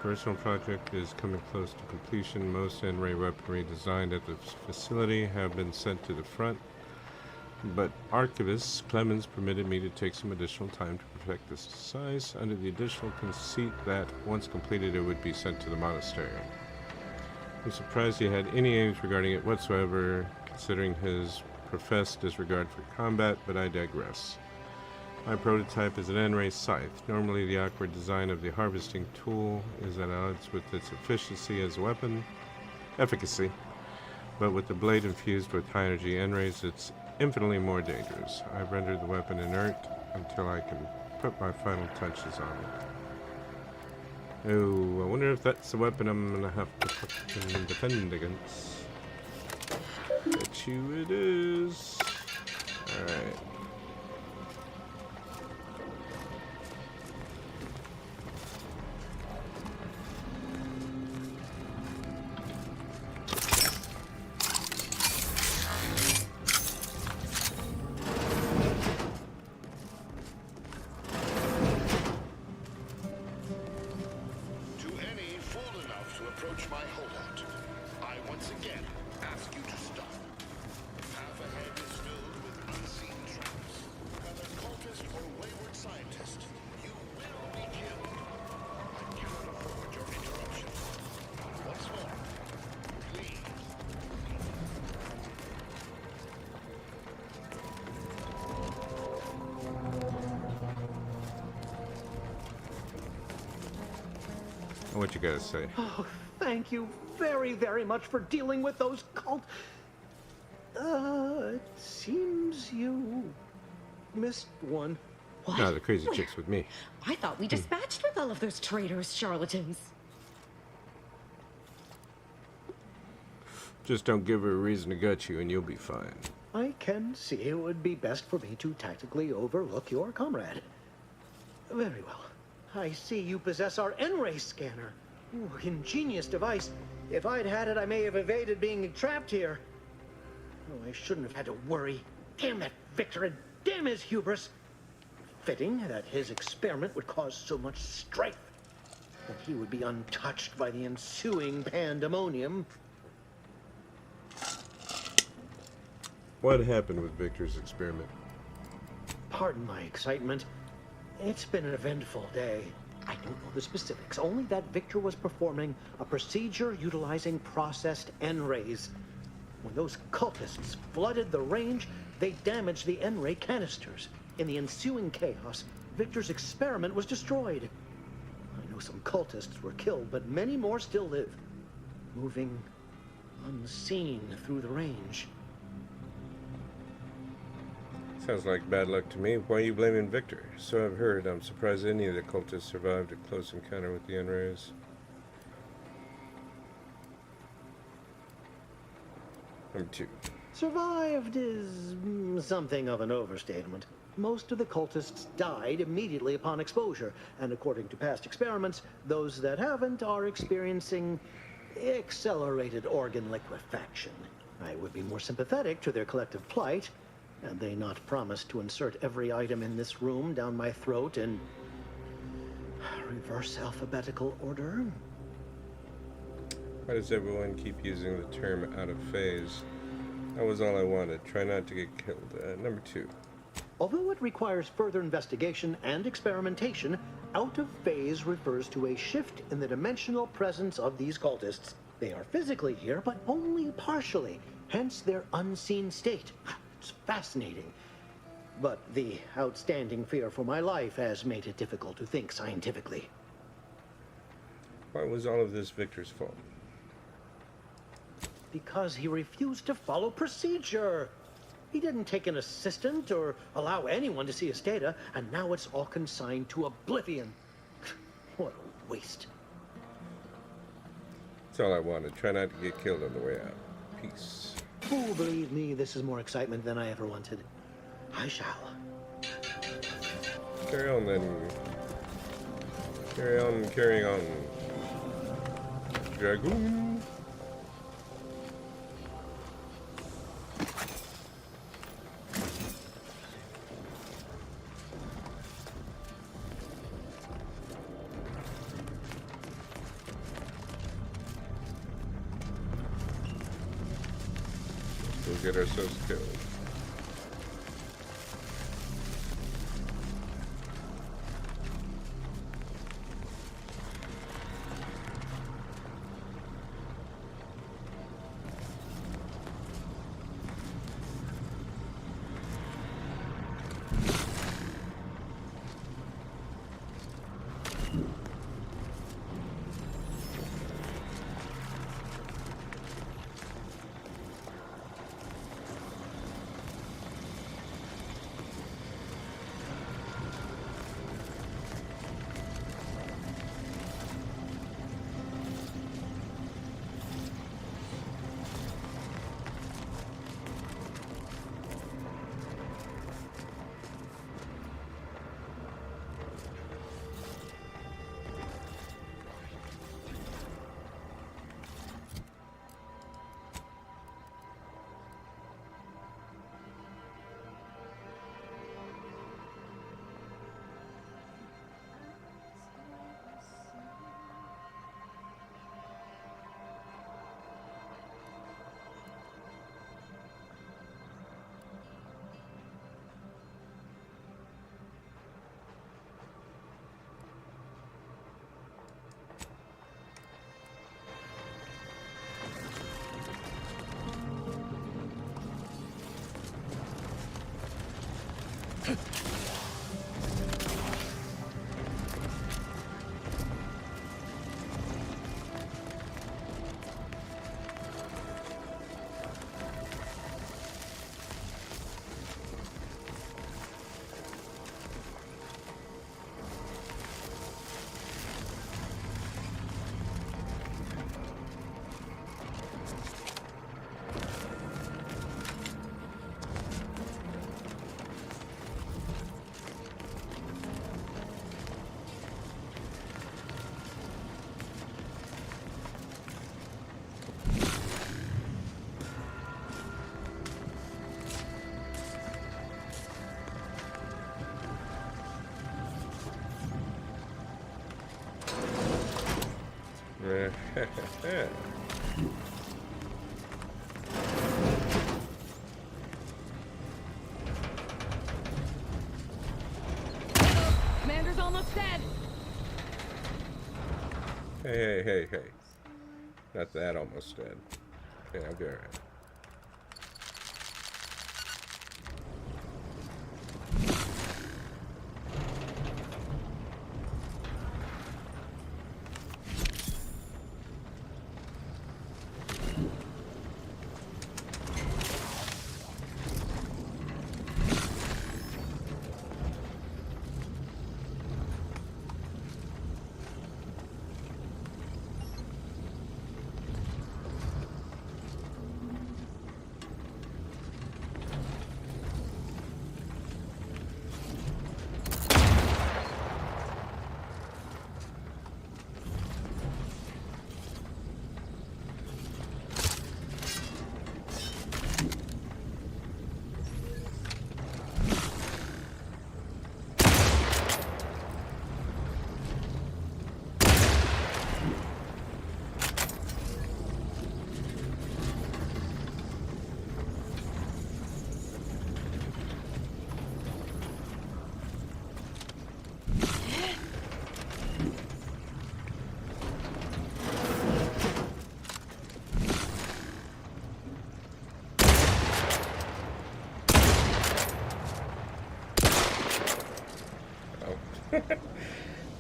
personal project is coming close to completion. Most N-ray weaponry designed at the facility have been sent to the front, but Archivist Clemens permitted me to take some additional time to perfect this size under the additional conceit that, once completed, it would be sent to the monastery. I'm surprised he had any aims regarding it whatsoever, considering his professed disregard for combat, but I digress. My prototype is an N-ray scythe. Normally, the awkward design of the harvesting tool is at odds with its efficiency as a weapon, efficacy, but with the blade infused with high-energy N-rays, it's infinitely more dangerous. I've rendered the weapon inert until I can put my final touches on it. Oh, I wonder if that's the weapon I'm gonna have to fucking defend against. Bet you it is. Alright. What you gotta say? Oh, thank you very, very much for dealing with those cult... it seems you missed one. What? No, the crazy chick's with me. I thought we dispatched with all of those traitorous charlatans. Just don't give her a reason to gut you and you'll be fine. I can see it would be best for me to tactically overlook your comrade. Very well. I see you possess our N-ray scanner. Ooh, ingenious device. If I'd had it, I may have evaded being trapped here. Oh, I shouldn't have had to worry. Damn that Victor and damn his hubris. Fitting that his experiment would cause so much strife. That he would be untouched by the ensuing pandemonium. What happened with Victor's experiment? Pardon my excitement. It's been an eventful day. I don't know the specifics, only that Victor was performing a procedure utilizing processed N-rays. When those cultists flooded the range, they damaged the N-ray canisters. In the ensuing chaos, Victor's experiment was destroyed. I know some cultists were killed, but many more still live, moving unseen through the range. Sounds like bad luck to me. Why are you blaming Victor? So I've heard. I'm surprised any of the cultists survived a close encounter with the N-rays. Number 2. Survived is something of an overstatement. Most of the cultists died immediately upon exposure, and according to past experiments, those that haven't are experiencing accelerated organ liquefaction. I would be more sympathetic to their collective plight, had they not promised to insert every item in this room down my throat in reverse alphabetical order. Why does everyone keep using the term out of phase? That was all I wanted. Try not to get killed. Number 2. Although it requires further investigation and experimentation, out of phase refers to a shift in the dimensional presence of these cultists. They are physically here, but only partially, hence their unseen state. It's fascinating. But the outstanding fear for my life has made it difficult to think scientifically. Why was all of this Victor's fault? Because he refused to follow procedure. He didn't take an assistant or allow anyone to see his data, and now it's all consigned to oblivion. What a waste. That's all I wanted. Try not to get killed on the way out. Peace. Oh, believe me, this is more excitement than I ever wanted. I shall. Carry on then. Carry on, carry on. Dragoon. get ourselves killed. Commander's almost dead. Hey. Not that almost dead. Okay, I'll be alright.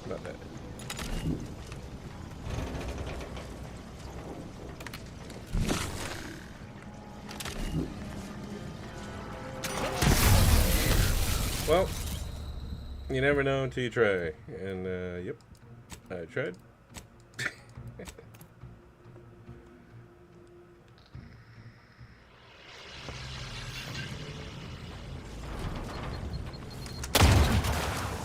Not bad. Well, you never know until you try. And, yep, I tried.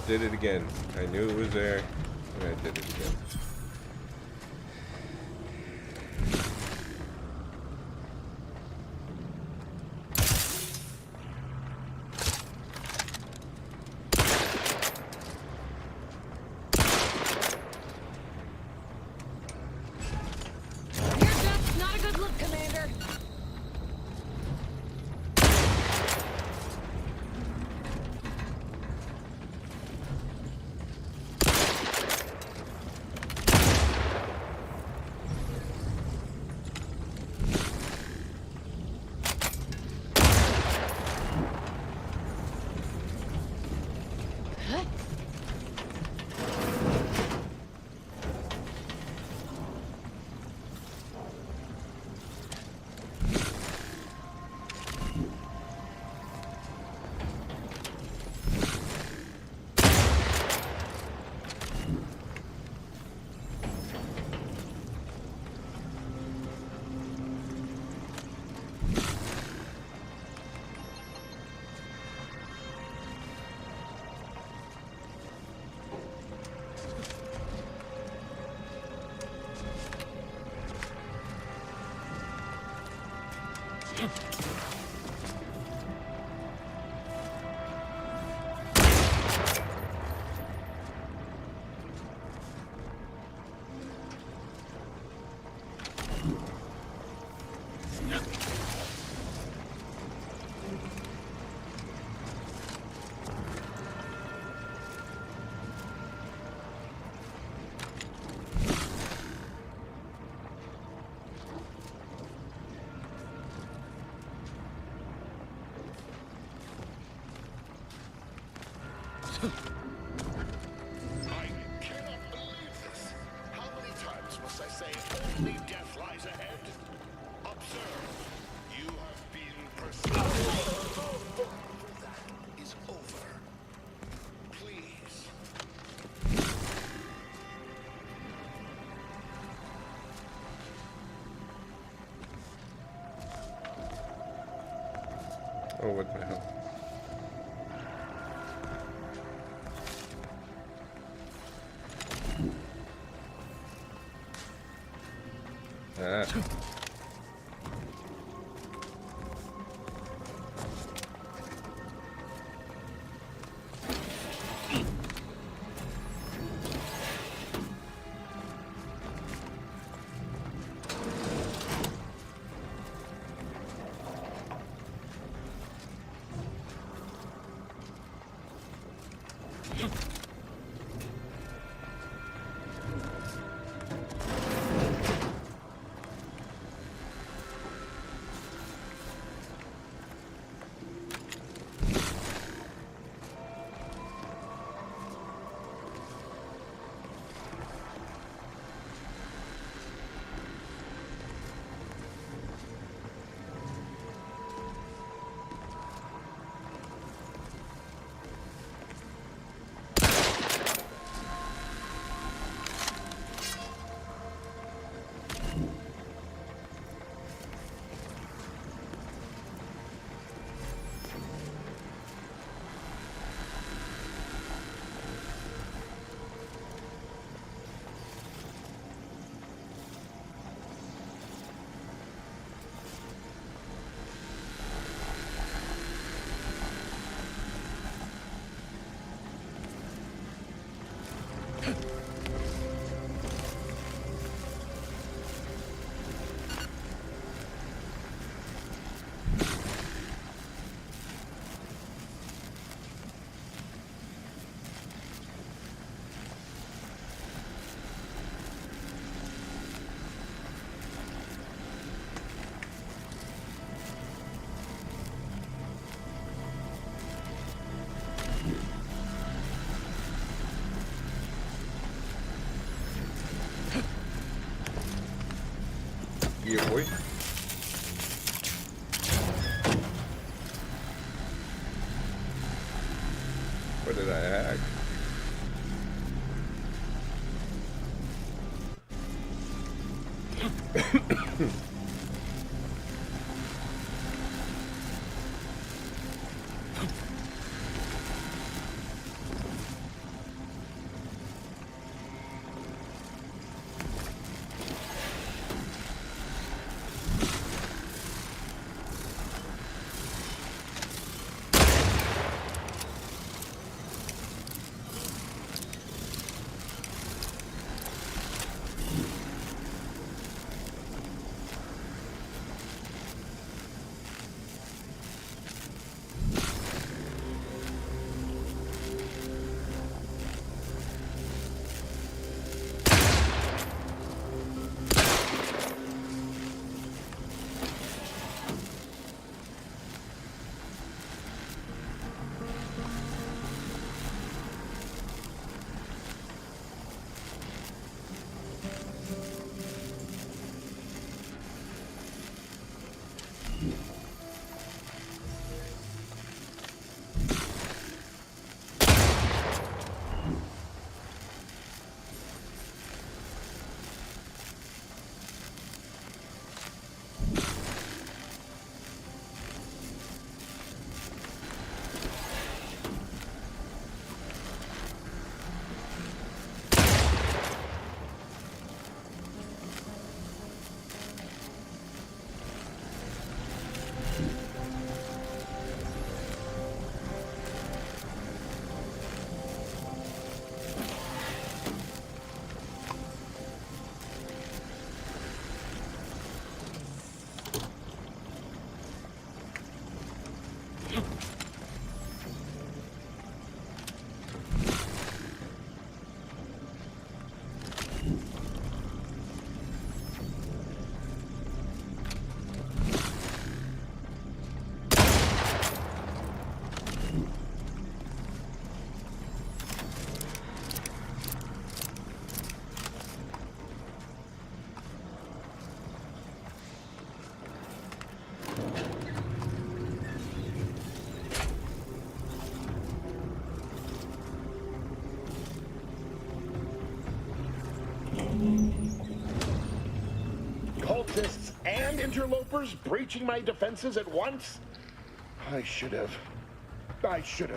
Did it again. I knew it was there, and I did it again. Not a good look, Commander. I cannot believe this. How many times must I say only death lies ahead? Observe. You have been pursued. That is over. Please. Oh, what the hell? Ah. Yeah, boy. What did I hack? interlopers breaching my defenses at once? I should have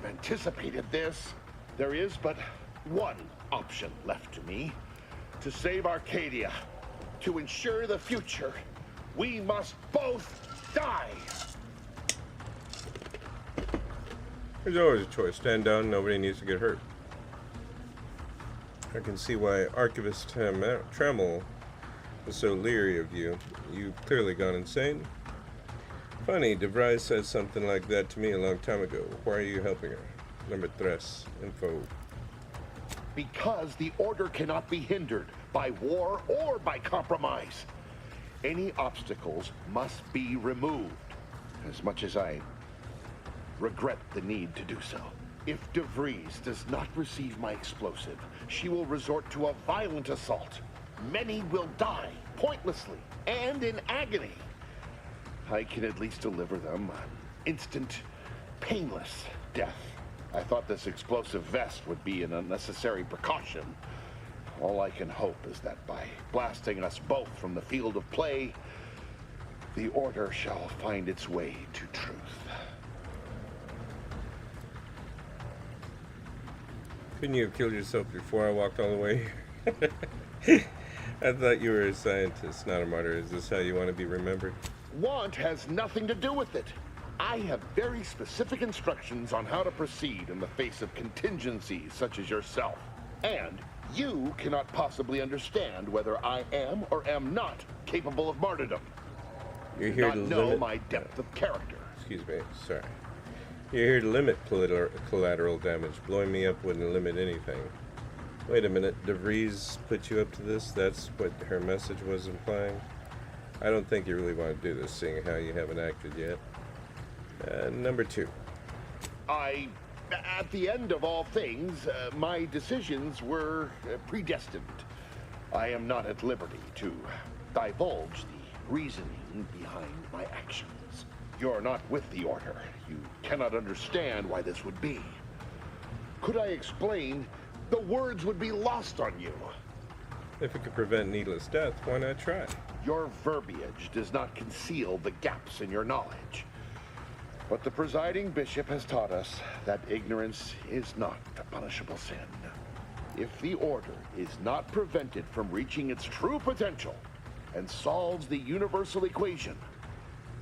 anticipated this. There is but one option left to me. To save Arcadia, to ensure the future, we must both die. There's always a choice. Stand down, nobody needs to get hurt. I can see why Archivist Trammell was so leery of you. You've clearly gone insane. Funny, DeVries said something like that to me a long time ago. Why are you helping her? Number 3, info. Because the Order cannot be hindered by war or by compromise. Any obstacles must be removed, as much as I regret the need to do so. If DeVries does not receive my explosive, she will resort to a violent assault. Many will die, pointlessly, and in agony. I can at least deliver them an instant, painless death. I thought this explosive vest would be an unnecessary precaution. All I can hope is that by blasting us both from the field of play, the Order shall find its way to truth. Couldn't you have killed yourself before I walked all the way? I thought you were a scientist, not a martyr. Is this how you want to be remembered? Want has nothing to do with it. I have very specific instructions on how to proceed in the face of contingencies such as yourself. And you cannot possibly understand whether I am or am not capable of martyrdom. You're here to know limit my depth of character. Excuse me, sorry. You're here to limit collateral damage. Blowing me up wouldn't limit anything. Wait a minute, DeVries put you up to this? That's what her message was implying? I don't think you really want to do this, seeing how you haven't acted yet. Number 2. At the end of all things, my decisions were predestined. I am not at liberty to divulge the reasoning behind my actions. You're not with the Order. You cannot understand why this would be. Could I explain, the words would be lost on you. If it could prevent needless death, why not try? Your verbiage does not conceal the gaps in your knowledge. But the presiding bishop has taught us that ignorance is not a punishable sin. If the Order is not prevented from reaching its true potential and solves the universal equation,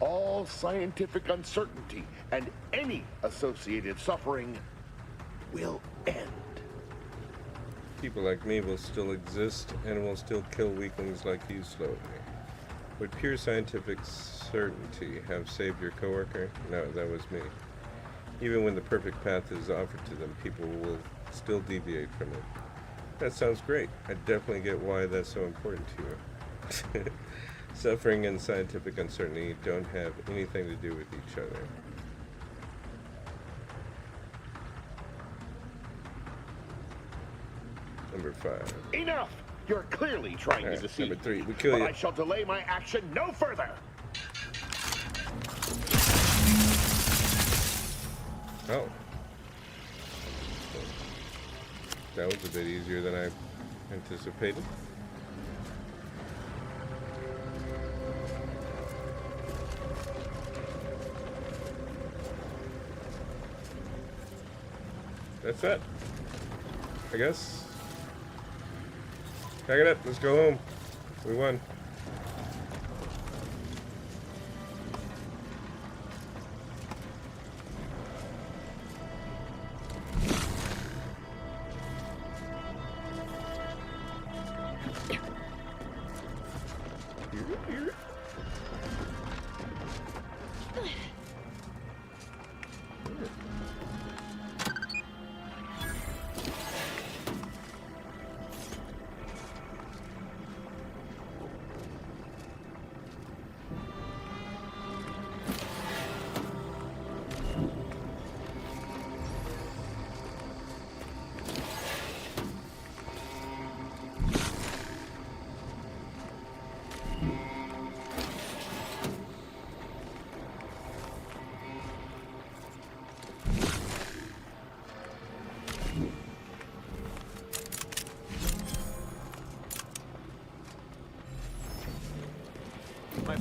all scientific uncertainty and any associated suffering will end. People like me will still exist and will still kill weaklings like you slowly. Would pure scientific certainty have saved your coworker? No, that was me. Even when the perfect path is offered to them, people will still deviate from it. That sounds great. I definitely get why that's so important to you. Suffering and scientific uncertainty don't have anything to do with each other. Number 5. Enough! You're clearly trying to deceive number 3. me, We kill but you. I shall delay my action no further. Oh. That was a bit easier than I anticipated. That's it. I guess. Pack it up. Let's go home. We won.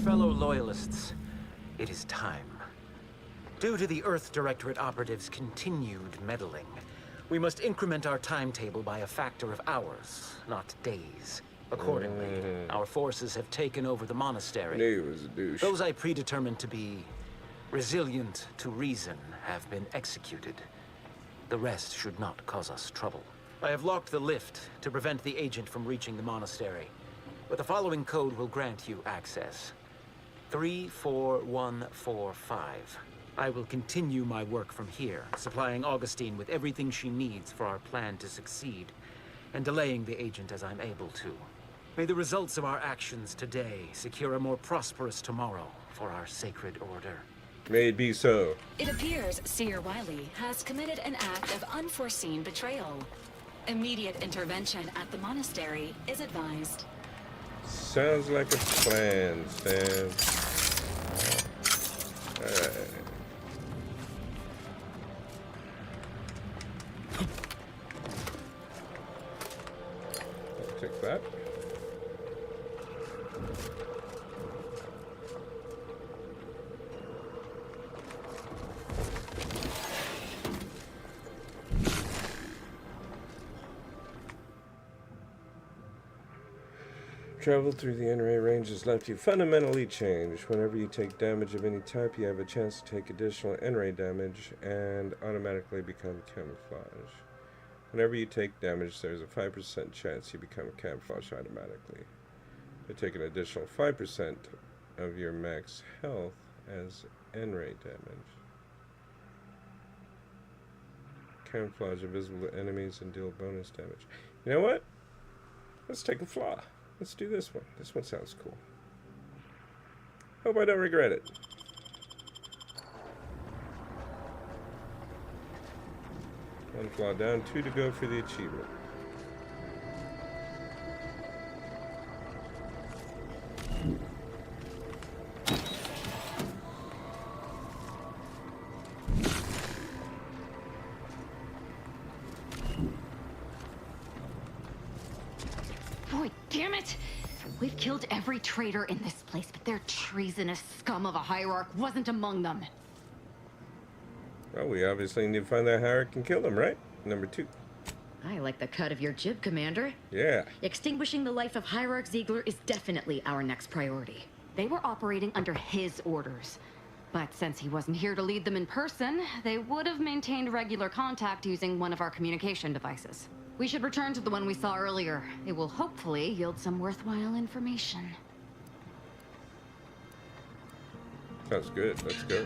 fellow loyalists, it is time. Due to the Earth Directorate operatives' continued meddling, we must increment our timetable by a factor of hours, not days. Accordingly, our forces have taken over the monastery. Knew he was a douche. Those I predetermined to be resilient to reason have been executed. The rest should not cause us trouble. I have locked the lift to prevent the agent from reaching the monastery, but the following code will grant you access. 34145. I will continue my work from here, supplying Augustine with everything she needs for our plan to succeed, and delaying the agent as I'm able to. May the results of our actions today secure a more prosperous tomorrow for our sacred order. May it be so. It appears Seer Wiley has committed an act of unforeseen betrayal. Immediate intervention at the monastery is advised. Sounds like a plan, Sam. Alright. Take that. Travel through the NRA range has left you fundamentally changed. Whenever you take damage of any type, you have a chance to take additional NRA damage and automatically become camouflage. Whenever you take damage, there's a 5% chance you become camouflage automatically. You take an additional 5% of your max health as NRA damage. Camouflage invisible to enemies and deal bonus damage. You know what? Let's take a flaw. Let's do this one. This one sounds cool. Hope I don't regret it. One flaw down, 2 to go for the achievement. Boy, damn it! We've killed every traitor in this place, but their treasonous scum of a hierarch wasn't among them. Well, we obviously need to find that hierarch and kill him, right? Number 2. I like the cut of your jib, Commander. Yeah. Extinguishing the life of Hierarch Ziegler is definitely our next priority. They were operating under his orders. But since he wasn't here to lead them in person, they would have maintained regular contact using one of our communication devices. We should return to the one we saw earlier. It will hopefully yield some worthwhile information. Sounds good. Let's go.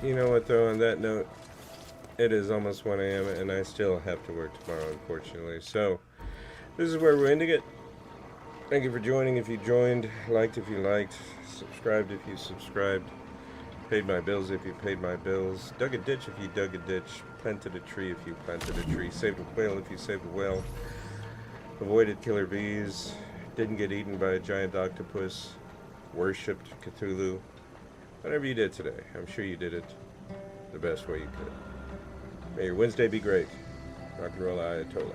You know what, though, on that note, it is almost 1 a.m. and I still have to work tomorrow, unfortunately. So, this is where we're ending it. Thank you for joining if you joined, liked if you liked, subscribed if you subscribed, paid my bills if you paid my bills, dug a ditch if you dug a ditch, planted a tree if you planted a tree, saved a whale if you saved a whale, avoided killer bees, didn't get eaten by a giant octopus, worshipped Cthulhu. Whatever you did today, I'm sure you did it the best way you could. May your Wednesday be great. Rock and roll Ayatollah.